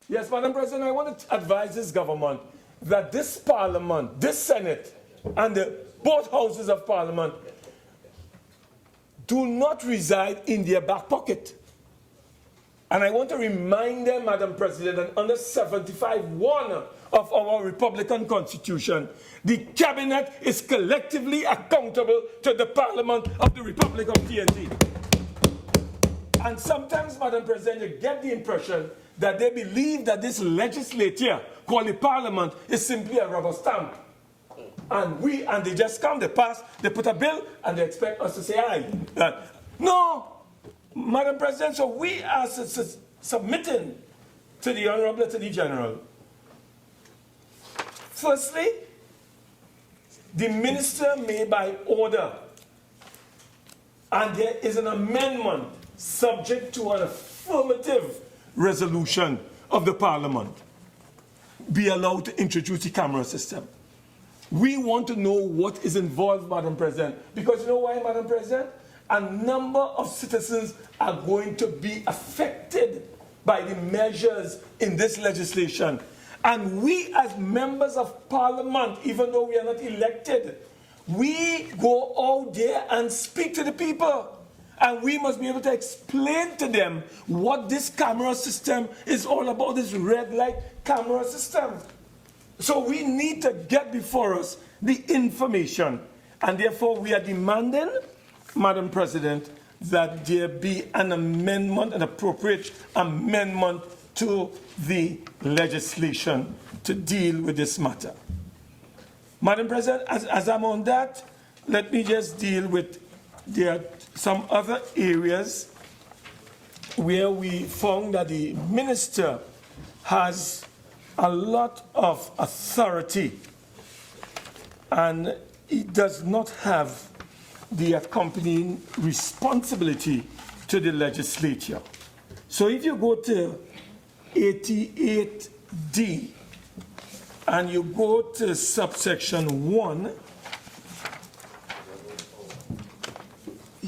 Yes, Madam President, I want to advise this government that this parliament, this Senate, and both houses of parliament do not reside in their back pocket. And I want to remind them, Madam President, that under 75(1) of our Republican Constitution, the Cabinet is collectively accountable to the Parliament of the Republic of TNT. And sometimes, Madam President, you get the impression that they believe that this legislature, called the Parliament, is simply a rubber stamp. And they just come, they pass, they put a bill, and they expect us to say aye. No! Madam President, so we are submitting to the Honorable Attorney General. Firstly, the minister may by order, and there is an amendment subject to an affirmative resolution of the Parliament, be allowed to introduce the camera system. We want to know what is involved, Madam President, because you know why, Madam President? A number of citizens are going to be affected by the measures in this legislation. And we as members of Parliament, even though we are not elected, we go out there and speak to the people. And we must be able to explain to them what this camera system is all about, this red light camera system. So we need to get before us the information. And therefore we are demanding, Madam President, that there be an amendment, an appropriate amendment to the legislation to deal with this matter. Madam President, as I'm on that, let me just deal with there are some other areas where we found that the minister has a lot of authority and he does not have the accompanying responsibility to the legislature. So if you go to 88D and you go to subsection 1,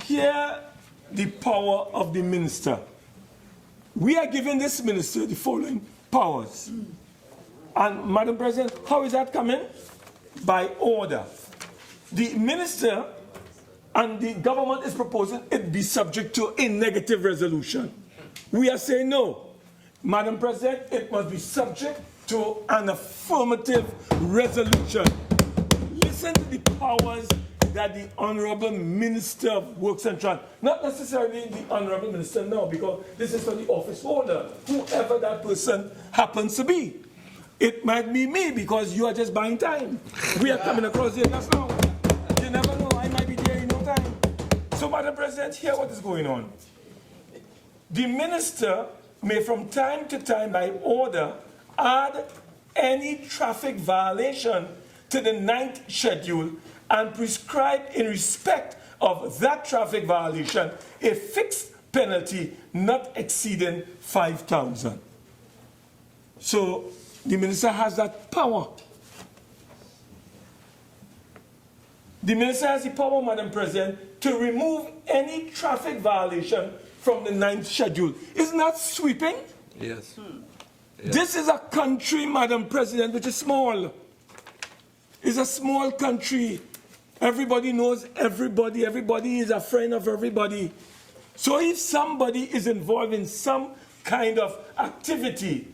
here the power of the minister. We are giving this minister the following powers. And, Madam President, how is that coming? By order. The minister and the government is proposing it be subject to a negative resolution. We are saying no. Madam President, it must be subject to an affirmative resolution. Listen to the powers that the Honorable Minister of Works and Transport, not necessarily the Honorable Minister now, because this is for the office holder, whoever that person happens to be. It might be me, because you are just buying time. We are coming across here just now. You never know, I might be there in no time. So, Madam President, hear what is going on. The minister may from time to time, by order, add any traffic violation to the 9th schedule and prescribe in respect of that traffic violation a fixed penalty not exceeding 5,000. So the minister has that power. The minister has the power, Madam President, to remove any traffic violation from the 9th schedule. Isn't that sweeping? Yes. Yes. This is a country, Madam President, which is small. It's a small country. Everybody knows everybody. Everybody is a friend of everybody. So if somebody is involved in some kind of activity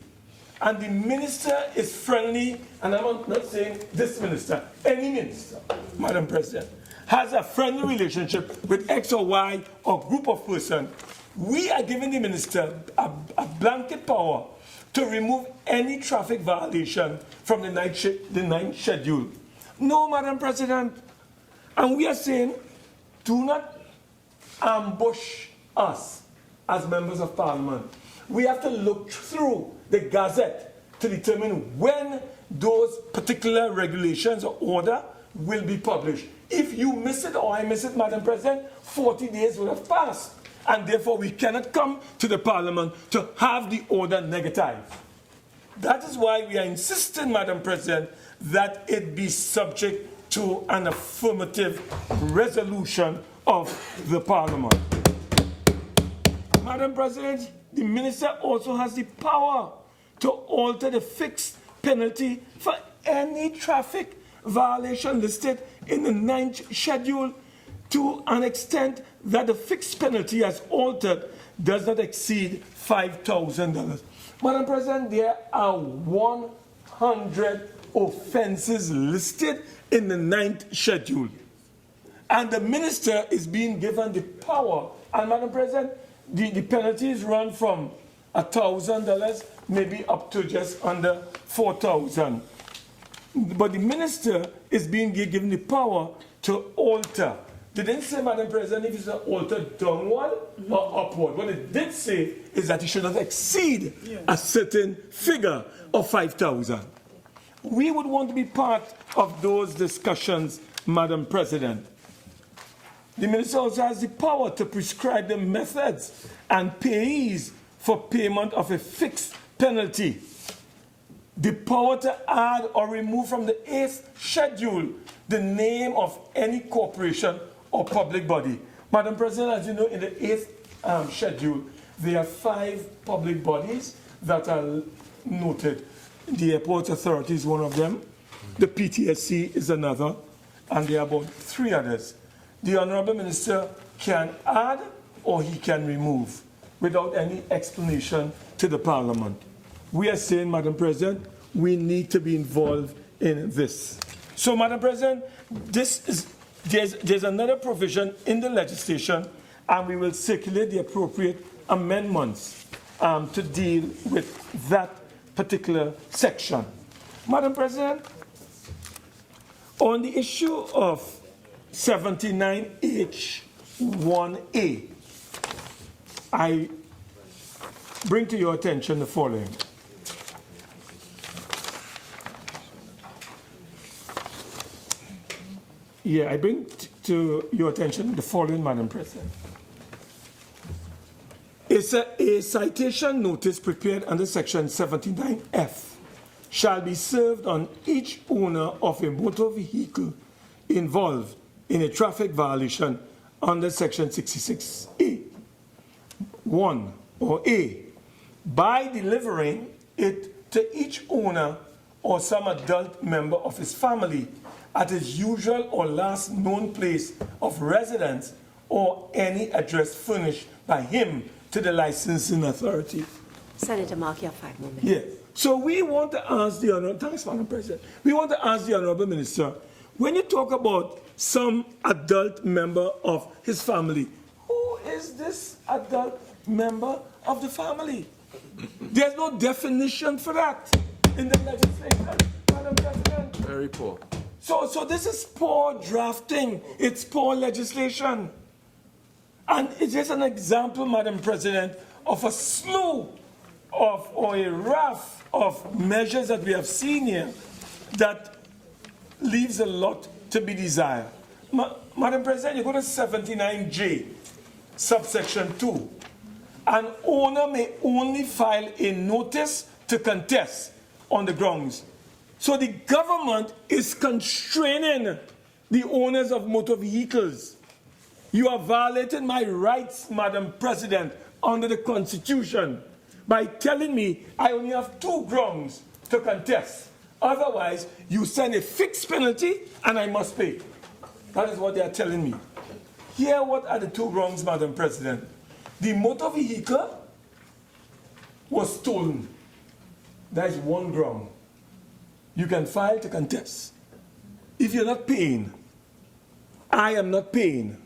and the minister is friendly, and I'm not saying this minister, any minister, Madam President, has a friendly relationship with X or Y or group of persons, we are giving the minister a blanket power to remove any traffic violation from the 9th schedule. No, Madam President. And we are saying, do not ambush us as members of Parliament. We have to look through the Gazette to determine when those particular regulations or order will be published. If you miss it or I miss it, Madam President, 40 days will have passed. And therefore, we cannot come to the Parliament to have the order negative. That is why we are insisting, Madam President, that it be subject to an affirmative resolution of the Parliament. Madam President, the minister also has the power to alter the fixed penalty for any traffic violation listed in the 9th schedule to an extent that the fixed penalty as altered does not exceed $5,000. Madam President, there are 100 offenses listed in the 9th schedule. And the minister is being given the power. And Madam President, the penalties run from $1,000 maybe up to just under $4,000. But the minister is being given the power to alter. They didn't say, Madam President, if it's an alter downward or upward. What it did say is that it should not exceed a certain figure of 5,000. We would want to be part of those discussions, Madam President. The minister also has the power to prescribe the methods and payees for payment of a fixed penalty. The power to add or remove from the 8th schedule the name of any corporation or public body. Madam President, as you know, in the 8th schedule, there are 5 public bodies that are noted. The Airport Authority is one of them. The PTSC is another. And there are about 3 others. The Honourable Minister can add or he can remove without any explanation to the Parliament. We are saying, Madam President, we need to be involved in this. So, Madam President, there's another provision in the legislation, and we will circulate the appropriate amendments to deal with that particular section. Madam President, on the issue of 79H1A, I bring to your attention the following. I bring to your attention the following, Madam President. It's a citation notice prepared under Section 79F shall be served on each owner of a motor vehicle involved in a traffic violation under Section 66A. 1 or A, by delivering it to each owner or some adult member of his family at his usual or last known place of residence or any address furnished by him to the licensing authority. Senator Mark, you have 5 more minutes. Yeah. So we want to ask the Honourable, thanks, Madam President. We want to ask the Honourable Minister, when you talk about some adult member of his family, who is this adult member of the family? There's no definition for that in the legislation, Madam President. Very poor. So this is poor drafting. It's poor legislation. And it's just an example, Madam President, of a slew of, or a raft of measures that we have seen here that leaves a lot to be desired. Madam President, you go to 79J, subsection 2. An owner may only file a notice to contest on the grounds. So the government is constraining the owners of motor vehicles. You are violating my rights, Madam President, under the Constitution by telling me I only have 2 grounds to contest. Otherwise, you send a fixed penalty and I must pay. That is what they are telling me. Here, what are the 2 grounds, Madam President? The motor vehicle was stolen. That is 1 ground. You can file to contest. If you're not paying, I am not paying.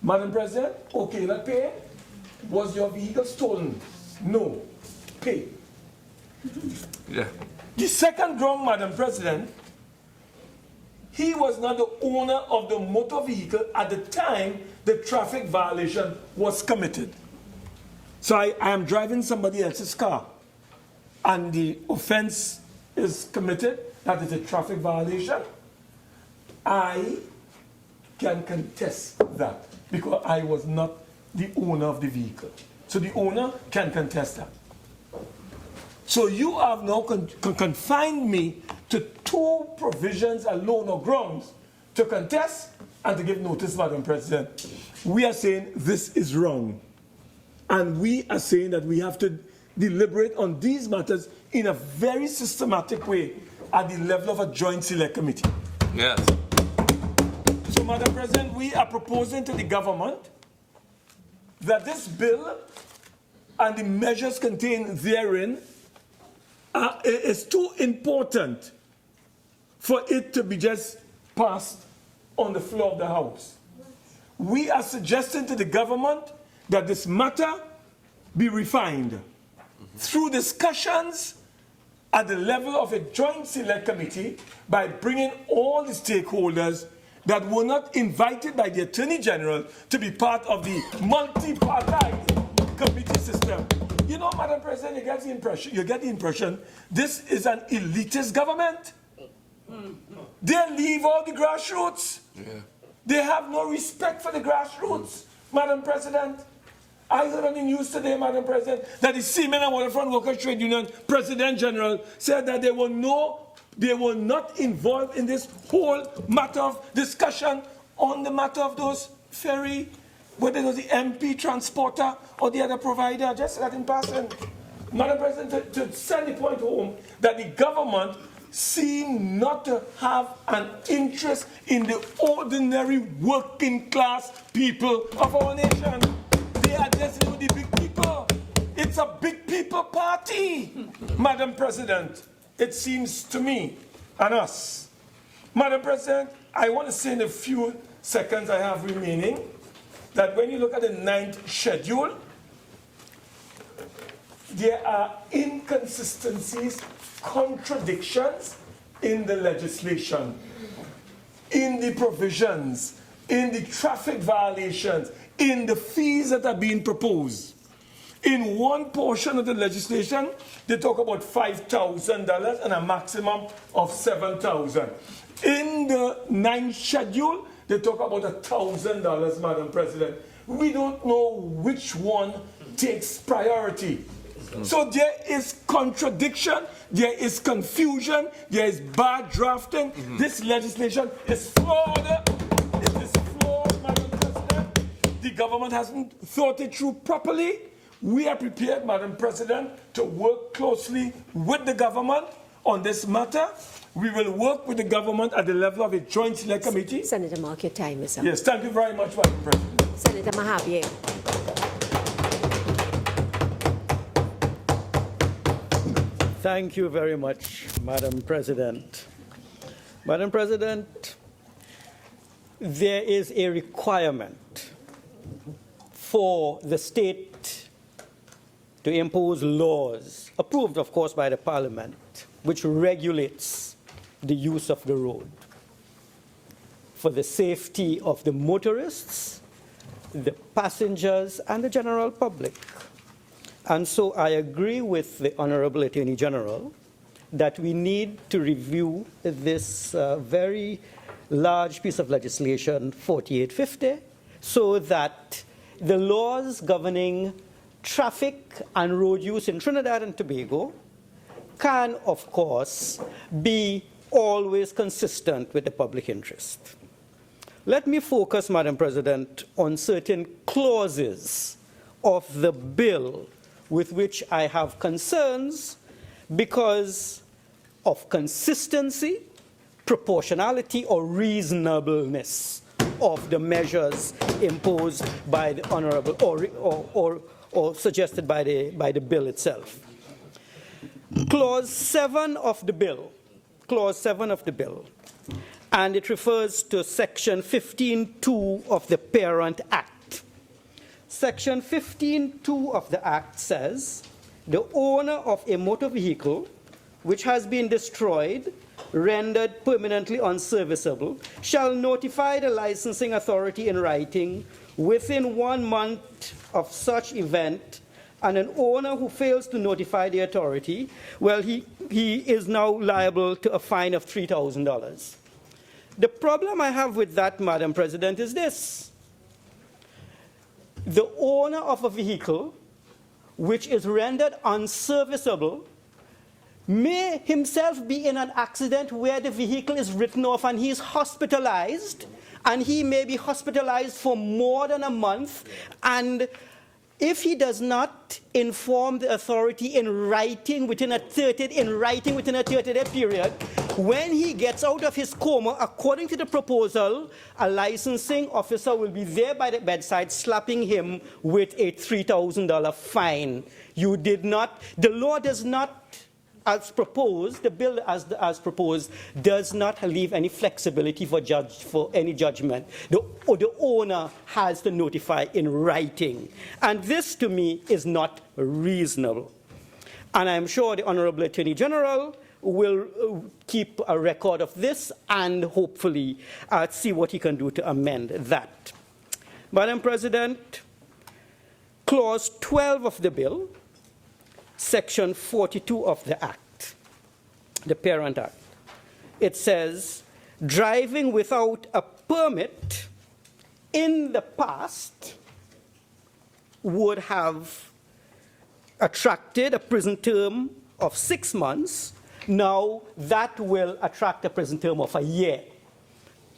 Madam President, okay, you're not paying? Was your vehicle stolen? No. Pay. Yeah. The second ground, Madam President, he was not the owner of the motor vehicle at the time the traffic violation was committed. So I am driving somebody else's car and the offense is committed, that is a traffic violation. I can contest that because I was not the owner of the vehicle. So the owner can contest that. So you have now confined me to 2 provisions alone or grounds to contest and to give notice, Madam President. We are saying this is wrong. And we are saying that we have to deliberate on these matters in a very systematic way at the level of a joint select committee. Yes. So, Madam President, we are proposing to the government that this bill and the measures contained therein is too important for it to be just passed on the floor of the House. We are suggesting to the government that this matter be refined through discussions at the level of a joint select committee by bringing all the stakeholders that were not invited by the Attorney General to be part of the multi-party committee system. You know, Madam President, you get the impression this is an elitist government. They leave all the grassroots. Yeah. They have no respect for the grassroots, Madam President. I heard on the news today, Madam President, that the Seamen and Waterfront Workers Trade Union President General said that they were not involved in this whole matter of discussion on the matter of those ferry, whether it was the MP transporter or the other provider. Just let him pass in. Madam President, to send the point home that the government seem not to have an interest in the ordinary working class people of our nation. They are just the big people. It's a big people party, Madam President. It seems to me and us. Madam President, I want to say in the few seconds I have remaining that when you look at the 9th schedule, there are inconsistencies, contradictions in the legislation, in the provisions, in the traffic violations, in the fees that are being proposed. In one portion of the legislation, they talk about $5,000 and a maximum of $7,000. In the 9th schedule, they talk about $1,000, Madam President. We don't know which one takes priority. So there is contradiction, there is confusion, there is bad drafting. This legislation is flawed. It is flawed, Madam President. The government hasn't thought it through properly. We are prepared, Madam President, to work closely with the government on this matter. We will work with the government at the level of a joint select committee. Senator, mark your time, sir. Yes, thank you very much, Madam President. Senator Mahabir. Thank you very much, Madam President. Madam President, there is a requirement for the state to impose laws, approved, of course, by the Parliament, which regulates the use of the road for the safety of the motorists, the passengers, and the general public. And so I agree with the Honorable Attorney General that we need to review this very large piece of legislation, 4850, so that the laws governing traffic and road use in Trinidad and Tobago can, of course, be always consistent with the public interest. Let me focus, Madam President, on certain clauses of the bill with which I have concerns because of consistency, proportionality, or reasonableness of the measures imposed by the Honorable or suggested by the bill itself. Clause 7 of the bill, and it refers to Section 15.2 of the Parent Act. Section 15.2 of the Act says, the owner of a motor vehicle which has been destroyed, rendered permanently unserviceable, shall notify the licensing authority in writing within 1 month of such event, and an owner who fails to notify the authority, well, he is now liable to a fine of $3,000. The problem I have with that, Madam President, is this. The owner of a vehicle which is rendered unserviceable may himself be in an accident where the vehicle is written off and he is hospitalized, and he may be hospitalized for more than a month, and if he does not inform the authority in writing within a 30-day period, when he gets out of his coma, according to the proposal, a licensing officer will be there by the bedside slapping him with a $3,000 fine. You did not, the law does not, as proposed, the bill as proposed, does not leave any flexibility for any judgment. The owner has to notify in writing. And this, to me, is not reasonable. And I'm sure the Honorable Attorney General will keep a record of this and hopefully see what he can do to amend that. Madam President, Clause 12 of the bill, Section 42 of the Act, the Parent Act. It says, driving without a permit in the past would have attracted a prison term of 6 months. Now that will attract a prison term of a year.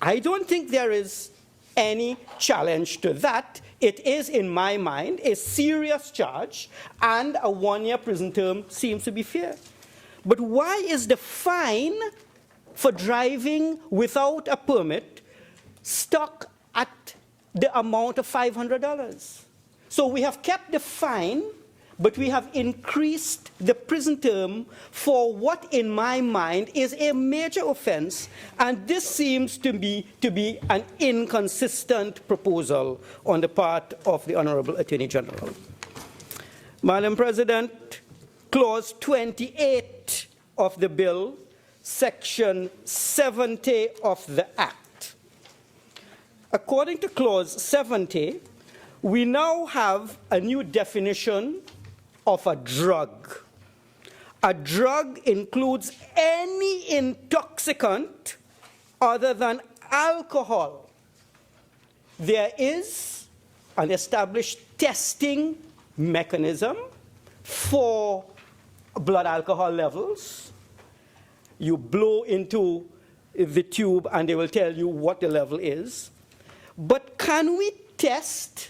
I don't think there is any challenge to that. It is, in my mind, a serious charge, and a 1-year prison term seems to be fair. But why is the fine for driving without a permit stuck at the amount of $500? So we have kept the fine, but we have increased the prison term for what, in my mind, is a major offense, and this seems to be an inconsistent proposal on the part of the Honorable Attorney General. Madam President, Clause 28 of the bill, Section 70 of the Act. According to Clause 70, we now have a new definition of a drug. A drug includes any intoxicant other than alcohol. There is an established testing mechanism for blood alcohol levels. You blow into the tube and they will tell you what the level is. But can we test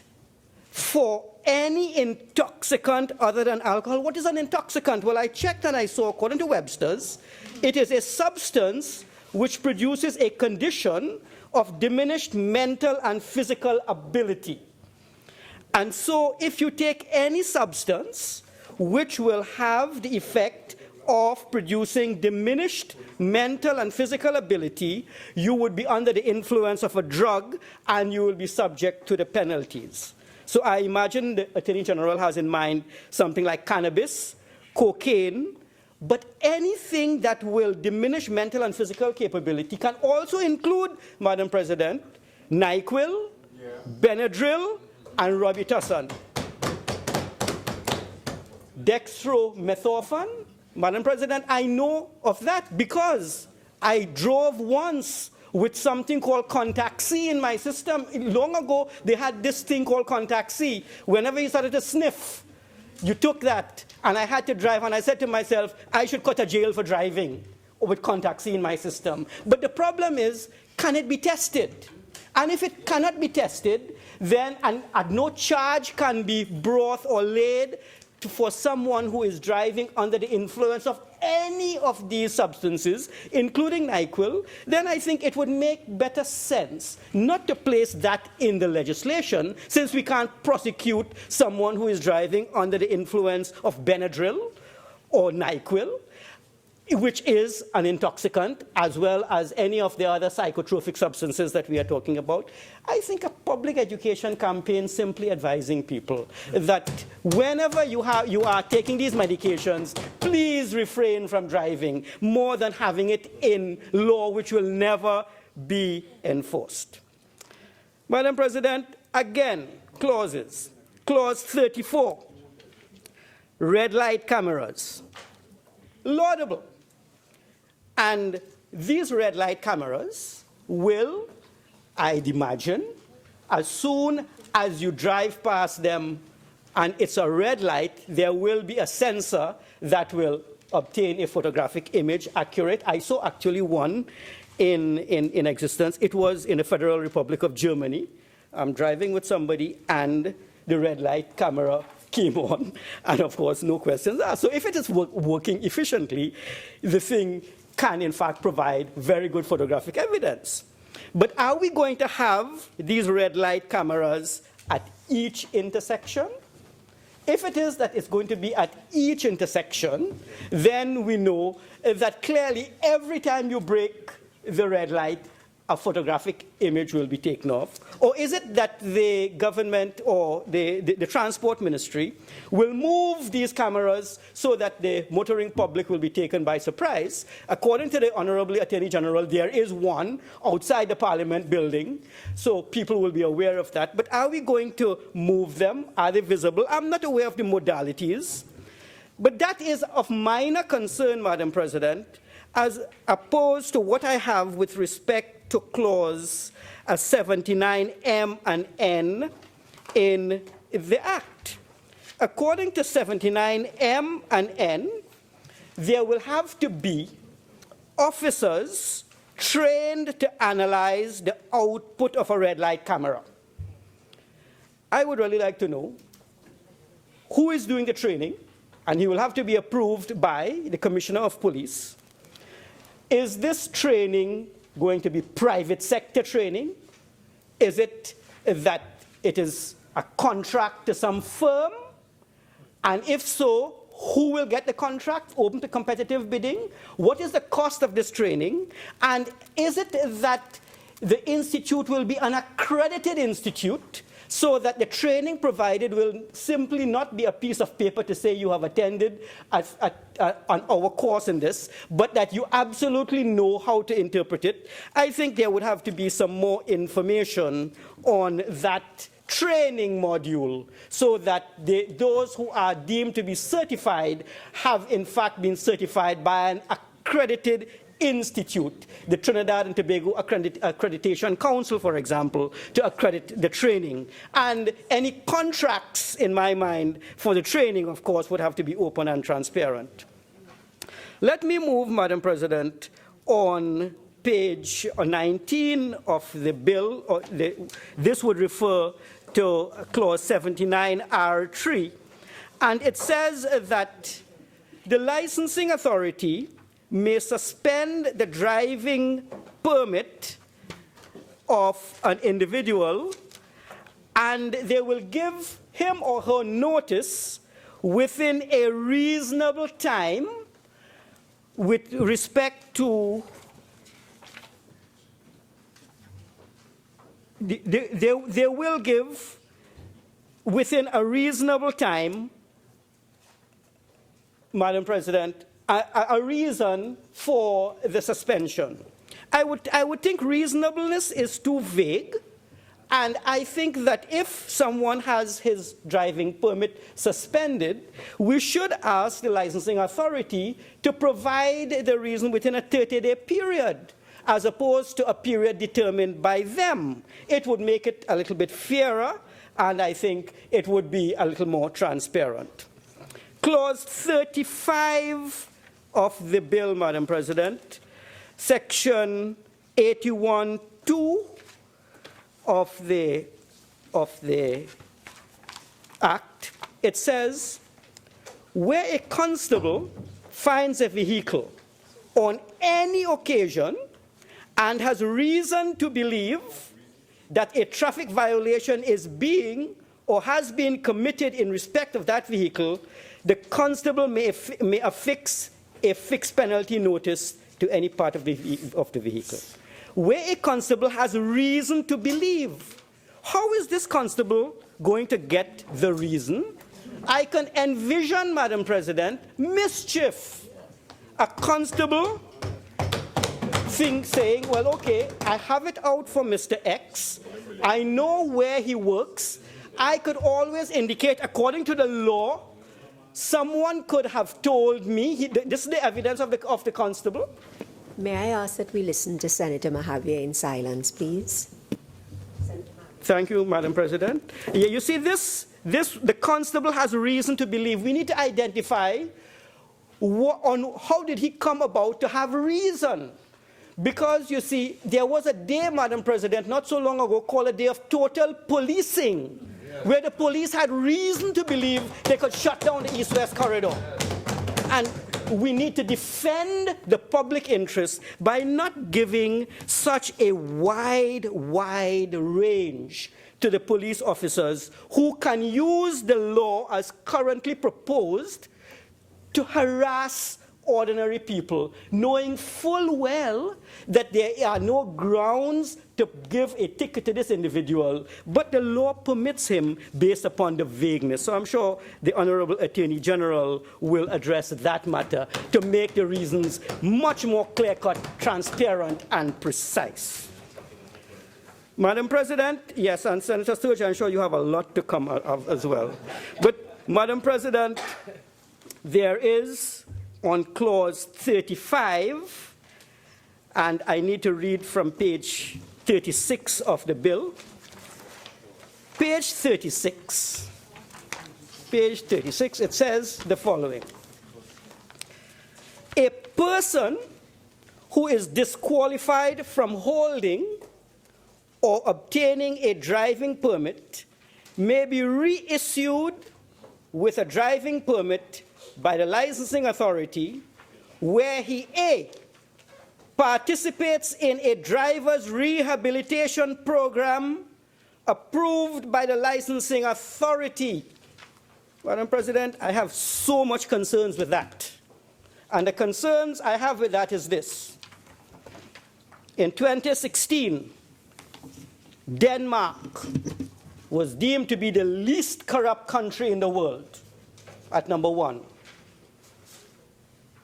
for any intoxicant other than alcohol. What is an intoxicant? Well, I checked and I saw, according to Webster's, it is a substance which produces a condition of diminished mental and physical ability. And so if you take any substance which will have the effect of producing diminished mental and physical ability, you would be under the influence of a drug and you will be subject to the penalties. So I imagine the Attorney General has in mind something like cannabis, cocaine, but anything that will diminish mental and physical capability can also include, Madam President, NyQuil, Benadryl, and Robitussin. Dextromethorphan, Madam President, I know of that because I drove once with something called Contact C in my system. Long ago, they had this thing called Contact C. Whenever you started to sniff, you took that, and I had to drive, and I said to myself, I should go to jail for driving with Contact C in my system. But the problem is, can it be tested? And if it cannot be tested, then no charge can be brought or laid for someone who is driving under the influence of any of these substances, including NyQuil, then I think it would make better sense not to place that in the legislation, since we can't prosecute someone who is driving under the influence of Benadryl or NyQuil, which is an intoxicant, as well as any of the other psychotropic substances that we are talking about. I think a public education campaign simply advising people that whenever you are taking these medications, please refrain from driving, more than having it in law, which will never be enforced. Madam President, again, clauses. Clause 34, red light cameras. Laudable. And these red light cameras will, I'd imagine, as soon as you drive past them and it's a red light, there will be a sensor that will obtain a photographic image accurate. I saw actually one in existence. It was in the Federal Republic of Germany. I'm driving with somebody and the red light camera came on, and of course, no questions asked. So if it is working efficiently, the thing can in fact provide very good photographic evidence. But are we going to have these red light cameras at each intersection? If it is that it's going to be at each intersection, then we know that clearly every time you break the red light, a photographic image will be taken off? Or is it that the government or the transport ministry will move these cameras so that the motoring public will be taken by surprise? According to the Honorable Attorney General, there is one outside the Parliament building, so people will be aware of that. But are we going to move them? Are they visible? I'm not aware of the modalities. But that is of minor concern, Madam President, as opposed to what I have with respect to clause 79M and N in the Act. According to 79M and N, there will have to be officers trained to analyze the output of a red light camera. I would really like to know who is doing the training, and he will have to be approved by the Commissioner of Police. Is this training going to be private sector training? Is it that it is a contract to some firm? And if so, who will get the contract, open to competitive bidding? What is the cost of this training? And is it that the institute will be an accredited institute, so that the training provided will simply not be a piece of paper to say you have attended on our course in this, but that you absolutely know how to interpret it? I think there would have to be some more information on that training module, so that those who are deemed to be certified have in fact been certified by an accredited institute, the Trinidad and Tobago Accreditation Council, for example, to accredit the training. And any contracts, in my mind, for the training, of course, would have to be open and transparent. Let me move, Madam President, on page 19 of the bill. This would refer to Clause 79R3. And it says that the licensing authority may suspend the driving permit of an individual, and they will give him or her notice within a reasonable time with respect to they will give within a reasonable time, Madam President, a reason for the suspension. I would think reasonableness is too vague, and I think that if someone has his driving permit suspended, we should ask the licensing authority to provide the reason within a 30-day period, as opposed to a period determined by them. It would make it a little bit fairer, and I think it would be a little more transparent. Clause 35 of the bill, Madam President, Section 81(2) of the Act, it says, where a constable finds a vehicle on any occasion and has reason to believe that a traffic violation is being or has been committed in respect of that vehicle, the constable may affix a fixed penalty notice to any part of the vehicle. Where a constable has reason to believe, how is this constable going to get the reason? I can envision, Madam President, mischief. A constable saying, well, okay, I have it out for Mr. X. I know where he works. I could always indicate, according to the law, someone could have told me. This is the evidence of the constable. May I ask that we listen to Senator Mahabir in silence, please? Thank you, Madam President. Yeah, you see, the constable has reason to believe. We need to identify how did he come about to have reason. Because, you see, there was a day, Madam President, not so long ago, called a day of total policing, where the police had reason to believe they could shut down the East-West corridor. And we need to defend the public interest by not giving such a wide range to the police officers who can use the law as currently proposed to harass ordinary people, knowing full well that there are no grounds to give a ticket to this individual, but the law permits him based upon the vagueness. So I'm sure the Honorable Attorney General will address that matter to make the reasons much more clear-cut, transparent, and precise. Madam President, yes, and Senator Sturgeon, I'm sure you have a lot to come out of as well. But, Madam President, there is on clause 35, and I need to read from page 36 of the bill. Page 36, it says the following. A person who is disqualified from holding or obtaining a driving permit may be reissued with a driving permit by the licensing authority where he A, participates in a driver's rehabilitation program approved by the licensing authority. Madam President, I have so much concerns with that. And the concerns I have with that is this. In 2016, Denmark was deemed to be the least corrupt country in the world at number 1.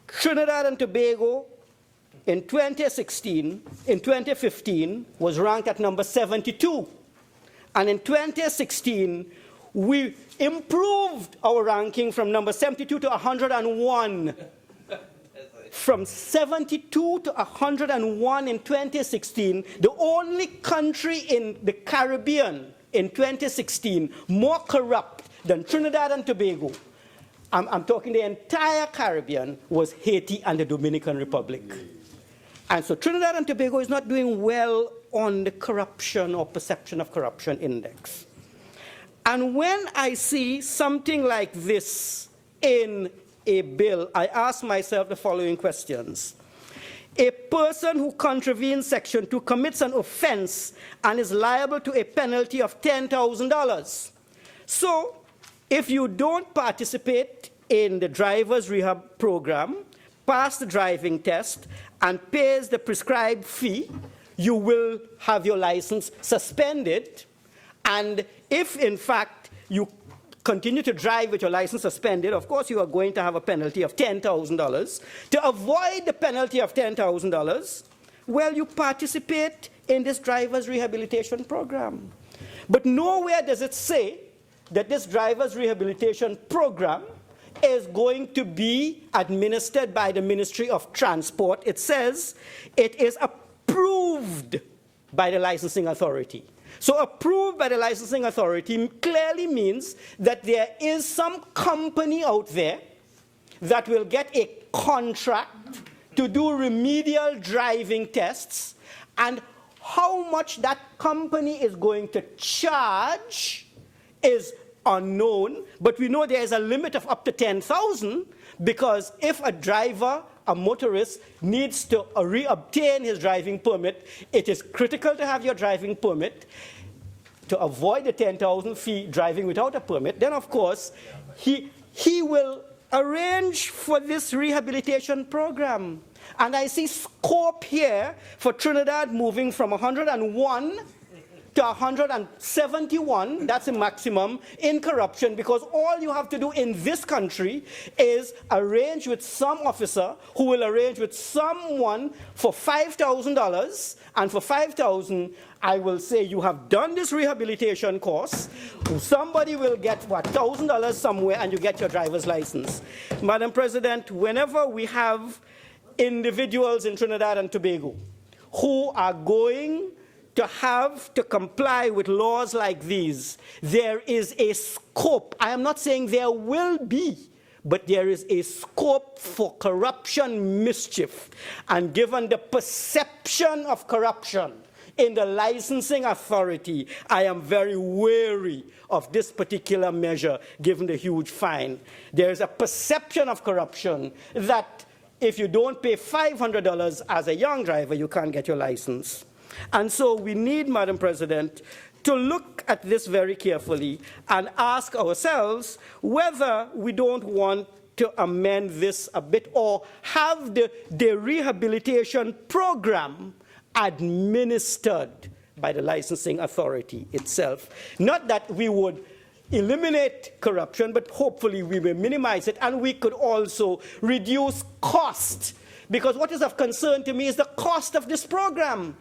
Trinidad and Tobago in 2015 was ranked at number 72. And in 2016, we improved our ranking from number 72 to 101. From 72 to 101 in 2016, the only country in the Caribbean in 2016 more corrupt than Trinidad and Tobago, I'm talking the entire Caribbean, was Haiti and the Dominican Republic. And so Trinidad and Tobago is not doing well on the corruption or perception of corruption index. And when I see something like this in a bill, I ask myself the following questions. A person who contravenes Section 2 commits an offense and is liable to a penalty of $10,000. So, if you don't participate in the driver's rehab program, pass the driving test, and pays the prescribed fee, you will have your license suspended. And if, in fact, you continue to drive with your license suspended, of course, you are going to have a penalty of $10,000. To avoid the penalty of $10,000, well, you participate in this driver's rehabilitation program. But nowhere does it say that this driver's rehabilitation program is going to be administered by the Ministry of Transport. It says it is approved by the licensing authority. So approved by the licensing authority clearly means that there is some company out there that will get a contract to do remedial driving tests, and how much that company is going to charge is unknown, but we know there is a limit of up to $10,000, because if a driver, a motorist, needs to reobtain his driving permit, it is critical to have your driving permit to avoid the $10,000 fee driving without a permit. Then, of course, he will arrange for this rehabilitation program. And I see scope here for Trinidad moving from 101 to 171, that's a maximum, in corruption, because all you have to do in this country is arrange with some officer who will arrange with someone for $5,000, and for $5,000, I will say you have done this rehabilitation course, somebody will get, what, $1,000 somewhere, and you get your driver's license. Madam President, whenever we have individuals in Trinidad and Tobago who are going to have to comply with laws like these, there is a scope. I am not saying there will be, but there is a scope for corruption mischief. And given the perception of corruption in the licensing authority, I am very wary of this particular measure, given the huge fine. There is a perception of corruption that if you don't pay $500 as a young driver, you can't get your license. And so we need, Madam President, to look at this very carefully and ask ourselves whether we don't want to amend this a bit or have the rehabilitation program administered by the licensing authority itself. Not that we would eliminate corruption, but hopefully we will minimize it, and we could also reduce cost. Because what is of concern to me is the cost of this program.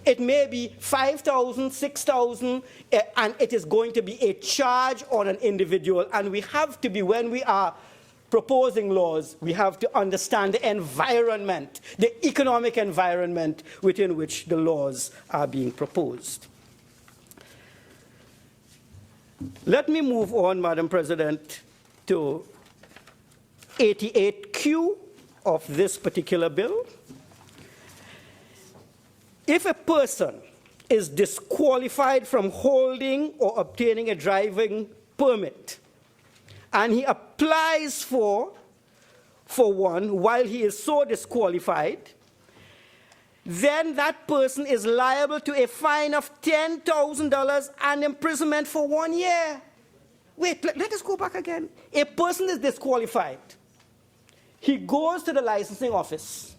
It may be $5,000, $6,000, and it is going to be a charge on an individual. And we have to be, when we are proposing laws, we have to understand the environment, the economic environment within which the laws are being proposed. Let me move on, Madam President, to 88Q of this particular bill. If a person is disqualified from holding or obtaining a driving permit, and he applies for one while he is so disqualified, then that person is liable to a fine of $10,000 and imprisonment for 1 year. Wait, let us go back again. A person is disqualified. He goes to the licensing office.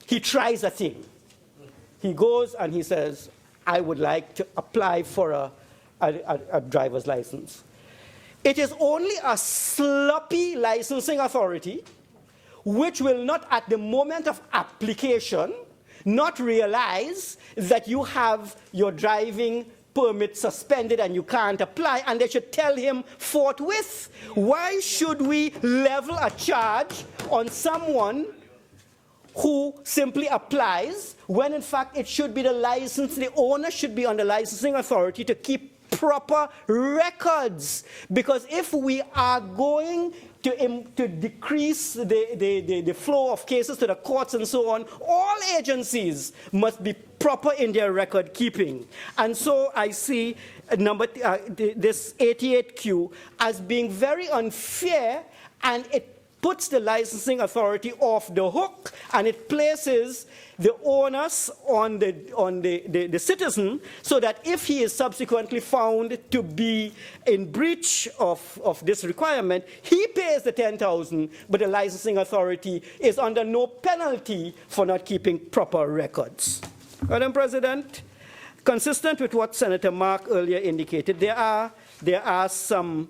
He tries a thing. He goes and he says, I would like to apply for a driver's license. It is only a sloppy licensing authority which will not, at the moment of application, not realize that you have your driving permit suspended and you can't apply, and they should tell him forthwith. Why should we level a charge on someone who simply applies, when in fact it should be the owner should be on the licensing authority to keep proper records? Because if we are going to decrease the flow of cases to the courts and so on, all agencies must be proper in their record keeping. And so I see this 88Q as being very unfair, and it puts the licensing authority off the hook, and it places the onus on the citizen, so that if he is subsequently found to be in breach of this requirement, he pays the $10,000, but the licensing authority is under no penalty for not keeping proper records. Madam President, consistent with what Senator Mark earlier indicated, there are some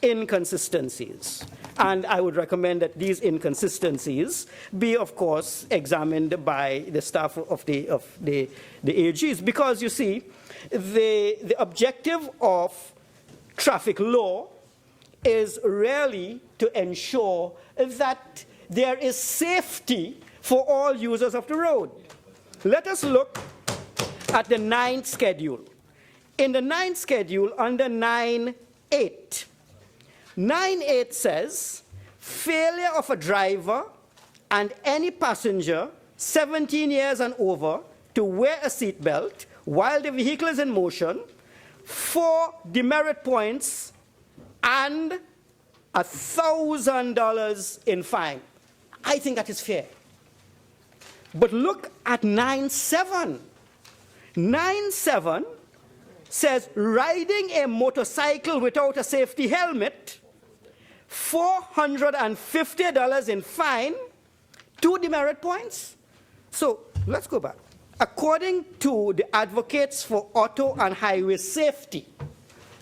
inconsistencies. And I would recommend that these inconsistencies be, of course, examined by the staff of the AGs. Because, you see, the objective of traffic law is really to ensure that there is safety for all users of the road. Let us look at the 9th schedule. In the 9th schedule, under 9.8, 9.8 says, failure of a driver and any passenger 17 years and over to wear a seatbelt while the vehicle is in motion, 4 demerit points and $1,000 in fine. I think that is fair. But look at 9.7. 9.7 says riding a motorcycle without a safety helmet, $450 in fine, 2 demerit points. So let's go back. According to the Advocates for Auto and Highway Safety,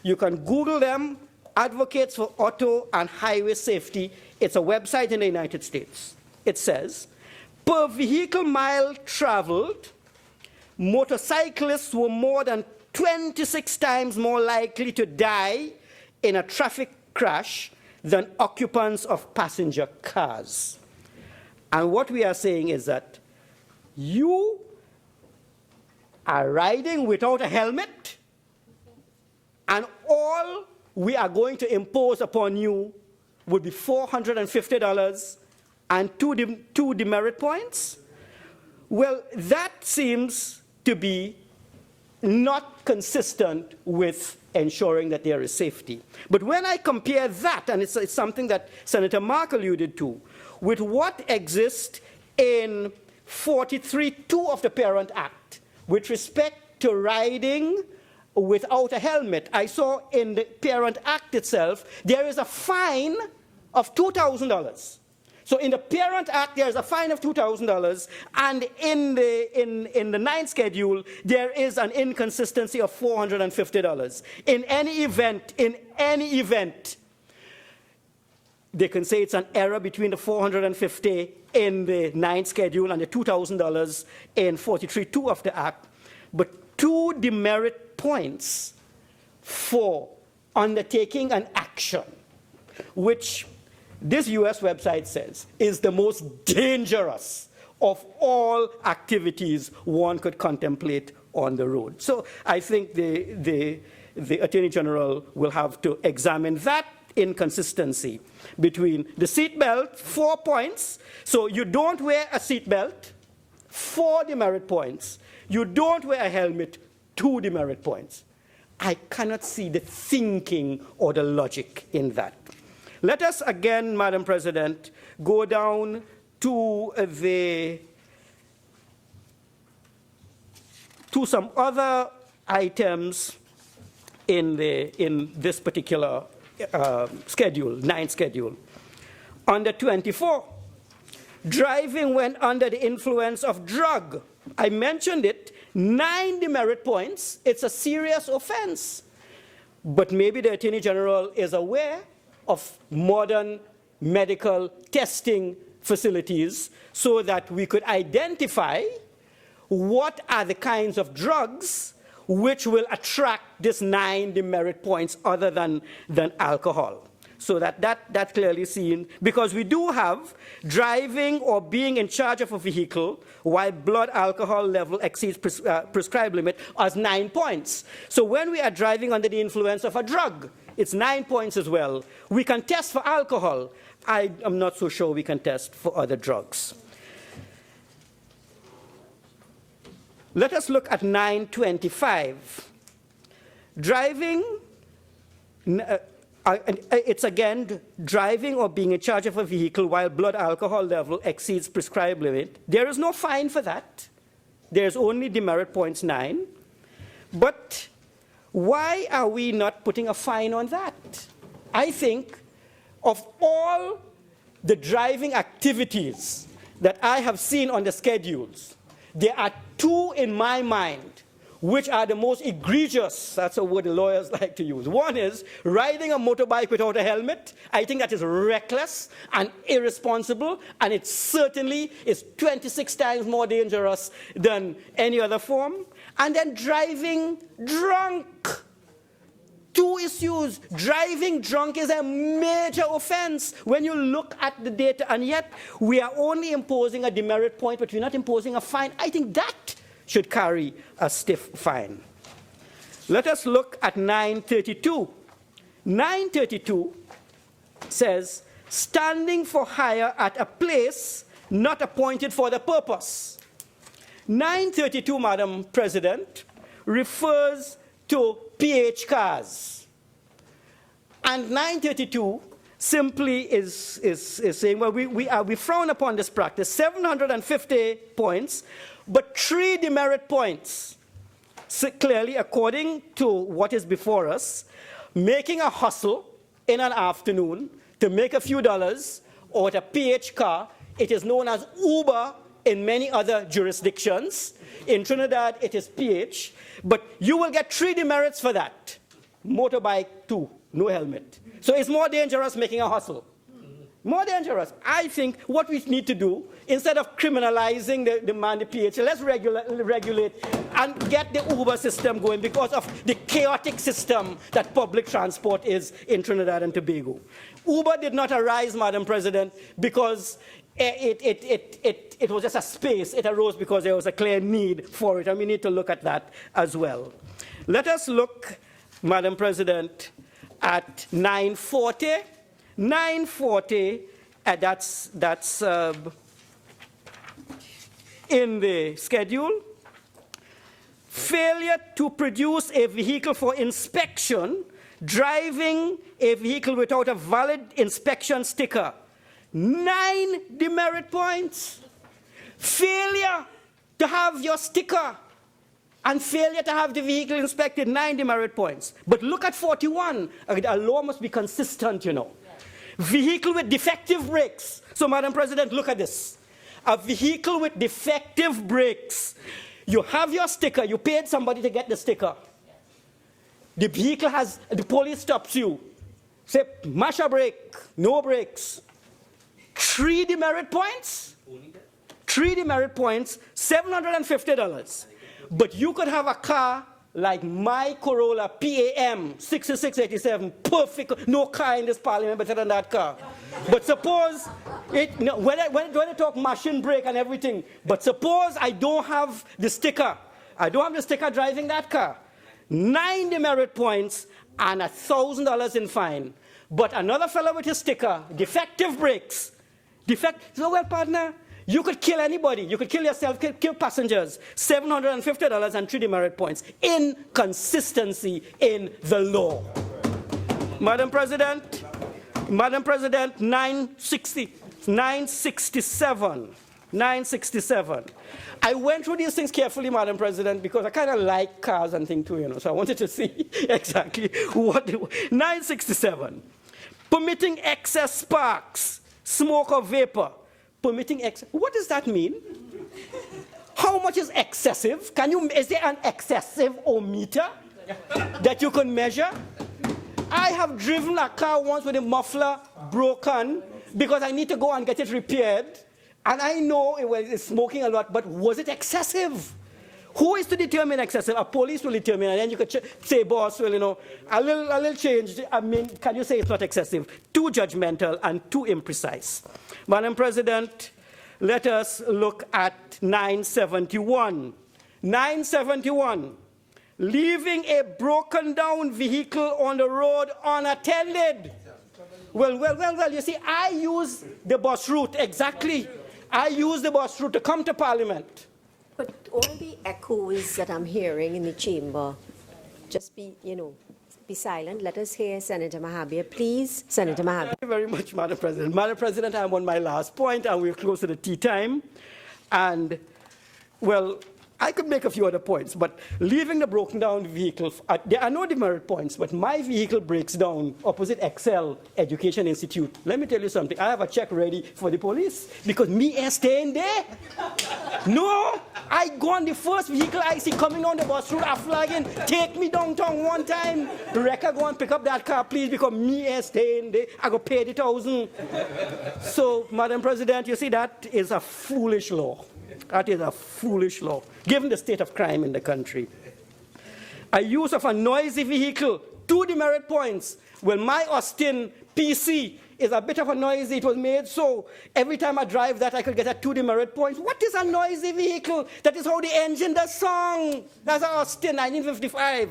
you can Google them, Advocates for Auto and Highway Safety. It's a website in the United States. It says, per vehicle mile traveled, motorcyclists were more than 26 times more likely to die in a traffic crash than occupants of passenger cars. And what we are saying is that you are riding without a helmet, and all we are going to impose upon you would be $450 and 2 demerit points? Well, that seems to be not consistent with ensuring that there is safety. But when I compare that, and it's something that Senator Mark alluded to, with what exists in 43.2 of the Parent Act with respect to riding without a helmet, I saw in the Parent Act itself, there is a fine of $2,000. So in the Parent Act, there is a fine of $2,000, and in the 9th schedule, there is an inconsistency of $450. In any event, they can say it's an error between the $450 in the 9th schedule and the $2,000 in 43.2 of the Act, but 2 demerit points for undertaking an action, which this US website says is the most dangerous of all activities one could contemplate on the road. So I think the Attorney General will have to examine that inconsistency between the seatbelt, 4 points. So you don't wear a seatbelt, 4 demerit points. You don't wear a helmet, 2 demerit points. I cannot see the thinking or the logic in that. Let us again, Madam President, go down to some other items in this particular schedule, 9th schedule. Under 24, driving when under the influence of drug. I mentioned it, 9 demerit points. It's a serious offense. But maybe the Attorney General is aware of modern medical testing facilities so that we could identify what are the kinds of drugs which will attract this 9 demerit points other than alcohol. So that's clearly seen, because we do have driving or being in charge of a vehicle while blood alcohol level exceeds prescribed limit as 9 points. So when we are driving under the influence of a drug, it's 9 points as well. We can test for alcohol, I am not so sure we can test for other drugs. Let us look at 925. Driving, it's again driving or being in charge of a vehicle while blood alcohol level exceeds prescribed limit. There is no fine for that. There's only demerit points 9. But why are we not putting a fine on that? I think of all the driving activities that I have seen on the schedules, there are 2 in my mind which are the most egregious. That's a word the lawyers like to use. One is riding a motorbike without a helmet. I think that is reckless and irresponsible, and it certainly is 26 times more dangerous than any other form. And then driving drunk. 2 issues. Driving drunk is a major offense when you look at the data, and yet we are only imposing a demerit point, but we're not imposing a fine. I think that should carry a stiff fine. Let us look at 932. 932 says, standing for hire at a place not appointed for the purpose. 932, Madam President, refers to PH cars. And 932 simply is saying, well, we frown upon this practice, 750 points, but 3 demerit points. So clearly, according to what is before us, making a hustle in an afternoon to make a few dollars or with a PH car, it is known as Uber in many other jurisdictions. In Trinidad, it is PH. But you will get 3 demerits for that. Motorbike, 2, no helmet. So it's more dangerous making a hustle. More dangerous. I think what we need to do, instead of criminalizing the man, the PH, let's regulate and get the Uber system going because of the chaotic system that public transport is in Trinidad and Tobago. Uber did not arise, Madam President, because it was just a space. It arose because there was a clear need for it, and we need to look at that as well. Let us look, Madam President, at 940. 940, that's in the schedule. Failure to produce a vehicle for inspection, driving a vehicle without a valid inspection sticker. 9 demerit points. Failure to have your sticker and failure to have the vehicle inspected, 9 demerit points. But look at 41. A law must be consistent, you know. Vehicle with defective brakes. So, Madam President, look at this. A vehicle with defective brakes. You have your sticker. You paid somebody to get the sticker. The vehicle has, the police stops you. Say, mash a brake, no brakes. 3 demerit points. 3 demerit points, $750. But you could have a car like my Corolla PAM 6687, perfect, no car in this parliament better than that car. But suppose, when I talk machine brake and everything, but suppose I don't have the sticker. I don't have the sticker driving that car. 9 demerit points and $1,000 in fine. But another fellow with his sticker, defective brakes. So, well, partner, you could kill anybody. You could kill yourself, kill passengers. $750 and 3 demerit points. Inconsistency in the law. Madam President, 967. I went through these things carefully, Madam President, because I kind of like cars and things too, you know. So I wanted to see exactly what 967. Permitting excess sparks, smoke or vapor. Permitting what does that mean? How much is excessive? Is there an excessive-ometer that you can measure? I have driven a car once with a muffler broken because I need to go and get it repaired. And I know it's smoking a lot, but was it excessive? Who is to determine excessive? A police will determine, and then you could say, boss, well, you know, a little change. I mean, can you say it's not excessive? Too judgmental and too imprecise. Madam President, let us look at 971. 971, leaving a broken down vehicle on the road unattended. Well, you see, I use the bus route, exactly. I use the bus route to come to Parliament. But all the echoes that I'm hearing in the chamber, just be silent. Let us hear Senator Mahabir. Please, Senator Mahabir. Thank you very much, Madam President. Madam President, I'm on my last point, and we're close to the tea time. And, well, I could make a few other points, but leaving the broken down vehicle, there are no demerit points, but my vehicle breaks down opposite Excel Education Institute. Let me tell you something. I have a check ready for the police because me ain't staying there. No, I go on the first vehicle I see coming on the bus route, I flagging, take me downtown one time. Wrecker, go and pick up that car, please, because me ain't staying there. I go pay the $1,000. So, Madam President, you see, that is a foolish law. That is a foolish law, given the state of crime in the country. A use of a noisy vehicle, 2 demerit points. Well, my Austin PC is a bit of a noisy. It was made so every time I drive that, I could get a 2 demerit points. What is a noisy vehicle? That is how the engine does song. That's an Austin, 1955.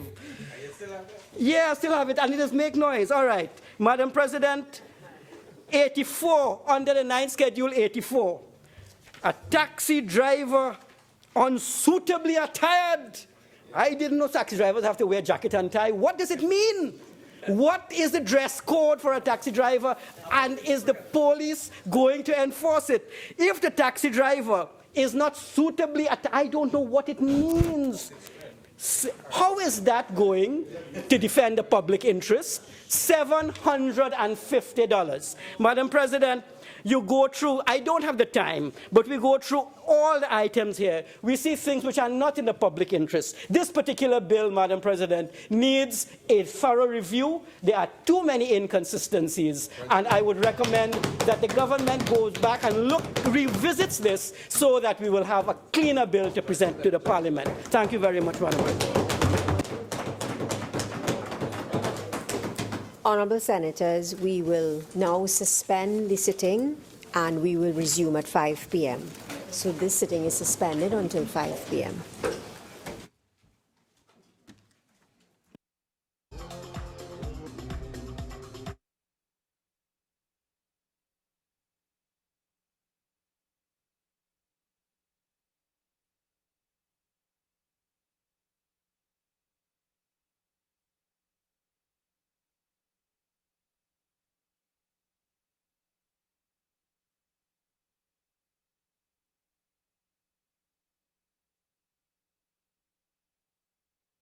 Yeah, I still have it, and it does make noise. All right. Madam President, 84, under the 9th schedule, 84. A taxi driver unsuitably attired. I didn't know taxi drivers have to wear jacket and tie. What does it mean? What is the dress code for a taxi driver? And is the police going to enforce it? If the taxi driver is not suitably attired, I don't know what it means. How is that going to defend the public interest? $750. Madam President, you go through, I don't have the time, but we go through all the items here. We see things which are not in the public interest. This particular bill, Madam President, needs a thorough review. There are too many inconsistencies, and I would recommend that the government goes back and revisits this so that we will have a cleaner bill to present to the Parliament. Thank you very much, Madam President. Honourable Senators, we will now suspend the sitting and we will resume at 5 p.m. So this sitting is suspended until 5 p.m.